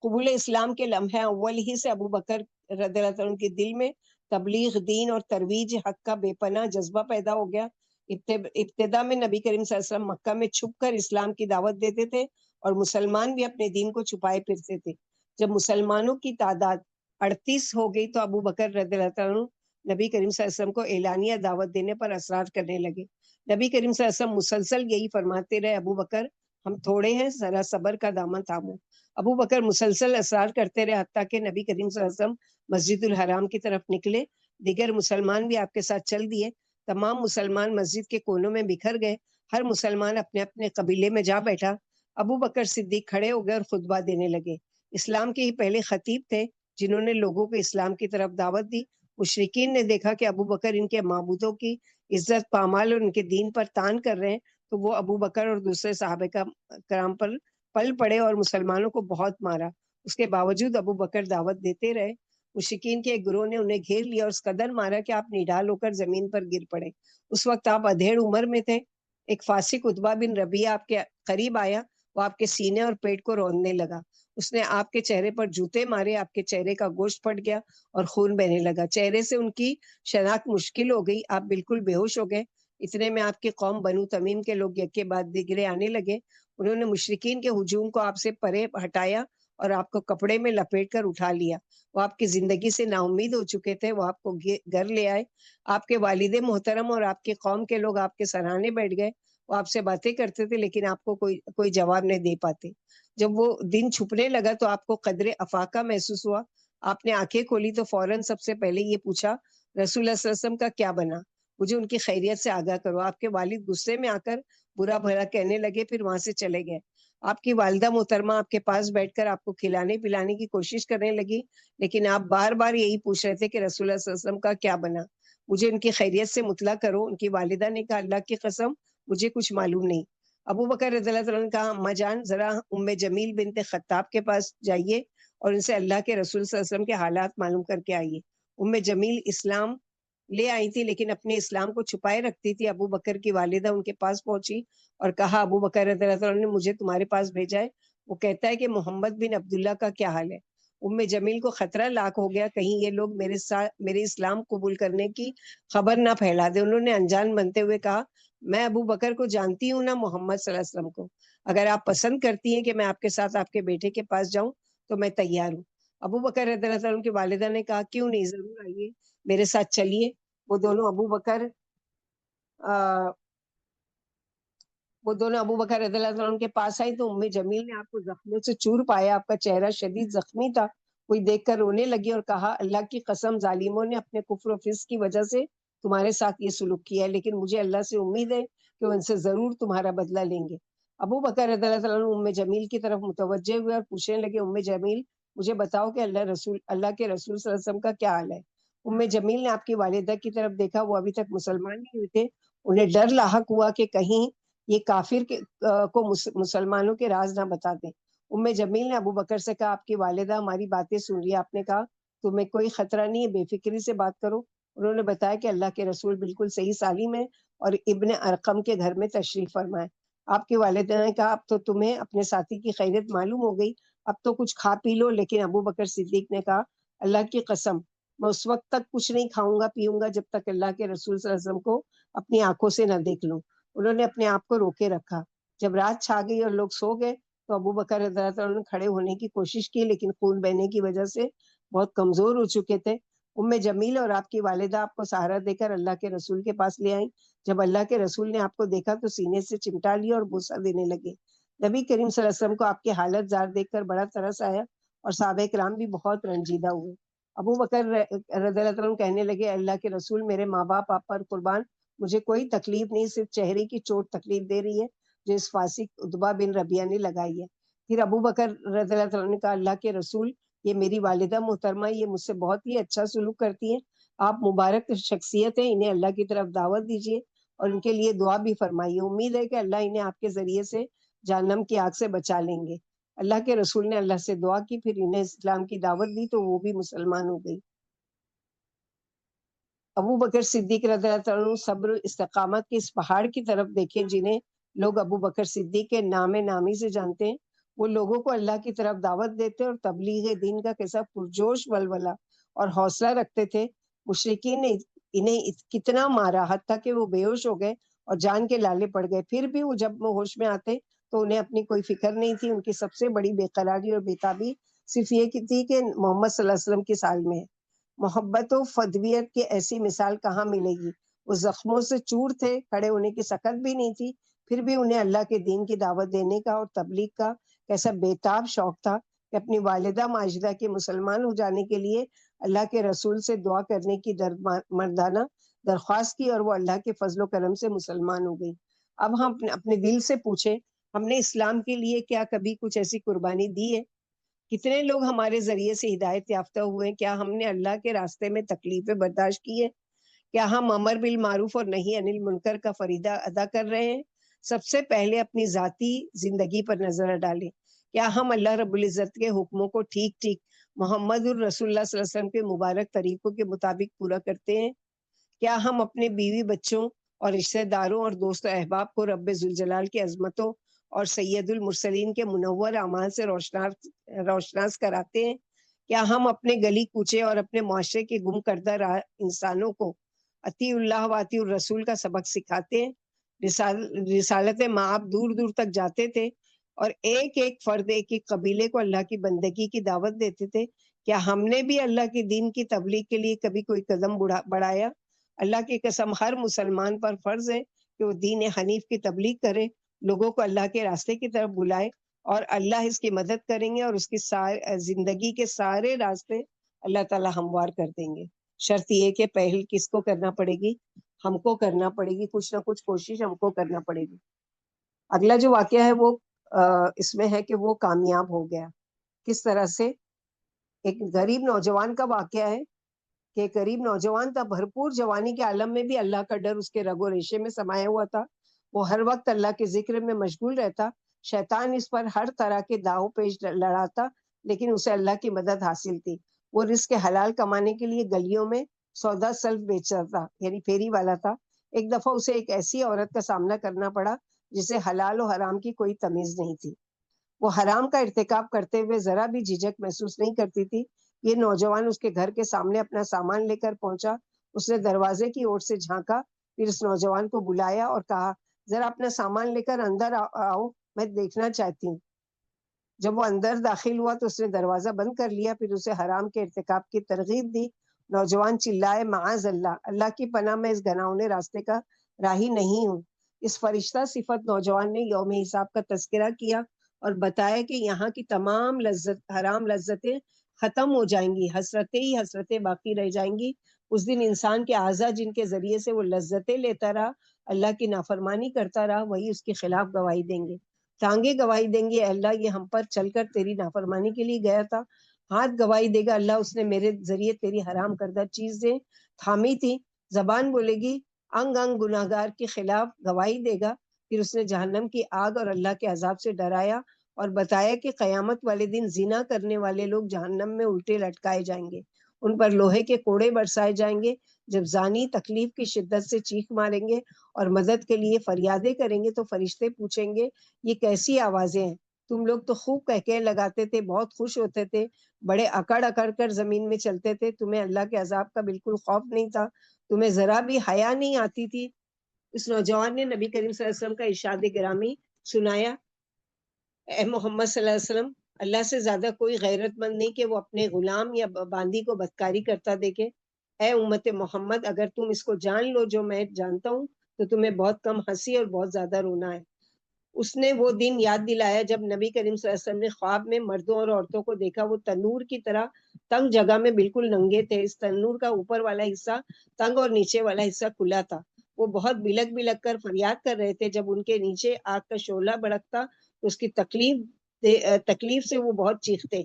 قبول اسلام کے لمحے اول ہی سے ابو بکر رضی اللہ عنہ کے دل میں تبلیغ دین اور ترویج حق کا بے پناہ جذبہ پیدا ہو گیا۔ ابتدا میں نبی کریم صلی اللہ علیہ وسلم مکہ میں چھپ کر اسلام کی دعوت دیتے تھے اور مسلمان بھی اپنے دین کو چھپائے پھرتے تھے۔ جب مسلمانوں کی تعداد 38 ہو گئی تو ابو بکر رضی اللہ عنہ نبی کریم صلی اللہ علیہ وسلم کو اعلانیہ دعوت دینے پر اصرار کرنے لگے۔ نبی کریم صلی اللہ علیہ وسلم مسلسل یہی فرماتے رہے، ابو بکر ہم تھوڑے ہیں، ذرا صبر کا دامن تھامو۔ ابو بکر مسلسل اصرار کرتے رہے حتیٰ کہ نبی کریم صلی اللہ علیہ وسلم مسجد الحرام کی طرف نکلے۔ دیگر مسلمان بھی آپ کے ساتھ چل دیے۔ تمام مسلمان مسجد کے کونوں میں بکھر گئے، ہر مسلمان اپنے اپنے قبیلے میں جا بیٹھا۔ ابو بکر صدیق کھڑے ہو گئے اور خطبہ دینے لگے۔ اسلام کے ہی پہلے خطیب تھے جنہوں نے لوگوں کو اسلام کی طرف دعوت دی۔ مشرکین نے دیکھا کہ ابو بکر ان کے معبودوں کی عزت پامال اور ان کے دین پر تان کر رہے ہیں تو وہ ابو بکر اور دوسرے صحابہ کرام پر پل پڑے اور مسلمانوں کو بہت مارا۔ اس کے باوجود ابو بکر دعوت دیتے رہے۔ مشرکین کے ایک گروہ نے انہیں گھیر لیا اور اس قدر مارا کہ آپ نڈال ہو کر زمین پر گر پڑے۔ اس وقت آپ ادھیڑ عمر میں تھے۔ ایک فاسق عتبہ بن ربیعہ آپ کے قریب آیا، وہ آپ کے سینے اور پیٹ کو روندنے لگا۔ اس نے آپ کے چہرے پر جوتے مارے، آپ کے چہرے کا گوشت پھٹ گیا اور خون بہنے لگا۔ چہرے سے ان کی شناخت مشکل ہو گئی، آپ بالکل بے ہوش ہو گئے۔ اتنے میں آپ کی قوم بنو تمیم کے لوگ یک کے بعد دیگرے آنے لگے. انہوں نے مشرکین کے ہجوم کو آپ سے پرے ہٹایا اور آپ کو کپڑے میں لپیٹ کر اٹھا لیا. وہ آپ کی زندگی سے نا امید ہو چکے تھے. وہ آپ کو گھر لے آئے. آپ کے والد محترم اور آپ کی قوم کے لوگ آپ کے سراہنے بیٹھ گئے. وہ آپ سے باتیں کرتے تھے لیکن آپ کو کوئی جواب نہیں دے پاتے. جب وہ دن چھپنے لگا تو آپ کو قدر افاقہ محسوس ہوا. آپ نے آنکھیں کھولی تو فوراً سب سے پہلے یہ پوچھا رسول اللہ صلی اللہ علیہ وسلم کا کیا بنا, مجھے ان کی خیریت سے آگاہ کرو. آپ کے والد غصے میں آ کر برا بھلا کہنے لگے, پھر وہاں سے چلے گئے. آپ کی والدہ محترمہ آپ کے پاس بیٹھ کر آپ کو کھلانے پلانے کی کوشش کرنے لگی, لیکن آپ بار بار یہی پوچھ رہے تھے کہ رسول اللہ صلی اللہ علیہ وسلم کا کیا بنا, مجھے ان کی خیریت سے مطلع کرو. ان کی والدہ نے کہا اللہ کی قسم مجھے کچھ معلوم نہیں. ابو بکر رضی اللہ عنہ نے کہا اما جان ذرا ام جمیل بنت خطاب کے پاس جائیے اور ان سے اللہ کے رسول صلی اللہ علیہ وسلم کے حالات معلوم کر کے آئیے. ام جمیل اسلام لے آئی تھی لیکن اپنے اسلام کو چھپائے رکھتی تھی. ابو بکر کی والدہ ان کے پاس پہنچی اور کہا ابو بکر رضی اللہ عنہ نے مجھے تمہارے پاس بھیجا ہے. وہ کہتا ہے کہ محمد بن عبداللہ کا کیا حال ہے. ام جمیل کو خطرہ لاحق ہو گیا کہیں یہ لوگ میرے اسلام قبول کرنے کی خبر نہ پھیلا دے. انہوں نے انجان بنتے ہوئے کہا میں ابو بکر کو جانتی ہوں نہ محمد صلی اللہ علیہ وسلم کو. اگر آپ پسند کرتی ہیں کہ میں آپ کے ساتھ آپ کے بیٹے کے پاس جاؤں تو میں تیار ہوں. ابو بکر رضی اللہ عنہ کی والدہ نے کہا کیوں نہیں, ضرور آئیے, میرے ساتھ چلیے. وہ دونوں ابو بکر رضی اللہ عنہ کے پاس آئی تو ام جمیل نے آپ کو زخموں سے چور پایا. آپ کا چہرہ شدید زخمی تھا. کوئی دیکھ کر رونے لگی اور کہا اللہ کی قسم ظالموں نے اپنے کفر و فسق کی وجہ سے تمہارے ساتھ یہ سلوک کیا ہے, لیکن مجھے اللہ سے امید ہے کہ وہ ان سے ضرور تمہارا بدلہ لیں گے. ابو بکر رضی اللہ عنہ ام جمیل کی طرف متوجہ ہوئے اور پوچھنے لگے ام جمیل مجھے بتاؤ کہ اللہ کے رسول صلی اللہ علیہ وسلم کا کیا حال ہے. ام جمیل نے آپ کی والدہ کی طرف دیکھا. وہ ابھی تک مسلمان نہیں ہوئے تھے. انہیں ڈر لاحق ہوا کہ کہیں یہ کافر کو مسلمانوں کے راز نہ بتا دیں. ام جمیل نے ابو بکر سے کہا آپ کی والدہ ہماری باتیں سن رہی ہے. آپ نے کہا تمہیں کوئی خطرہ نہیں ہے, بے فکری سے بات کرو. انہوں نے بتایا کہ اللہ کے رسول بالکل صحیح سالم ہے اور ابن ارقم کے گھر میں تشریف فرما ہے. آپ کی والدہ نے کہا اب تو تمہیں اپنے ساتھی کی خیریت معلوم ہو گئی, اب تو کچھ کھا پی لو. لیکن ابو بکر صدیق نے کہا اللہ کی قسم میں اس وقت تک کچھ نہیں کھاؤں گا پیوں گا جب تک اللہ کے رسول صلی اللہ علیہ وسلم کو اپنی آنکھوں سے نہ دیکھ لوں. انہوں نے اپنے آپ کو روکے رکھا. جب رات چھا گئی اور لوگ سو گئے تو ابو بکر رضی اللہ عنہ نے کھڑے ہونے کی کوشش کی لیکن خون بہنے کی وجہ سے بہت کمزور ہو چکے تھے. ام جمیل اور آپ کی والدہ آپ کو سہارا دے کر اللہ کے رسول کے پاس لے آئیں. جب اللہ کے رسول نے آپ کو دیکھا تو سینے سے چمٹا لیا اور بوسہ دینے لگے. نبی کریم صلی اللہ علیہ وسلم کو آپ کی حالت زار دیکھ کر بڑا ترس آیا اور صحابہ کرام بھی بہت رنجیدہ ہوئے. ابو بکر رضی اللہ عنہ کہنے لگے اللہ کے رسول میرے ماں باپ آپ پر قربان, مجھے کوئی تکلیف نہیں, صرف چہرے کی چوٹ تکلیف دے رہی ہے جو اس فاسق عتبہ بن ربیعہ نے لگائی ہے. پھر ابو بکر رضی اللہ عنہ نے کہا اللہ کے رسول یہ میری والدہ محترمہ یہ مجھ سے بہت ہی اچھا سلوک کرتی ہیں. آپ مبارک شخصیت ہیں, انہیں اللہ کی طرف دعوت دیجیے اور ان کے لیے دعا بھی فرمائیے. امید ہے کہ اللہ انہیں آپ کے ذریعے سے جہنم کی آگ سے بچا لیں گے. اللہ کے رسول نے اللہ سے دعا کی, پھر انہیں اسلام کی دعوت دی تو وہ بھی مسلمان ہو گئی. ابو بکر صدیق رضی اللہ عنہ صبر استقامت کے اس پہاڑ کی طرف دیکھیں جنہیں لوگ ابو بکر صدیق کے نام نامی سے جانتے ہیں. وہ لوگوں کو اللہ کی طرف دعوت دیتے اور تبلیغ دین کا کیسا پرجوش ولولہ اور حوصلہ رکھتے تھے. مشرکین نے انہیں کتنا مارا حتیٰ کہ وہ بے ہوش ہو گئے اور جان کے لالے پڑ گئے. پھر بھی وہ جب وہ ہوش میں آتے تو انہیں اپنی کوئی فکر نہیں تھی. ان کی سب سے بڑی بے قراری اور بےتابی صرف یہ تھی کہ محمد صلی اللہ علیہ وسلم کی سال میں ہے. محبت و فدویت کی ایسی مثال کہاں ملے گی. وہ زخموں سے چور تھے, کھڑے ہونے کی سکت بھی نہیں تھی, پھر بھی انہیں اللہ کے دین کی دعوت دینے کا اور تبلیغ کا کیسا بےتاب شوق تھا کہ اپنی والدہ ماجدہ کے مسلمان ہو جانے کے لیے اللہ کے رسول سے دعا کرنے کی مردانہ درخواست کی اور وہ اللہ کے فضل و کرم سے مسلمان ہو گئی. اب ہم اپنے دل سے پوچھیں ہم نے اسلام کے لیے کیا کبھی کچھ ایسی قربانی دی ہے؟ کتنے لوگ ہمارے ذریعے سے ہدایت یافتہ ہوئے ہیں؟ کیا ہم نے اللہ کے راستے میں تکلیفیں برداشت کی ہے؟ کیا ہم امر بالمعروف اور نہی عن المنکر کا فریضہ ادا کر رہے ہیں؟ سب سے پہلے اپنی ذاتی زندگی پر نظر ڈالیں. کیا ہم اللہ رب العزت کے حکموں کو ٹھیک ٹھیک محمد الرسول اللہ صلی اللہ علیہ وسلم کے مبارک طریقوں کے مطابق پورا کرتے ہیں؟ کیا ہم اپنے بیوی بچوں اور رشتہ داروں اور دوست و احباب کو رب ذوالجلال کی عظمتوں اور سید المرسلین کے منور اعمال سے روشناس کراتے ہیں؟ کیا ہم اپنے گلی کوچے اور اپنے معاشرے کے گم کردہ انسانوں کو اطیع اللہ و اطیع الرسول کا سبق سکھاتے ہیں. رسالت مآب دور دور تک جاتے تھے اور ایک ایک فرد ایک ایک قبیلے کو اللہ کی بندگی کی دعوت دیتے تھے. کیا ہم نے بھی اللہ کے دین کی تبلیغ کے لیے کبھی کوئی قدم بڑھایا؟ اللہ کی قسم ہر مسلمان پر فرض ہے کہ وہ دین حنیف کی تبلیغ کرے، لوگوں کو اللہ کے راستے کی طرف بلائے، اور اللہ اس کی مدد کریں گے اور اس کی زندگی کے سارے راستے اللہ تعالی ہموار کر دیں گے. شرط یہ کہ پہل کس کو کرنا پڑے گی؟ ہم کو کرنا پڑے گی، کچھ نہ کچھ کوشش ہم کو کرنا پڑے گی. اگلا جو واقعہ ہے وہ اس میں ہے کہ وہ کامیاب ہو گیا. کس طرح سے؟ ایک غریب نوجوان کا واقعہ ہے کہ ایک غریب نوجوان تھا، بھرپور جوانی کے عالم میں بھی اللہ کا ڈر اس کے رگ و ریشے میں سمایا ہوا تھا. وہ ہر وقت اللہ کے ذکر میں مشغول رہتا. شیطان اس پر ہر طرح کے داؤ پیش لڑاتا، لیکن اسے اللہ کی مدد حاصل تھی. وہ رزق حلال کمانے کے لیے گلیوں میں سودا سلف بیچتا تھا، یعنی پھیری والا تھا. ایک دفعہ اسے ایک ایسی عورت کا سامنا کرنا پڑا جسے حلال و حرام کی کوئی تمیز نہیں تھی. وہ حرام کا ارتکاب کرتے ہوئے ذرا بھی جھجک محسوس نہیں کرتی تھی. یہ نوجوان اس کے گھر کے سامنے اپنا سامان لے کر پہنچا. اس نے دروازے کی اوٹ سے جھانکا، پھر اس نوجوان کو بلایا اور کہا، ذرا اپنا سامان لے کر اندر آؤ، میں دیکھنا چاہتی ہوں. جب وہ اندر داخل ہوا تو اس نے دروازہ بند کر لیا، پھر اسے حرام کے ارتکاب کی ترغیب دی. نوجوان چلائے، معاذ اللہ، اللہ کی پناہ میں اس گھناؤنے راستے کا راہی نہیں ہوں. اس فرشتہ صفت نوجوان نے یوم حساب کا تذکرہ کیا اور بتایا کہ یہاں کی تمام حرام لذتیں ختم ہو جائیں گی، حسرتیں ہی حسرتیں باقی رہ جائیں گی. اس دن انسان کے اعضاء جن کے ذریعے سے وہ لذتیں لیتا رہا، اللہ کی نافرمانی کرتا رہا، وہی اس کے خلاف گواہی دیں گے. ٹانگیں گواہی دیں گے، اللہ یہ ہم پر چل کر تیری نافرمانی کے لیے گیا تھا. ہاتھ گواہی دے گا، اللہ اس نے میرے ذریعے تیری حرام کردہ چیزیں تھامی تھی. زبان بولے گی، انگ انگ گناہگار کے خلاف گواہی دے گا. پھر اس نے جہنم کی آگ اور اللہ کے عذاب سے ڈرایا اور بتایا کہ قیامت والے دن زنا کرنے والے لوگ جہنم میں الٹے لٹکائے جائیں گے. ان پر لوہے کے کوڑے برسائے جائیں گے. جب زانی تکلیف کی شدت سے چیخ ماریں گے اور مدد کے لیے فریادیں کریں گے تو فرشتے پوچھیں گے، یہ کیسی آوازیں ہیں؟ تم لوگ تو خوب کہکے لگاتے تھے، بہت خوش ہوتے تھے، بڑے اکڑ اکڑ کر زمین میں چلتے تھے، تمہیں اللہ کے عذاب کا بالکل خوف نہیں تھا، تمہیں ذرا بھی حیا نہیں آتی تھی. اس نوجوان نے نبی کریم صلی اللہ علیہ وسلم کا ارشاد گرامی سنایا، اے محمد صلی اللہ علیہ وسلم، اللہ سے زیادہ کوئی غیرت مند نہیں کہ وہ اپنے غلام یا باندی کو بدکاری کرتا دیکھے. اے امت محمد، اگر تم اس کو جان لو جو میں جانتا ہوں تو تمہیں بہت کم ہنسی اور بہت زیادہ رونا ہے. اس نے وہ دن یاد دلایا جب نبی کریم صلی اللہ علیہ وسلم نے خواب میں مردوں اور عورتوں کو دیکھا. وہ تنور کی طرح تنگ جگہ میں بالکل ننگے تھے. اس تنور کا اوپر والا حصہ تنگ اور نیچے والا حصہ کھلا تھا. وہ بہت بلک بلک کر فریاد کر رہے تھے. جب ان کے نیچے آگ کا شعلہ بھڑکتا تو اس کی تکلیف سے وہ بہت چیختے.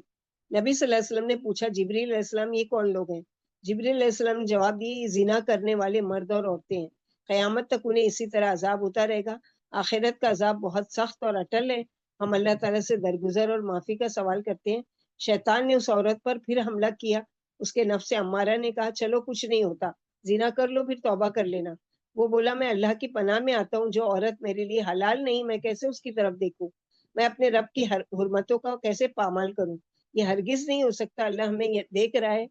نبی صلی اللہ علیہ وسلم نے پوچھا، جبریل علیہ السلام، یہ کون لوگ ہیں؟ جبریل علیہ السلام نے جواب دیا، یہ زنا کرنے والے مرد اور عورتیں ہیں. قیامت تک انہیں اسی طرح عذاب ہوتا رہے گا. آخرت کا عذاب بہت سخت اور اٹل ہے. ہم اللہ تعالیٰ سے درگزر اور معافی کا سوال کرتے ہیں. شیطان نے اس عورت پر پھر حملہ کیا. اس کے نفس امارہ نے کہا، چلو کچھ نہیں ہوتا، زنا کر لو، پھر توبہ کر لینا. وہ بولا، میں اللہ کی پناہ میں آتا ہوں، جو عورت میرے لیے حلال نہیں، میں کیسے اس کی طرف دیکھوں؟ میں اپنے رب کی حرمتوں کا کیسے پامال کروں؟ یہ ہرگز نہیں ہو سکتا. اللہ ہمیں یہ دیکھ رہا ہے.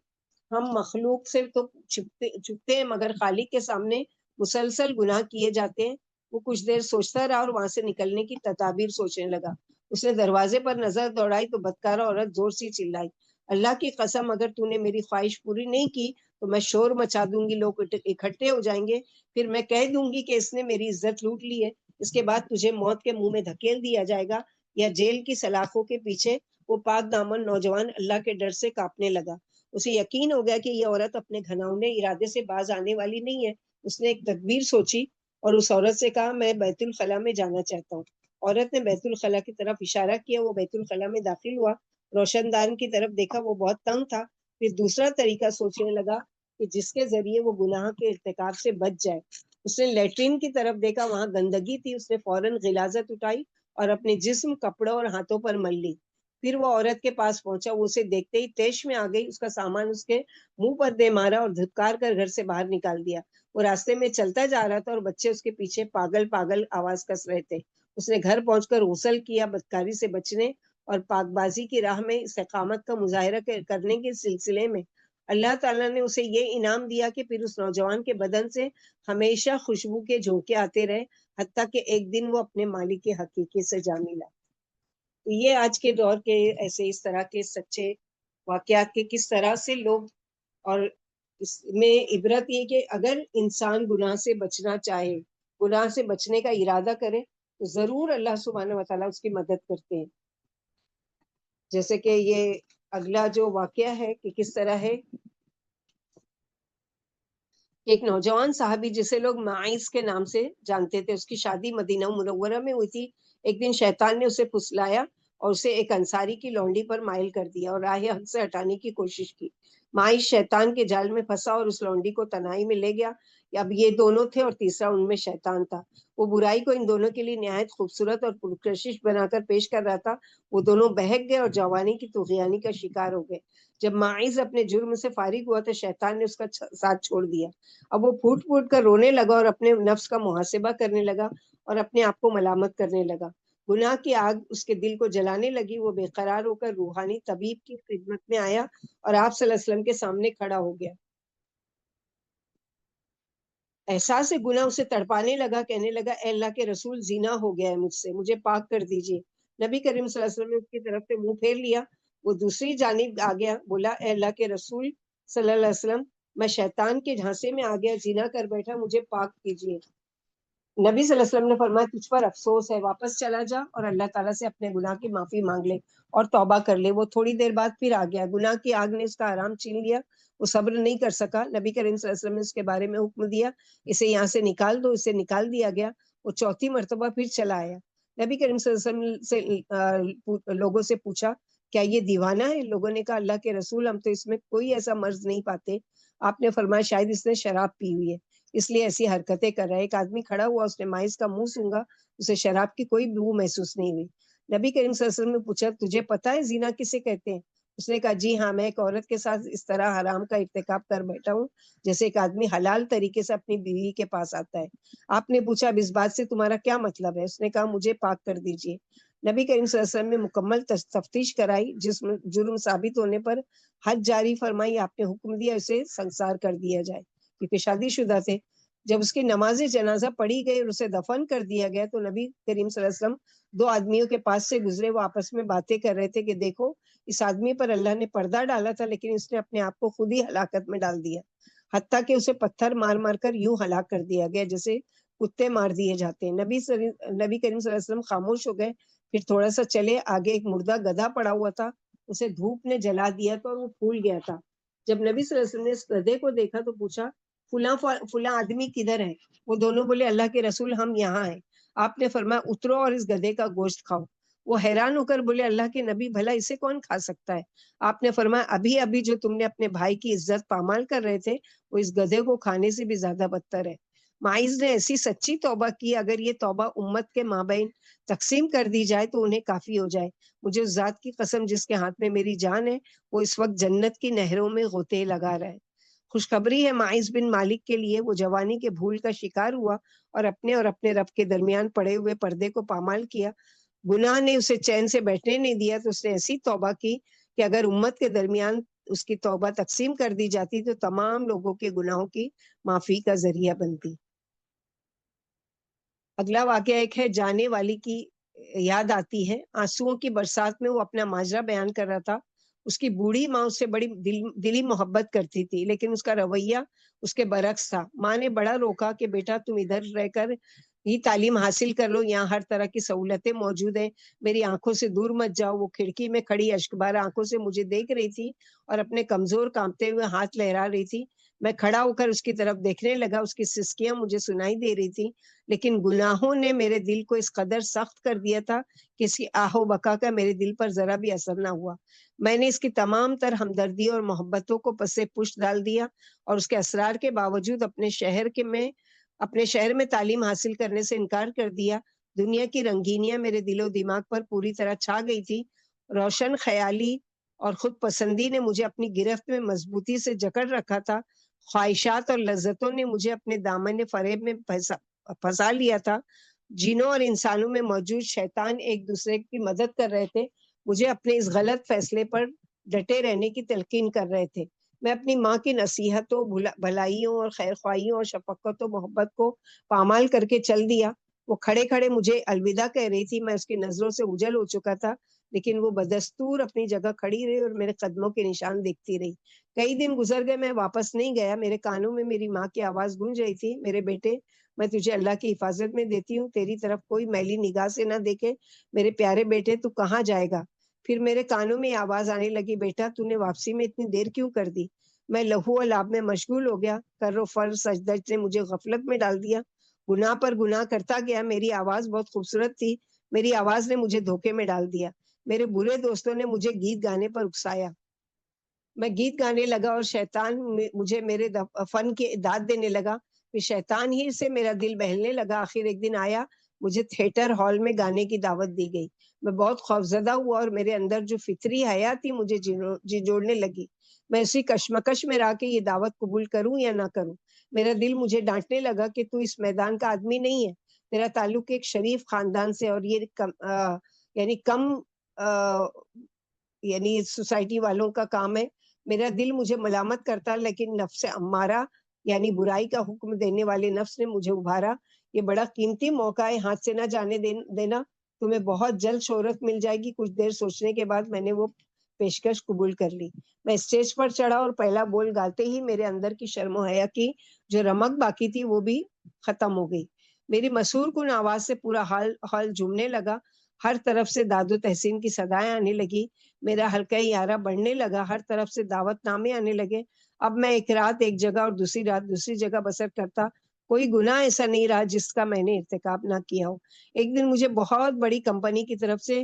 ہم مخلوق سے تو چھپتے ہیں مگر خالق کے سامنے مسلسل گناہ کیے جاتے ہیں. وہ کچھ دیر سوچتا رہا اور وہاں سے نکلنے کی تدابیر سوچنے لگا. اس نے دروازے پر نظر دوڑائی تو بدکارہ عورت زور سے چلائی، اللہ کی قسم، اگر تو نے میری خواہش پوری نہیں کی تو میں شور مچا دوں گی، لوگ اکٹھے ہو جائیں گے، پھر میں کہہ دوں گی کہ اس نے میری عزت لوٹ لی ہے. اس کے بعد تجھے موت کے منہ میں دھکیل دیا جائے گا یا جیل کی سلاخوں کے پیچھے. وہ پاک دامن نوجوان اللہ کے ڈر سے کانپنے لگا. اسے یقین ہو گیا کہ یہ عورت اپنے گھناؤنے ارادے سے باز آنے والی نہیں ہے. اس نے ایک تدبیر سوچی اور اس عورت سے کہا، میں بیت الخلاء میں جانا چاہتا ہوں. عورت نے بیت الخلاء کی طرف اشارہ کیا. وہ بیت الخلاء میں داخل ہوا، روشن دان کی طرف دیکھا، وہ بہت تنگ تھا. پھر دوسرا طریقہ سوچنے لگا کہ جس کے ذریعے وہ گناہ کے ارتکاب سے بچ جائے. اس نے لیٹرین کی طرف دیکھا، وہاں گندگی تھی. اس نے فوراً غلاظت اٹھائی اور اپنے جسم، کپڑوں اور ہاتھوں پر مل لی. پھر وہ عورت کے پاس پہنچا. وہ اسے دیکھتے ہی طیش میں آ گئی. اس کا سامان اس کے منہ پر دے مارا اور دھتکار کر گھر سے باہر نکال دیا. وہ راستے میں چلتا جا رہا تھا اور بچے اس کے پیچھے پاگل پاگل آواز کس رہے تھے. اس نے گھر پہنچ کر غسل کیا. بدکاری سے بچنے اور پاک بازی کی راہ میں استقامت کا مظاہرہ کرنے کے سلسلے میں اللہ تعالیٰ نے اسے یہ انعام دیا کہ پھر اس نوجوان کے بدن سے ہمیشہ خوشبو کے جھونکے آتے رہے، حتیٰ کہ ایک دن وہ اپنے مالک کے حقیقی سے جا ملا۔ تو یہ آج کے دور کے ایسے اس طرح کے سچے واقعات کے کس طرح سے لوگ، اور اس میں عبرت یہ کہ اگر انسان گناہ سے بچنا چاہے، گناہ سے بچنے کا ارادہ کرے، تو ضرور اللہ سبحانہ و تعالیٰ اس کی مدد کرتے ہیں۔ جیسے کہ یہ اگلا جو واقعہ ہے کہ کس طرح ہے، ایک نوجوان صحابی جسے لوگ معیز کے نام سے جانتے تھے، اس کی شادی مدینہ منورہ میں ہوئی تھی۔ ایک دن شیطان نے اسے پھسلایا اور اسے ایک انصاری کی لونڈی پر مائل کر دیا اور راہ حق سے ہٹانے کی کوشش کی۔ معیز شیطان کے جال میں پھنسا اور اس لونڈی کو تنہائی میں لے گیا۔ اب یہ دونوں تھے اور تیسرا ان میں شیطان تھا۔ وہ برائی کو ان دونوں کے لیے نہایت خوبصورت اور پرکشش بنا کر پیش کر رہا تھا۔ وہ دونوں بہک گئے اور جوانی کی طغیانی کا شکار ہو گئے۔ جب معیز اپنے جرم سے فارغ ہوا تو شیطان نے اس کا ساتھ چھوڑ دیا۔ اب وہ پھوٹ پھوٹ کر رونے لگا اور اپنے نفس کا محاسبہ کرنے لگا اور اپنے آپ کو ملامت کرنے لگا۔ گناہ کی آگ اس کے دل کو جلانے لگی۔ وہ بے قرار ہو کر روحانی طبیب کی خدمت میں آیا اور آپ صلی اللہ علیہ وسلم کے سامنے کھڑا ہو گیا۔ احساس گناہ اسے تڑپانے لگا، کہنے لگا اے اللہ کے رسول، زنا ہو گیا ہے مجھ سے، مجھے پاک کر دیجیے۔ نبی کریم صلی اللہ علیہ وسلم نے اس کی طرف سے منہ پھیر لیا۔ وہ دوسری جانب آ گیا، بولا اے اللہ کے رسول صلی اللہ علیہ وسلم، میں شیطان کے جھانسے میں آ گیا، زنا کر بیٹھا، مجھے پاک کیجیے۔ نبی صلی اللہ علیہ وسلم نے فرمایا تجھ پر افسوس ہے، واپس چلا جا اور اللہ تعالیٰ سے اپنے گناہ کی معافی مانگ لے اور توبہ کر لے۔ وہ تھوڑی دیر بعد پھر آ گیا، گناہ کی آگ نے اس کا آرام چھین لیا، وہ صبر نہیں کر سکا۔ نبی کریم صلی اللہ علیہ وسلم نے اس کے بارے میں حکم دیا اسے یہاں سے نکال دو، اسے نکال دیا گیا۔ وہ چوتھی مرتبہ پھر چلا آیا۔ نبی کریم صلی اللہ علیہ وسلم سے لوگوں سے پوچھا کیا یہ دیوانہ ہے؟ لوگوں نے کہا اللہ کے رسول ہم تو اس میں کوئی ایسا مرض نہیں پاتے۔ آپ نے فرمایا شاید اس نے شراب پی ہوئی ہے اس لیے ایسی حرکتیں کر رہا ہے۔ ایک آدمی کھڑا ہوا، اس نے مائز کا منہ سونگا، اسے شراب کی کوئی بو محسوس نہیں ہوئی۔ نبی کریم صلی اللہ علیہ وسلم نے پوچھا تجھے پتا ہے زنا کسے کہتے ہیں؟ اس نے کہا جی ہاں، میں ایک عورت کے ساتھ اس طرح حرام کا ارتکاب کر بیٹھا ہوں جیسے ایک آدمی حلال طریقے سے اپنی بیوی کے پاس آتا ہے۔ آپ نے پوچھا اب اس بات سے تمہارا کیا مطلب ہے؟ اس نے کہا مجھے پاک کر دیجیے۔ نبی کریم صلی اللہ علیہ وسلم نے مکمل تفتیش کرائی، جرم ثابت ہونے پر حد جاری فرمائی۔ آپ نے حکم دیا اسے سنسار کر دیا جائے کیونکہ شادی شدہ تھے۔ جب اس کی نماز جنازہ پڑھی گئی اور اسے دفن کر دیا گیا تو نبی کریم صلی اللہ علیہ وسلم دو آدمیوں کے پاس سے گزرے۔ وہ آپس میں باتیں کر رہے تھے کہ دیکھو اس آدمی پر اللہ نے پردہ ڈالا تھا لیکن اس نے اپنے آپ کو خود ہی ہلاکت میں ڈال دیا، حتیٰ کہ اسے پتھر مار مار کر یوں ہلاک کر دیا گیا جیسے کتے مار دیے جاتے ہیں۔ نبی کریم صلی اللہ علیہ وسلم خاموش ہو گئے، پھر تھوڑا سا چلے، آگے ایک مردہ گدھا پڑا ہوا تھا، اسے دھوپ نے جلا دیا تھا اور وہ پھول گیا تھا۔ جب نبی صلی اللہ علیہ وسلم نے اس گدھے کو دیکھا تو پوچھا فلاں آدمی کدھر ہے؟ وہ دونوں بولے اللہ کے رسول ہم یہاں ہیں۔ آپ نے فرمایا اترو اور اس گدھے کا گوشت کھاؤ۔ وہ حیران ہو کر بولے اللہ کے نبی بھلا اسے کون کھا سکتا ہے؟ آپ نے فرمایا ابھی ابھی جو تم نے اپنے بھائی کی عزت پامال کر رہے تھے وہ اس گدھے کو کھانے سے بھی زیادہ بدتر ہے۔ معیز نے ایسی سچی توبہ کی، اگر یہ توبہ امت کے مابین تقسیم کر دی جائے تو انہیں کافی ہو جائے۔ مجھے اس ذات کی قسم جس کے ہاتھ میں میری جان ہے، وہ اس وقت جنت کی نہروں میں غوطے لگا رہا ہے۔ خوشخبری ہے معیز بن مالک کے لیے، وہ جوانی کے بھول کا شکار ہوا اور اپنے رب کے درمیان پڑے ہوئے پردے کو پامال کیا۔ گناہ نے اسے چین سے بیٹھنے نہیں دیا تو اس نے ایسی توبہ کی کہ اگر امت کے درمیان اس کی توبہ تقسیم کر دی جاتی تو تمام لوگوں کے گناہوں کی معافی کا ذریعہ بنتی۔ اگلا واقعہ ایک ہے جانے والی کی یاد آتی ہے۔ آنسوؤں کی برسات میں وہ اپنا ماجرا بیان کر رہا تھا۔ اس کی بوڑھی ماں اس سے بڑی دلی محبت کرتی تھی لیکن اس کا رویہ اس کے برعکس تھا۔ ماں نے بڑا روکا کہ بیٹا تم ادھر رہ کر ہی تعلیم حاصل کر لو، یہاں ہر طرح کی سہولتیں موجود ہیں، میری آنکھوں سے دور مت جاؤ۔ وہ کھڑکی میں کھڑی اشکبار آنکھوں سے مجھے دیکھ رہی تھی اور اپنے کمزور کانپتے ہوئے ہاتھ لہرا رہی تھی۔ میں کھڑا ہو کر اس کی طرف دیکھنے لگا، اس کی سسکیاں مجھے سنائی دے رہی تھی لیکن گناہوں نے میرے دل کو اس قدر سخت کر دیا تھا کہ اس کی آہ و بکا کا میرے دل پر ذرا بھی اثر نہ ہوا۔ میں نے اس کی تمام تر ہمدردی اور محبتوں کو پسے پشت ڈال دیا اور اس کے اسرار کے باوجود اپنے شہر میں تعلیم حاصل کرنے سے انکار کر دیا۔ دنیا کی رنگینیاں میرے دل و دماغ پر پوری طرح چھا گئی تھی۔ روشن خیالی اور خود پسندی نے مجھے اپنی گرفت میں مضبوطی سے جکڑ رکھا تھا۔ خواہشات اور لذتوں نے مجھے اپنے دامن فریب میں پھنسا لیا تھا۔ جنوں اور انسانوں میں موجود شیطان ایک دوسرے کی مدد کر رہے تھے، مجھے اپنے اس غلط فیصلے پر ڈٹے رہنے کی تلقین کر رہے تھے۔ میں اپنی ماں کی نصیحتوں، بھلائیوں اور خیر خواہیوں اور شفقت و محبت کو پامال کر کے چل دیا۔ وہ کھڑے کھڑے مجھے الوداع کہہ رہی تھی، میں اس کی نظروں سے اوجھل ہو چکا تھا، لیکن وہ بدستور اپنی جگہ کھڑی رہی اور میرے قدموں کے نشان دیکھتی رہی۔ کئی دن گزر گئے، میں واپس نہیں گیا۔ میرے کانوں میں میری ماں کی آواز گونج رہی تھی، میرے بیٹے، میں تجھے اللہ کی حفاظت میں دیتی ہوں، تیری طرف کوئی میلی نگاہ سے نہ دیکھے، میرے پیارے بیٹے، تو کہاں جائے گا؟ پھر میرے کانوں میں آواز آنے لگی، بیٹا تو نے واپسی میں اتنی دیر کیوں کر دی؟ میں لہو و لعاب میں مشغول ہو گیا۔ کر و فر سجدج نے مجھے غفلت میں ڈال دیا، گناہ پر گناہ کرتا گیا۔ میری آواز بہت خوبصورت تھی، میری آواز نے مجھے دھوکے میں ڈال دیا۔ میرے برے دوستوں نے مجھے گیت گانے پر اکسایا، میں گیت گانے لگا اور شیطان مجھے میرے فن کی داد دینے لگا۔ پھر شیطان ہی سے میرا دل بہلنے لگا۔ آخر ایک دن آیا، مجھے تھیٹر ہال میں گانے کی دعوت دی گئی۔ میں بہت خوفزدہ ہوا اور میرے اندر جو فطری حیا تھی مجھے جھنجھوڑنے لگی۔ میں اسی کشمکش میں رہا کہ یہ دعوت قبول کروں یا نہ کروں۔ میرا دل مجھے ڈانٹنے لگا کہ تو اس میدان کا آدمی نہیں ہے، تیرا تعلق ایک شریف خاندان سے، اور یہ یعنی سوسائٹی والوں کا کام ہے۔ میرا دل مجھے ملامت کرتا، لیکن نفس امارہ یعنی برائی کا حکم دینے والے نفس نے مجھے ابھارا۔ یہ بڑا قیمتی موقع ہے، ہاتھ سے نہ جانے دینا، تمہیں بہت جلد شہرت مل جائے گی۔ کچھ دیر سوچنے کے بعد میں نے وہ پیشکش قبول کر لی۔ میں اسٹیج پر چڑھا اور پہلا بول گاتے ہی میرے اندر کی شرم و حیا کی جو رمق باقی تھی وہ بھی ختم ہو گئی۔ میری مسحور کن آواز سے پورا ہال جھومنے لگا، ہر طرف سے داد و تحسین کی صدائیں آنے لگی، میرا حلقہ یارہ بڑھنے لگا، ہر طرف سے دعوت نامے آنے لگے۔ اب میں ایک رات ایک جگہ اور دوسری رات دوسری جگہ بسر کرتا، کوئی گناہ ایسا نہیں رہا جس کا میں نے ارتکاب نہ کیا ہو۔ ایک دن مجھے بہت بڑی کمپنی کی طرف سے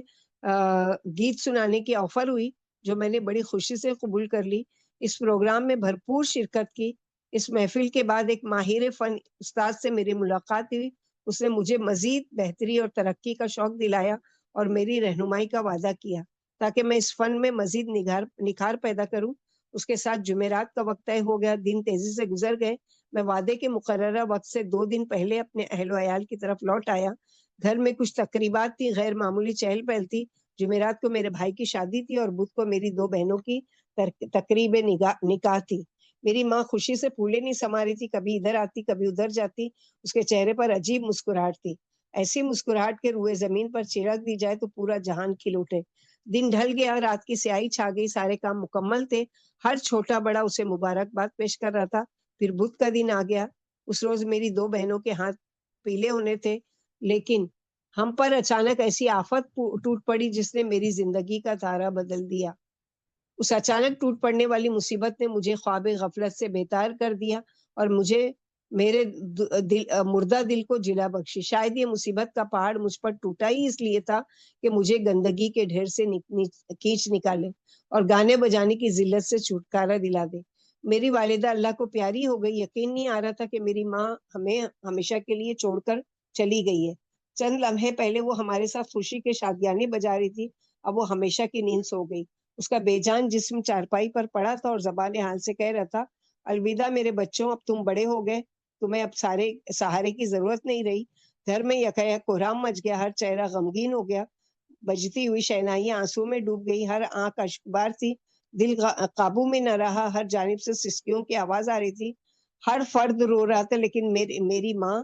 گیت سنانے کی آفر ہوئی، جو میں نے بڑی خوشی سے قبول کر لی۔ اس پروگرام میں بھرپور شرکت کی۔ اس محفل کے بعد ایک ماہر فن استاد سے میری ملاقات ہوئی۔ اس نے مجھے مزید بہتری اور ترقی کا شوق دلایا اور میری رہنمائی کا وعدہ کیا تاکہ میں اس فن میں مزید نکھار پیدا کروں۔ اس کے ساتھ جمعرات کا وقت طے ہو گیا، دن تیزی سے گزر گئے۔ میں وعدے کے مقررہ وقت سے 2 دن پہلے اپنے اہل و عیال کی طرف لوٹ آیا۔ گھر میں کچھ تقریبات تھی، غیر معمولی چہل پہل تھی۔ جمعرات کو میرے بھائی کی شادی تھی اور بدھ کو میری 2 بہنوں کی تقریب نکاح تھی۔ میری ماں خوشی سے پھولے نہیں سما رہی تھی، کبھی ادھر آتی کبھی ادھر جاتی۔ اس کے چہرے پر عجیب مسکراہٹ تھی، ایسی مسکراہٹ کے روئے زمین پر چھڑک دی جائے تو پورا جہان کھل اٹھے۔ دن ڈھل گیا، رات کی سیاہی چھا گئی، سارے کام مکمل تھے، ہر چھوٹا بڑا اسے مبارکباد پیش کر رہا تھا۔ پھر بدھ کا دن آ گیا۔ اس روز میری 2 بہنوں کے ہاتھ پیلے ہونے تھے، لیکن ہم پر اچانک ایسی آفت ٹوٹ پڑی جس نے میری زندگی کا تارا بدل دیا۔ اس اچانک ٹوٹ پڑنے والی مصیبت نے مجھے خواب غفلت سے بیدار کر دیا اور مجھے میرے مردہ دل کو جلا بخشی۔ شاید یہ مصیبت کا پہاڑ مجھ پر ٹوٹا ہی اس لیے تھا کہ مجھے گندگی کے ڈھیر سے کھینچ نکالے اور گانے بجانے کی ذلت سے چھٹکارا دلا دے۔ میری والدہ اللہ کو پیاری ہو گئی۔ یقین نہیں آ رہا تھا کہ میری ماں ہمیں ہمیشہ کے لیے چھوڑ کر چلی گئی ہے۔ چند لمحے پہلے وہ ہمارے ساتھ خوشی کے شادیانے بجا رہی تھی، اب وہ ہمیشہ کی نیند سو گئی۔ اس کا بے جان جسم چارپائی پر پڑا تھا اور زبان حال سے کہہ رہا تھا، الوداع میرے بچوں، اب تم بڑے ہو گئے، تمہیں اب سہارے کی ضرورت نہیں رہی۔ گھر میں یکایک کوہرام مچ گیا، ہر چہرہ غمگین ہو گیا، بجتی ہوئی شہنائیاں آنسو میں ڈوب گئی، ہر آنکھ اشکبار تھی، دل قابو میں نہ رہا، ہر جانب سے سسکیوں کی آواز آ رہی تھی، ہر فرد رو رہا تھا، لیکن میری ماں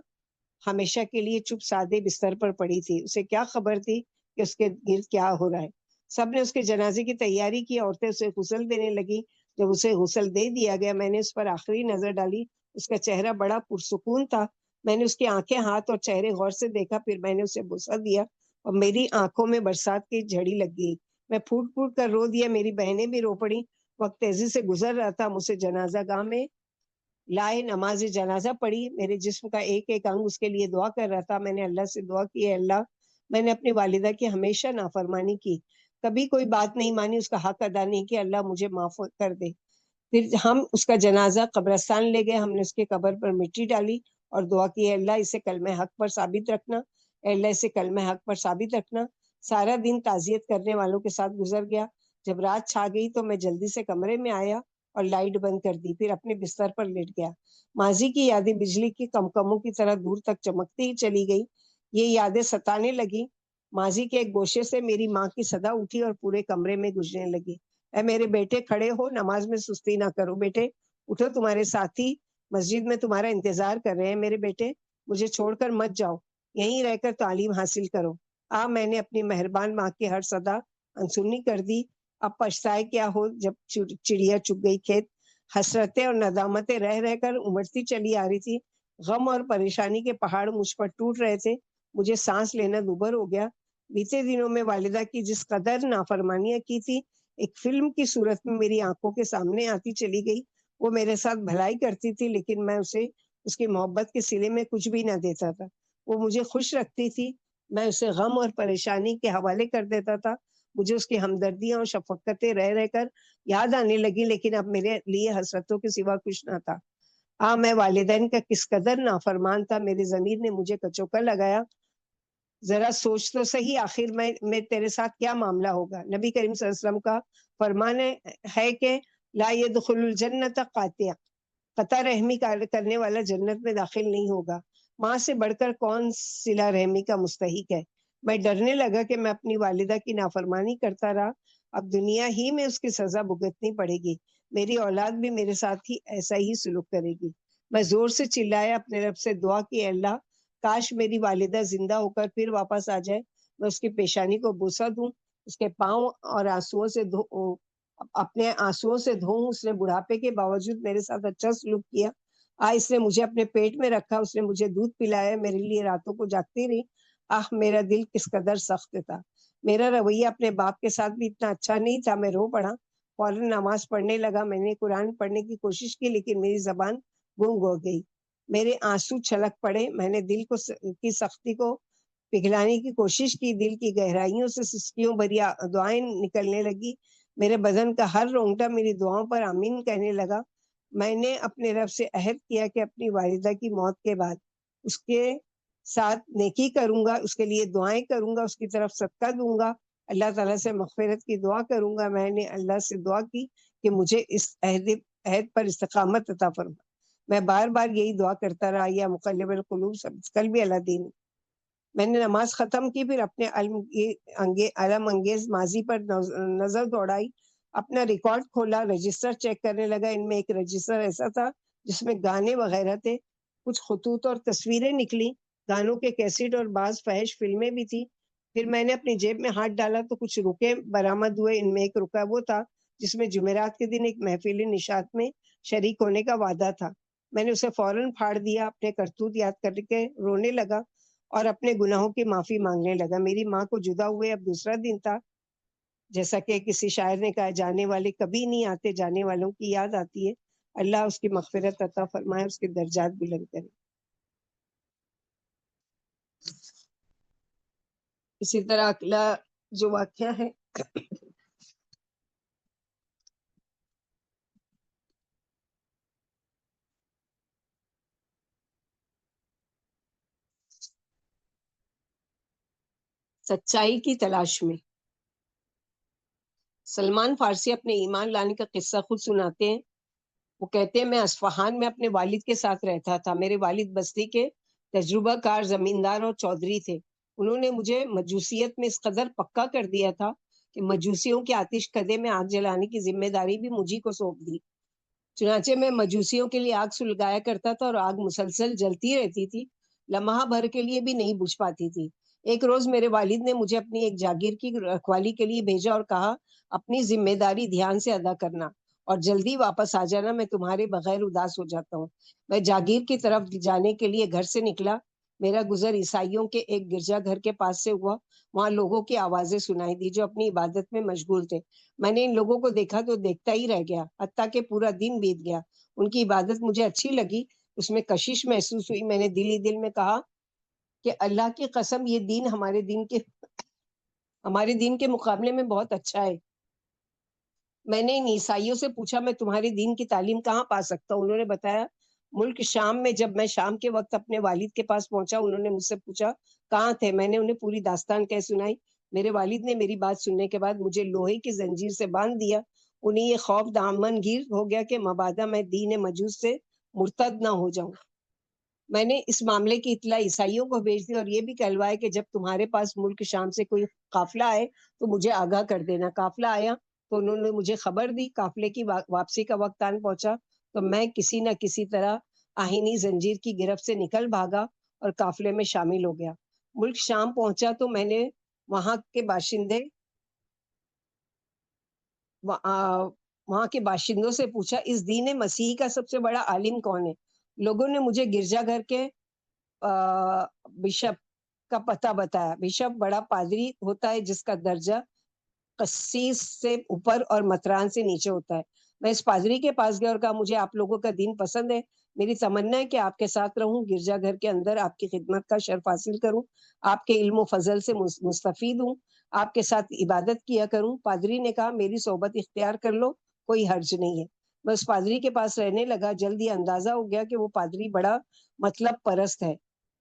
ہمیشہ کے لیے چپ سادے بستر پر پڑی تھی۔ اسے کیا خبر تھی کہ اس کے گرد کیا ہو رہا ہے۔ سب نے اس کے جنازے کی تیاری کی، عورتیں اسے غسل دینے لگی۔ جب اسے غسل دے دیا گیا، میں نے اس پر آخری نظر ڈالی۔ اس کا چہرہ بڑا پرسکون تھا۔ میں نے اس کی آنکھیں، ہاتھ اور چہرے غور سے دیکھا، پھر میں نے اسے بوسہ دیا اور میری آنکھوں میں برسات کی جھڑی لگ گئی۔ میں پھوٹ پھوٹ کر رو دیا، میری بہنیں بھی رو پڑی۔ وقت تیزی سے گزر رہا تھا، ہم اسے جنازہ گاہ میں لائے، نماز جنازہ پڑھی۔ میرے جسم کا ایک ایک انگ اس کے لیے دعا کر رہا تھا۔ میں نے اللہ سے دعا کی، اے اللہ، میں نے اپنی والدہ کی ہمیشہ نافرمانی کی، کبھی کوئی بات نہیں مانی، اس کا حق ادا نہیں کیا، اللہ مجھے معاف کر دے۔ پھر ہم اس کا جنازہ قبرستان لے گئے، ہم نے اس کے قبر پر مٹی ڈالی اور دعا کی، اے اللہ اسے کلمہ حق پر ثابت رکھنا، اے اللہ اسے کلمہ حق پر ثابت رکھنا۔ سارا دن تعزیت کرنے والوں کے ساتھ گزر گیا۔ جب رات چھا گئی تو میں جلدی سے کمرے میں آیا اور لائٹ بند کر دی، پھر اپنے بستر پر لیٹ گیا۔ ماضی کی یادیں بجلی کی کمکموں کی طرح دور تک چمکتی ہی چلی گئی۔ یہ یادیں ستانے لگی۔ ماضی کے ایک گوشے سے میری ماں کی صدا اٹھی اور پورے کمرے میں گونجنے لگی، اے میرے بیٹے کھڑے ہو، نماز میں سستی نہ کرو، بیٹے اٹھو، تمہارے ساتھی مسجد میں تمہارا انتظار کر رہے ہیں، میرے بیٹے مجھے چھوڑ کر مت جاؤ، یہیں رہ کر تعلیم حاصل کرو۔ میں نے اپنی مہربان ماں کی ہر صدا انسنی کر دی، اب پچھتائے کیا ہو جب چڑیا چگ گئی کھیت۔ حسرتیں اور ندامتیں رہ رہ کر امڑتی چلی آ رہی تھی، غم اور پریشانی کے پہاڑ مجھ پر ٹوٹ رہے تھے، مجھے سانس لینا دوبر ہو گیا۔ بیتے دنوں میں والدہ کی جس قدر نافرمانیاں کی تھی ایک فلم کی صورت میں میری آنکھوں کے سامنے آتی چلی گئی۔ وہ میرے ساتھ بھلائی کرتی تھی لیکن میں اسے اس کی محبت کے سلے میں کچھ بھی نہ دیتا تھا۔ وہ مجھے خوش رکھتی تھی، میں اسے غم اور پریشانی کے حوالے کر دیتا تھا۔ مجھے اس کی ہمدردیاں اور شفقتیں رہ رہ کر یاد آنے لگی لیکن اب میرے لیے حسرتوں کے سوا کچھ نہ تھا۔ میں والدین کا کس قدر نافرمان تھا، میری ضمیر نے مجھے کچوکا لگایا۔ ذرا سوچ تو صحیح، آخر میں تیرے ساتھ کیا معاملہ ہوگا؟ نبی کریم صلی اللہ علیہ وسلم کا فرمان ہے کہ لا يدخل الجنت قاطع، قطع رحمی کرنے والا جنت میں داخل نہیں ہوگا۔ ماں سے بڑھ کر کون صلہ رحمی کا مستحق ہے؟ میں ڈرنے لگا کہ میں اپنی والدہ کی نافرمانی کرتا رہا، اب دنیا ہی میں اس کی سزا بھگتنی پڑے گی، میری اولاد بھی میرے ساتھ ہی ایسا ہی سلوک کرے گی۔ میں زور سے چلایا، اپنے رب سے دعا کی، اے اللہ کاش میری والدہ زندہ ہو کر پھر واپس آ جائے، میں اس کی پیشانی کو بوسہ دوں، اس کے پاؤں اور آنسوؤں سے اپنے آنسوؤں سے دھوؤں۔ اس نے بڑھاپے کے باوجود میرے ساتھ اچھا سلوک کیا۔ اس نے مجھے اپنے پیٹ میں رکھا، اس نے مجھے دودھ پلایا، میرے لیے راتوں کو جاگتی رہی۔ میرا دل کس قدر سخت تھا۔ میرا رویہ اپنے باپ کے ساتھ بھی اتنا اچھا نہیں تھا۔ میں رو پڑا، فوراً نماز پڑھنے لگا۔ میں نے قرآن پڑھنے کی کوشش کی لیکن میری زبان گنگ ہو گئی، میرے آنسو چھلک پڑے۔ میں نے دل کی سختی کو پگھلانے کی کوشش کی، دل کی گہرائیوں سے سسکیوں بھری دعائیں نکلنے لگی، میرے بدن کا ہر رونگٹا میری دعاؤں پر آمین کہنے لگا۔ میں نے اپنے رب سے عہد کیا کہ اپنی والدہ کی موت کے بعد اس کے ساتھ نیکی کروں گا، اس کے لیے دعائیں کروں گا، اس کی طرف صدقہ دوں گا، اللہ تعالیٰ سے مغفرت کی دعا کروں گا۔ میں نے اللہ سے دعا کی کہ مجھے اس عہد پر استقامت عطا فرما۔ میں بار بار یہی دعا کرتا رہا، یا مقلب القلوب کل بھی اللہ دین۔ میں نے نماز ختم کی، پھر اپنے علم انگیز ماضی پر نظر دوڑائی، اپنا ریکارڈ کھولا، رجسٹر چیک کرنے لگا۔ ان میں ایک رجسٹر ایسا تھا جس میں گانے وغیرہ تھے، کچھ خطوط اور تصویریں نکلی، گانوں کے کیسٹ اور بعض فحش فلمیں بھی تھی۔ پھر میں نے اپنی جیب میں ہاتھ ڈالا تو کچھ رکے برآمد ہوئے۔ ان میں ایک رکا وہ تھا جس میں جمعرات کے دن ایک محفل نشاط میں شریک ہونے کا وعدہ تھا۔ میں نے اسے فوراً پھاڑ دیا، اپنے کرتوت یاد کر کے رونے لگا اور اپنے گناہوں کی معافی مانگنے لگا۔ میری ماں کو جدا ہوئے اب دوسرا دن تھا۔ جیسا کہ کسی شاعر نے کہا، جانے والے کبھی نہیں آتے، جانے والوں کی یاد آتی ہے۔ اللہ اس کی مغفرت عطا فرمائے، اس کے درجات بلند کرے۔ اسی طرح اگلا جو واقعہ ہے سچائی کی تلاش میں۔ سلمان فارسی اپنے ایمان لانے کا قصہ خود سناتے ہیں۔ وہ کہتے ہیں، میں اصفہان میں اپنے والد کے ساتھ رہتا تھا۔ میرے والد بستی کے تجربہ کار زمیندار اور چودھری تھے۔ انہوں نے مجھے مجوسیت میں اس قدر پکا کر دیا تھا کہ مجوسیوں کے آتش کدے میں آگ جلانے کی ذمہ داری بھی مجھی کو سونپ دی۔ چنانچہ میں مجوسیوں کے لیے آگ سلگایا کرتا تھا اور آگ مسلسل جلتی رہتی تھی، لمحہ بھر کے لیے بھی نہیں بجھ پاتی تھی۔ ایک روز میرے والد نے مجھے اپنی ایک جاگیر کی رکھوالی کے لیے بھیجا اور کہا، اپنی ذمہ داری دھیان سے ادا کرنا اور جلدی واپس آ جانا، میں تمہارے بغیر اداس ہو جاتا ہوں۔ میں جاگیر کی طرف جانے کے لیے گھر سے نکلا۔ میرا گزر عیسائیوں کے ایک گرجا گھر کے پاس سے ہوا۔ وہاں لوگوں کی آوازیں سنائی دی جو اپنی عبادت میں مشغول تھے۔ میں نے ان لوگوں کو دیکھا تو دیکھتا ہی رہ گیا، حتیٰ کہ پورا دن بیت گیا۔ ان کی عبادت مجھے اچھی لگی، اس میں کشش محسوس ہوئی۔ میں نے دل ہی دل میں کہا کہ اللہ کی قسم، یہ دین ہمارے دین کے مقابلے میں بہت اچھا ہے۔ میں نے ان عیسائیوں سے پوچھا، میں تمہارے دین کی تعلیم کہاں پا سکتا ہوں؟ انہوں نے بتایا، ملک شام میں۔ جب میں شام کے وقت اپنے والد کے پاس پہنچا، انہوں نے مجھ سے پوچھا کہاں تھے؟ میں نے انہیں پوری داستان کہہ سنائی۔ میرے والد نے میری بات سننے کے بعد مجھے لوہے کی زنجیر سے باندھ دیا۔ انہیں یہ خوف دامن گیر ہو گیا کہ مبادا میں دین مجوس سے مرتد نہ ہو جاؤں۔ میں نے اس معاملے کی اطلاع عیسائیوں کو بھیج دی اور یہ بھی کہلوایا کہ جب تمہارے پاس ملک شام سے کوئی قافلہ آئے تو مجھے آگاہ کر دینا۔ قافلہ آیا تو انہوں نے مجھے خبر دی. قافلے کی واپسی کا وقت آن پہنچا تو میں کسی نہ کسی طرح آہینی زنجیر کی گرفت سے نکل بھاگا اور قافلے میں شامل ہو گیا. ملک شام پہنچا تو میں نے وہاں کے باشندوں سے پوچھا اس دین مسیحی کا سب سے بڑا عالم کون ہے. لوگوں نے مجھے گرجا گھر کے بشپ کا پتہ بتایا. بشپ بڑا پادری ہوتا ہے جس کا درجہ قسیس سے اوپر اور متران سے نیچے ہوتا ہے. میں اس پادری کے پاس گیا اور کہا مجھے آپ لوگوں کا دین پسند ہے, میری تمنا ہے کہ آپ کے ساتھ رہوں, گرجا گھر کے اندر آپ کی خدمت کا شرف حاصل کروں, آپ کے علم و فضل سے مستفید ہوں, آپ کے ساتھ عبادت کیا کروں. پادری نے کہا میری صحبت اختیار کر لو, کوئی حرج نہیں ہے. میں اس پادری کے پاس رہنے لگا. جلدی اندازہ ہو گیا کہ وہ پادری بڑا مطلب پرست ہے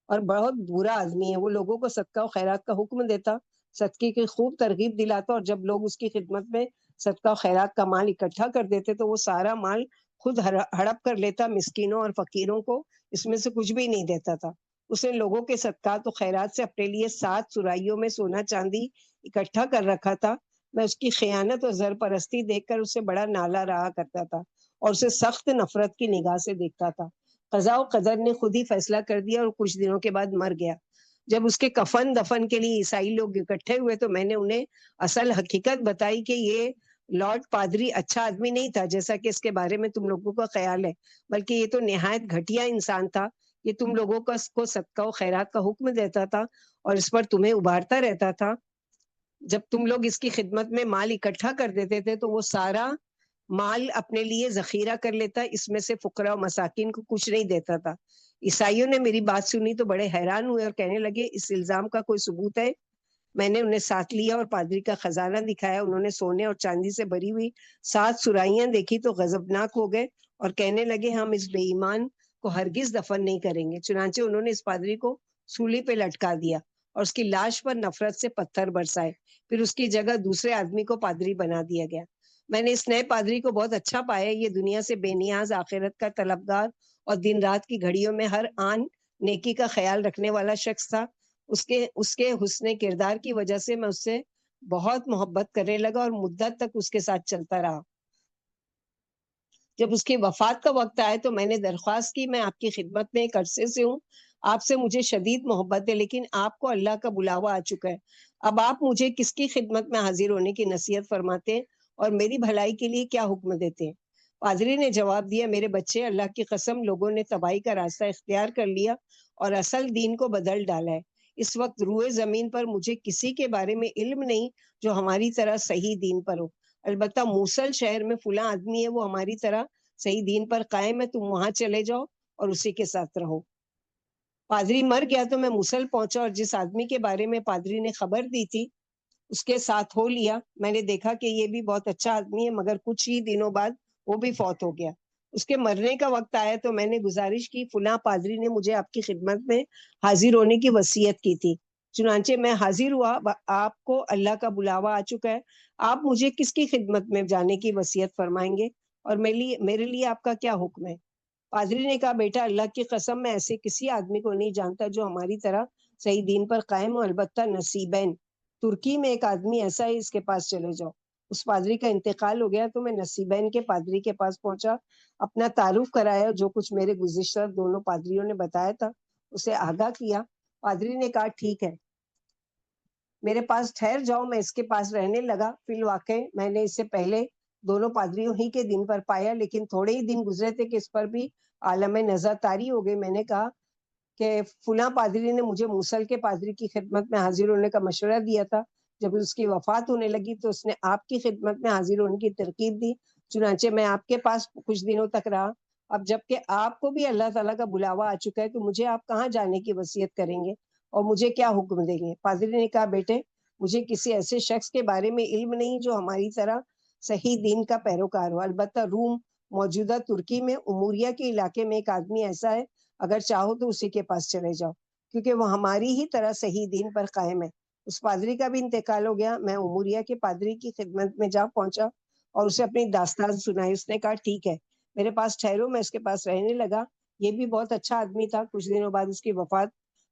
اور بہت برا آدمی ہے. وہ لوگوں کو صدقہ و خیرات کا حکم دیتا, صدقے کی خوب ترغیب دلاتا, اور جب لوگ اس کی خدمت میں صدقہ و خیرات کا مال اکٹھا کر دیتے تو وہ سارا مال خود ہڑپ کر لیتا, مسکینوں اور فقیروں کو اس میں سے کچھ بھی نہیں دیتا تھا. اس نے لوگوں کے صدقات و خیرات سے اپنے لیے 7 سرائیوں میں سونا چاندی اکٹھا کر رکھا تھا. میں اس کی خیانت اور زر پرستی دیکھ کر اسے بڑا نالا رہا کرتا تھا اور اسے سخت نفرت کی نگاہ سے دیکھتا تھا. قضاء و قدر نے خود ہی فیصلہ کر دیا اور کچھ دنوں کے بعد مر گیا. جب اس کے کفن دفن کے لیے عیسائی لوگ اکٹھے ہوئے تو میں نے انہیں اصل حقیقت بتائی کہ یہ لارڈ پادری اچھا آدمی نہیں تھا جیسا کہ اس کے بارے میں تم لوگوں کا خیال ہے, بلکہ یہ تو نہایت گھٹیا انسان تھا. یہ تم لوگوں کو صدقہ و خیرات کا حکم دیتا تھا اور اس پر تمہیں ابھارتا رہتا تھا. جب تم لوگ اس کی خدمت میں مال اکٹھا کر دیتے تھے تو وہ سارا مال اپنے لیے ذخیرہ کر لیتا, اس میں سے فقراء و مساکین کو کچھ نہیں دیتا تھا. عیسائیوں نے میری بات سنی تو بڑے حیران ہوئے اور کہنے لگے اس الزام کا کوئی ثبوت ہے؟ میں نے انہیں ساتھ لیا اور پادری کا خزانہ دکھایا. انہوں نے سونے اور چاندی سے بھری ہوئی 7 سرائیاں دیکھی تو غضبناک ہو گئے اور کہنے لگے ہم اس بے ایمان کو ہرگز دفن نہیں کریں گے. چنانچہ انہوں نے اس پادری کو سولی پہ لٹکا دیا اور اس کی لاش پر نفرت سے پتھر برسائے. پھر اس کی جگہ دوسرے آدمی کو پادری بنا دیا گیا. میں نے اس نئے پادری کو بہت اچھا پایا. یہ دنیا سے بے نیاز, آخرت کا طلبگار اور دن رات کی گھڑیوں میں ہر آن نیکی کا خیال رکھنے والا شخص تھا. اس کے حسن کردار کی وجہ سے میں اس سے بہت محبت کرنے لگا اور مدت تک اس کے ساتھ چلتا رہا. جب اس کی وفات کا وقت آئے تو میں نے درخواست کی میں آپ کی خدمت میں ایک عرصے سے ہوں, آپ سے مجھے شدید محبت ہے, لیکن آپ کو اللہ کا بلاوا آ چکا ہے. اب آپ مجھے کس کی خدمت میں حاضر ہونے کی نصیحت فرماتے ہیں اور میری بھلائی کے لیے کیا حکم دیتے ہیں؟ پادری نے جواب دیا میرے بچے, اللہ کی قسم لوگوں نے تباہی کا راستہ اختیار کر لیا اور اصل دین کو بدل ڈالا ہے. اس وقت روئے زمین پر مجھے کسی کے بارے میں علم نہیں جو ہماری طرح صحیح دین پر ہو. البتہ موصل شہر میں فلاں آدمی ہے, وہ ہماری طرح صحیح دین پر قائم ہے, تم وہاں چلے جاؤ اور اسی کے ساتھ رہو. پادری مر گیا تو میں موصل پہنچا اور جس آدمی کے بارے میں پادری نے خبر دی تھی اس کے ساتھ ہو لیا. میں نے دیکھا کہ یہ بھی بہت اچھا آدمی ہے, مگر کچھ ہی دنوں بعد وہ بھی فوت ہو گیا. اس کے مرنے کا وقت آیا تو میں نے گزارش کی فلاں پادری نے مجھے آپ کی خدمت میں حاضر ہونے کی وصیت کی تھی, چنانچہ میں حاضر ہوا. آپ کو اللہ کا بلاوا آ چکا ہے, آپ مجھے کس کی خدمت میں جانے کی وصیت فرمائیں گے اور میرے لیے آپ کا کیا حکم ہے؟ پادری نے کہا بیٹا اللہ کی قسم میں ایسے کسی آدمی کو نہیں جانتا جو ہماری طرح صحیح دین پر قائم ہو, البتہ نصیبین ترکی میں ایک آدمی ایسا ہے, اس کے پاس چلے جاؤ. اس پادری کا انتقال ہو گیا تو میں نصیبین کے پادری کے پاس پہنچا, اپنا تعارف کرایا, جو کچھ میرے گزشتہ دونوں پادریوں نے بتایا تھا اسے آگاہ کیا. پادری نے کہا ٹھیک ہے میرے پاس ٹھہر جاؤ. میں اس کے پاس رہنے لگا. فی الواقع میں نے اس سے پہلے دونوں پادریوں ہی کے دن پر پایا, لیکن تھوڑے ہی دن گزرے تھے کہ اس پر بھی عالم نظر طاری ہو گئی. میں نے کہا کہ فلاں پادری نے مجھے موصل کے پادری کی خدمت میں حاضر ہونے کا مشورہ دیا تھا. جب اس کی وفات ہونے لگی تو اس نے آپ کی خدمت میں حاضر ہونے کی ترغیب دی, چنانچہ میں آپ کے پاس کچھ دنوں تک رہا. اب جب کہ آپ کو بھی اللہ تعالیٰ کا بلاوا آ چکا ہے تو مجھے آپ کہاں جانے کی وصیت کریں گے اور مجھے کیا حکم دیں گے؟ پادری نے کہا بیٹے مجھے کسی ایسے شخص کے بارے میں علم نہیں جو ہماری طرح صحیح دین کا پیروکار ہو, البتہ روم موجودہ ترکی میں اموریہ کے علاقے میں ایک آدمی ایسا ہے, اگر چاہو تو اسی کے پاس چلے جاؤ کیونکہ وہ ہماری ہی طرح صحیح دین پر قائم ہے. اس پادری کا بھی انتقال ہو گیا. میں اموریہ کے پادری کی خدمت میں جا پہنچا اور اسے اپنی داستان سنائی. اس نے کہا ٹھیک ہے میرے پاس ٹھہرو. میں اس کے پاس رہنے لگا. یہ بھی بہت اچھا آدمی تھا. کچھ دنوں بعد اس کی وفات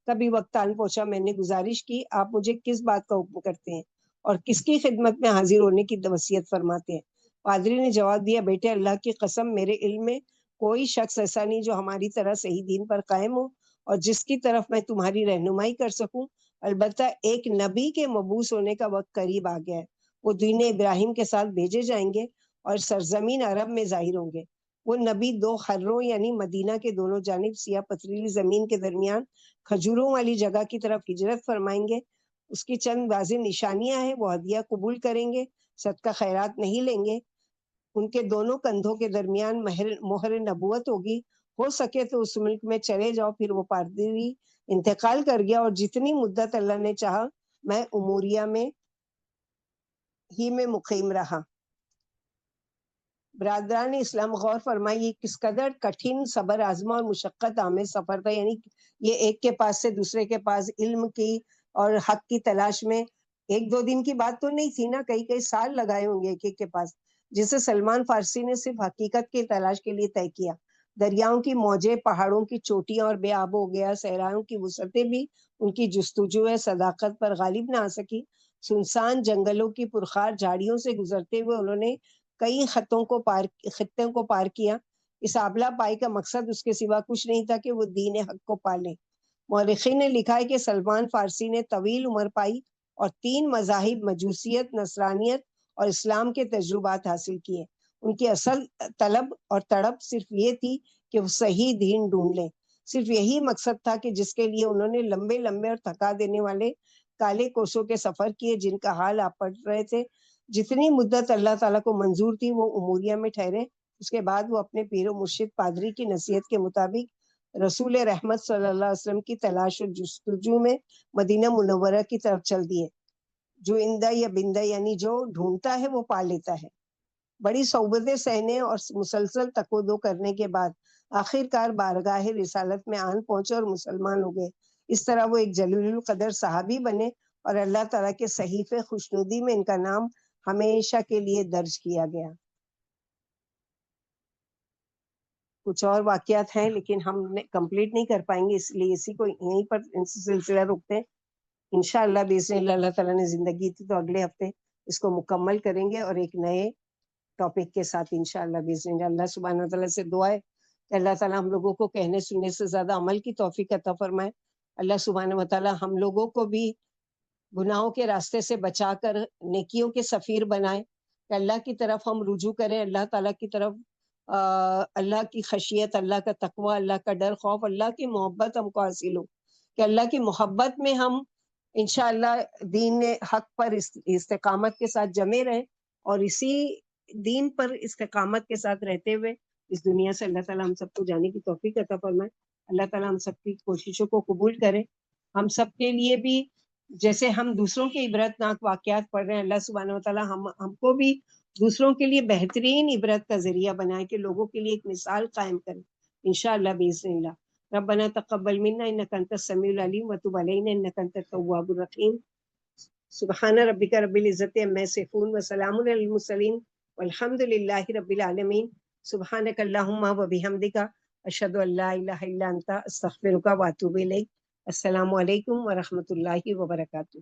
کا بھی وقت آن پہنچا. میں نے گزارش کی آپ مجھے کس بات کا حکم کرتے ہیں اور کس کی خدمت میں حاضر ہونے کی وصیت فرماتے ہیں؟ پادری نے جواب دیا، بیٹے اللہ کی قسم میرے علم میں کوئی شخص ایسا نہیں جو ہماری طرح صحیح دین پر قائم ہو اور جس کی طرف میں تمہاری رہنمائی کر سکوں۔ البتہ ایک نبی کے مبعوث ہونے کا وقت قریب آ گیا ہے، وہ دین ابراہیم کے ساتھ بھیجے جائیں گے اور سرزمین عرب میں ظاہر ہوں گے۔ وہ نبی دو خروں یعنی مدینہ کے دونوں جانب سیاہ پتھریلی زمین کے درمیان کھجوروں والی جگہ کی طرف ہجرت فرمائیں گے۔ اس کی چند واضح نشانیاں ہیں، وہ ہدیہ قبول کریں گے، صدقہ خیرات نہیں لیں گے، ان کے دونوں کندھوں کے درمیان مہر نبوت ہوگی، ہو سکے تو اس ملک میں چلے جاؤ۔ پھر وہ پادری انتقال کر گیا اور جتنی مدت اللہ نے چاہا میں اموریہ میں ہی میں مقیم رہا۔ برادران اسلام غور فرمائیے کس قدر کٹھن، صبر آزما اور مشقت آمیز سفر تھا۔ یعنی یہ ایک کے پاس سے دوسرے کے پاس علم کی اور حق کی تلاش میں ایک دو دن کی بات تو نہیں تھی نا، کئی کئی سال لگائے ہوں گے ایک ایک کے پاس، جسے سلمان فارسی نے صرف حقیقت کی تلاش کے لیے طے کیا۔ دریاؤں کی موجیں، پہاڑوں کی چوٹیاں اور بے آب و گیا صحراؤں کی وسعتیں بھی ان کی جستجو صداقت پر غالب نہ آ سکی۔ سنسان جنگلوں کی پرخار جھاڑیوں سے گزرتے ہوئے انہوں نے کئی خطوں کو پار کیا۔ اس آبلا پائی کا مقصد اس کے سوا کچھ نہیں تھا کہ وہ دین حق کو پالے۔ مورخین نے لکھا ہے کہ سلمان فارسی نے طویل عمر پائی اور 3 مذاہب مجوسیت، نصرانیت اور اسلام کے تجربات حاصل کیے۔ ان کی اصل طلب اور تڑپ صرف یہ تھی کہ وہ صحیح دین ڈھونڈ لیں۔ صرف یہی مقصد تھا کہ جس کے لیے انہوں نے لمبے لمبے اور تھکا دینے والے کالے کوسوں کے سفر کیے، جن کا حال آپ پڑھ رہے تھے۔ جتنی مدت اللہ تعالیٰ کو منظور تھی وہ اموریہ میں ٹھہرے۔ اس کے بعد وہ اپنے پیر و مرشد پادری کی نصیحت کے مطابق رسول رحمت صلی اللہ علیہ وسلم کی تلاش و جستجو میں مدینہ منورہ کی طرف چل دیے۔ جو اندہ یا بندہ یعنی جو ڈھونڈتا ہے وہ پا لیتا ہے۔ بڑی صعوبتیں سہنے اور مسلسل تکودو کرنے کے بعد آخر کار بارگاہ رسالت میں آن پہنچے اور مسلمان ہو گئے۔ اس طرح وہ ایک جلیل القدر صحابی بنے اور اللہ تعالیٰ کے صحیفے خوشنودی میں ان کا نام ہمیشہ کے لیے درج کیا گیا۔ کچھ اور واقعات ہیں لیکن ہم کمپلیٹ نہیں کر پائیں گے، اس لیے اسی کو یہیں پر سلسلہ روکتے ہیں۔ انشاءاللہ باذن اللہ، اللہ تعالیٰ نے زندگی تھی تو اگلے ہفتے اس کو مکمل کریں گے اور ایک نئے ٹاپک کے ساتھ انشاءاللہ باذن اللہ۔ اللہ سبحانہ وتعالیٰ سے دعا ہے کہ اللہ تعالیٰ ہم لوگوں کو کہنے سننے سے زیادہ عمل کی توفیق عطا فرمائے۔ اللہ سبحانہ وتعالیٰ ہم لوگوں کو بھی گناہوں کے راستے سے بچا کر نیکیوں کے سفیر بنائے، کہ اللہ کی طرف ہم رجوع کریں، اللہ تعالیٰ کی طرف، اللہ کی خشیت، اللہ کا تقوی، اللہ کا ڈر، خوف، اللہ کی محبت ہم کو حاصل ہو، کہ اللہ کی محبت میں ہم انشاءاللہ دین حق پر استقامت کے ساتھ جمے رہیں اور اسی دین پر استقامت کے ساتھ رہتے ہوئے اس دنیا سے اللہ تعالیٰ ہم سب کو جانے کی توفیق عطا فرمائے۔ اللہ تعالیٰ ہم سب کی کوششوں کو قبول کرے۔ ہم سب کے لیے بھی جیسے ہم دوسروں کے عبرت ناک واقعات پڑھ رہے ہیں، اللہ سبحانہ وتعالیٰ ہم کو بھی دوسروں کے لیے بہترین عبرت کا ذریعہ بنائے، کہ لوگوں کے لیے ایک مثال قائم کرے انشاءاللہ باذن اللہ۔ ربنا تقبل منا انك انت السميع العليم وتب علينا انك انت التواب الرحيم۔ سبحان ربك رب العزة عما يصفون وسلام على المرسلين والحمد لله رب العالمين۔ سبحانك اللهم وبحمدك اشهد ان لا اله الا انت استغفرك واتوب اليك۔ السلام علیکم ورحمۃ اللہ وبرکاتہ۔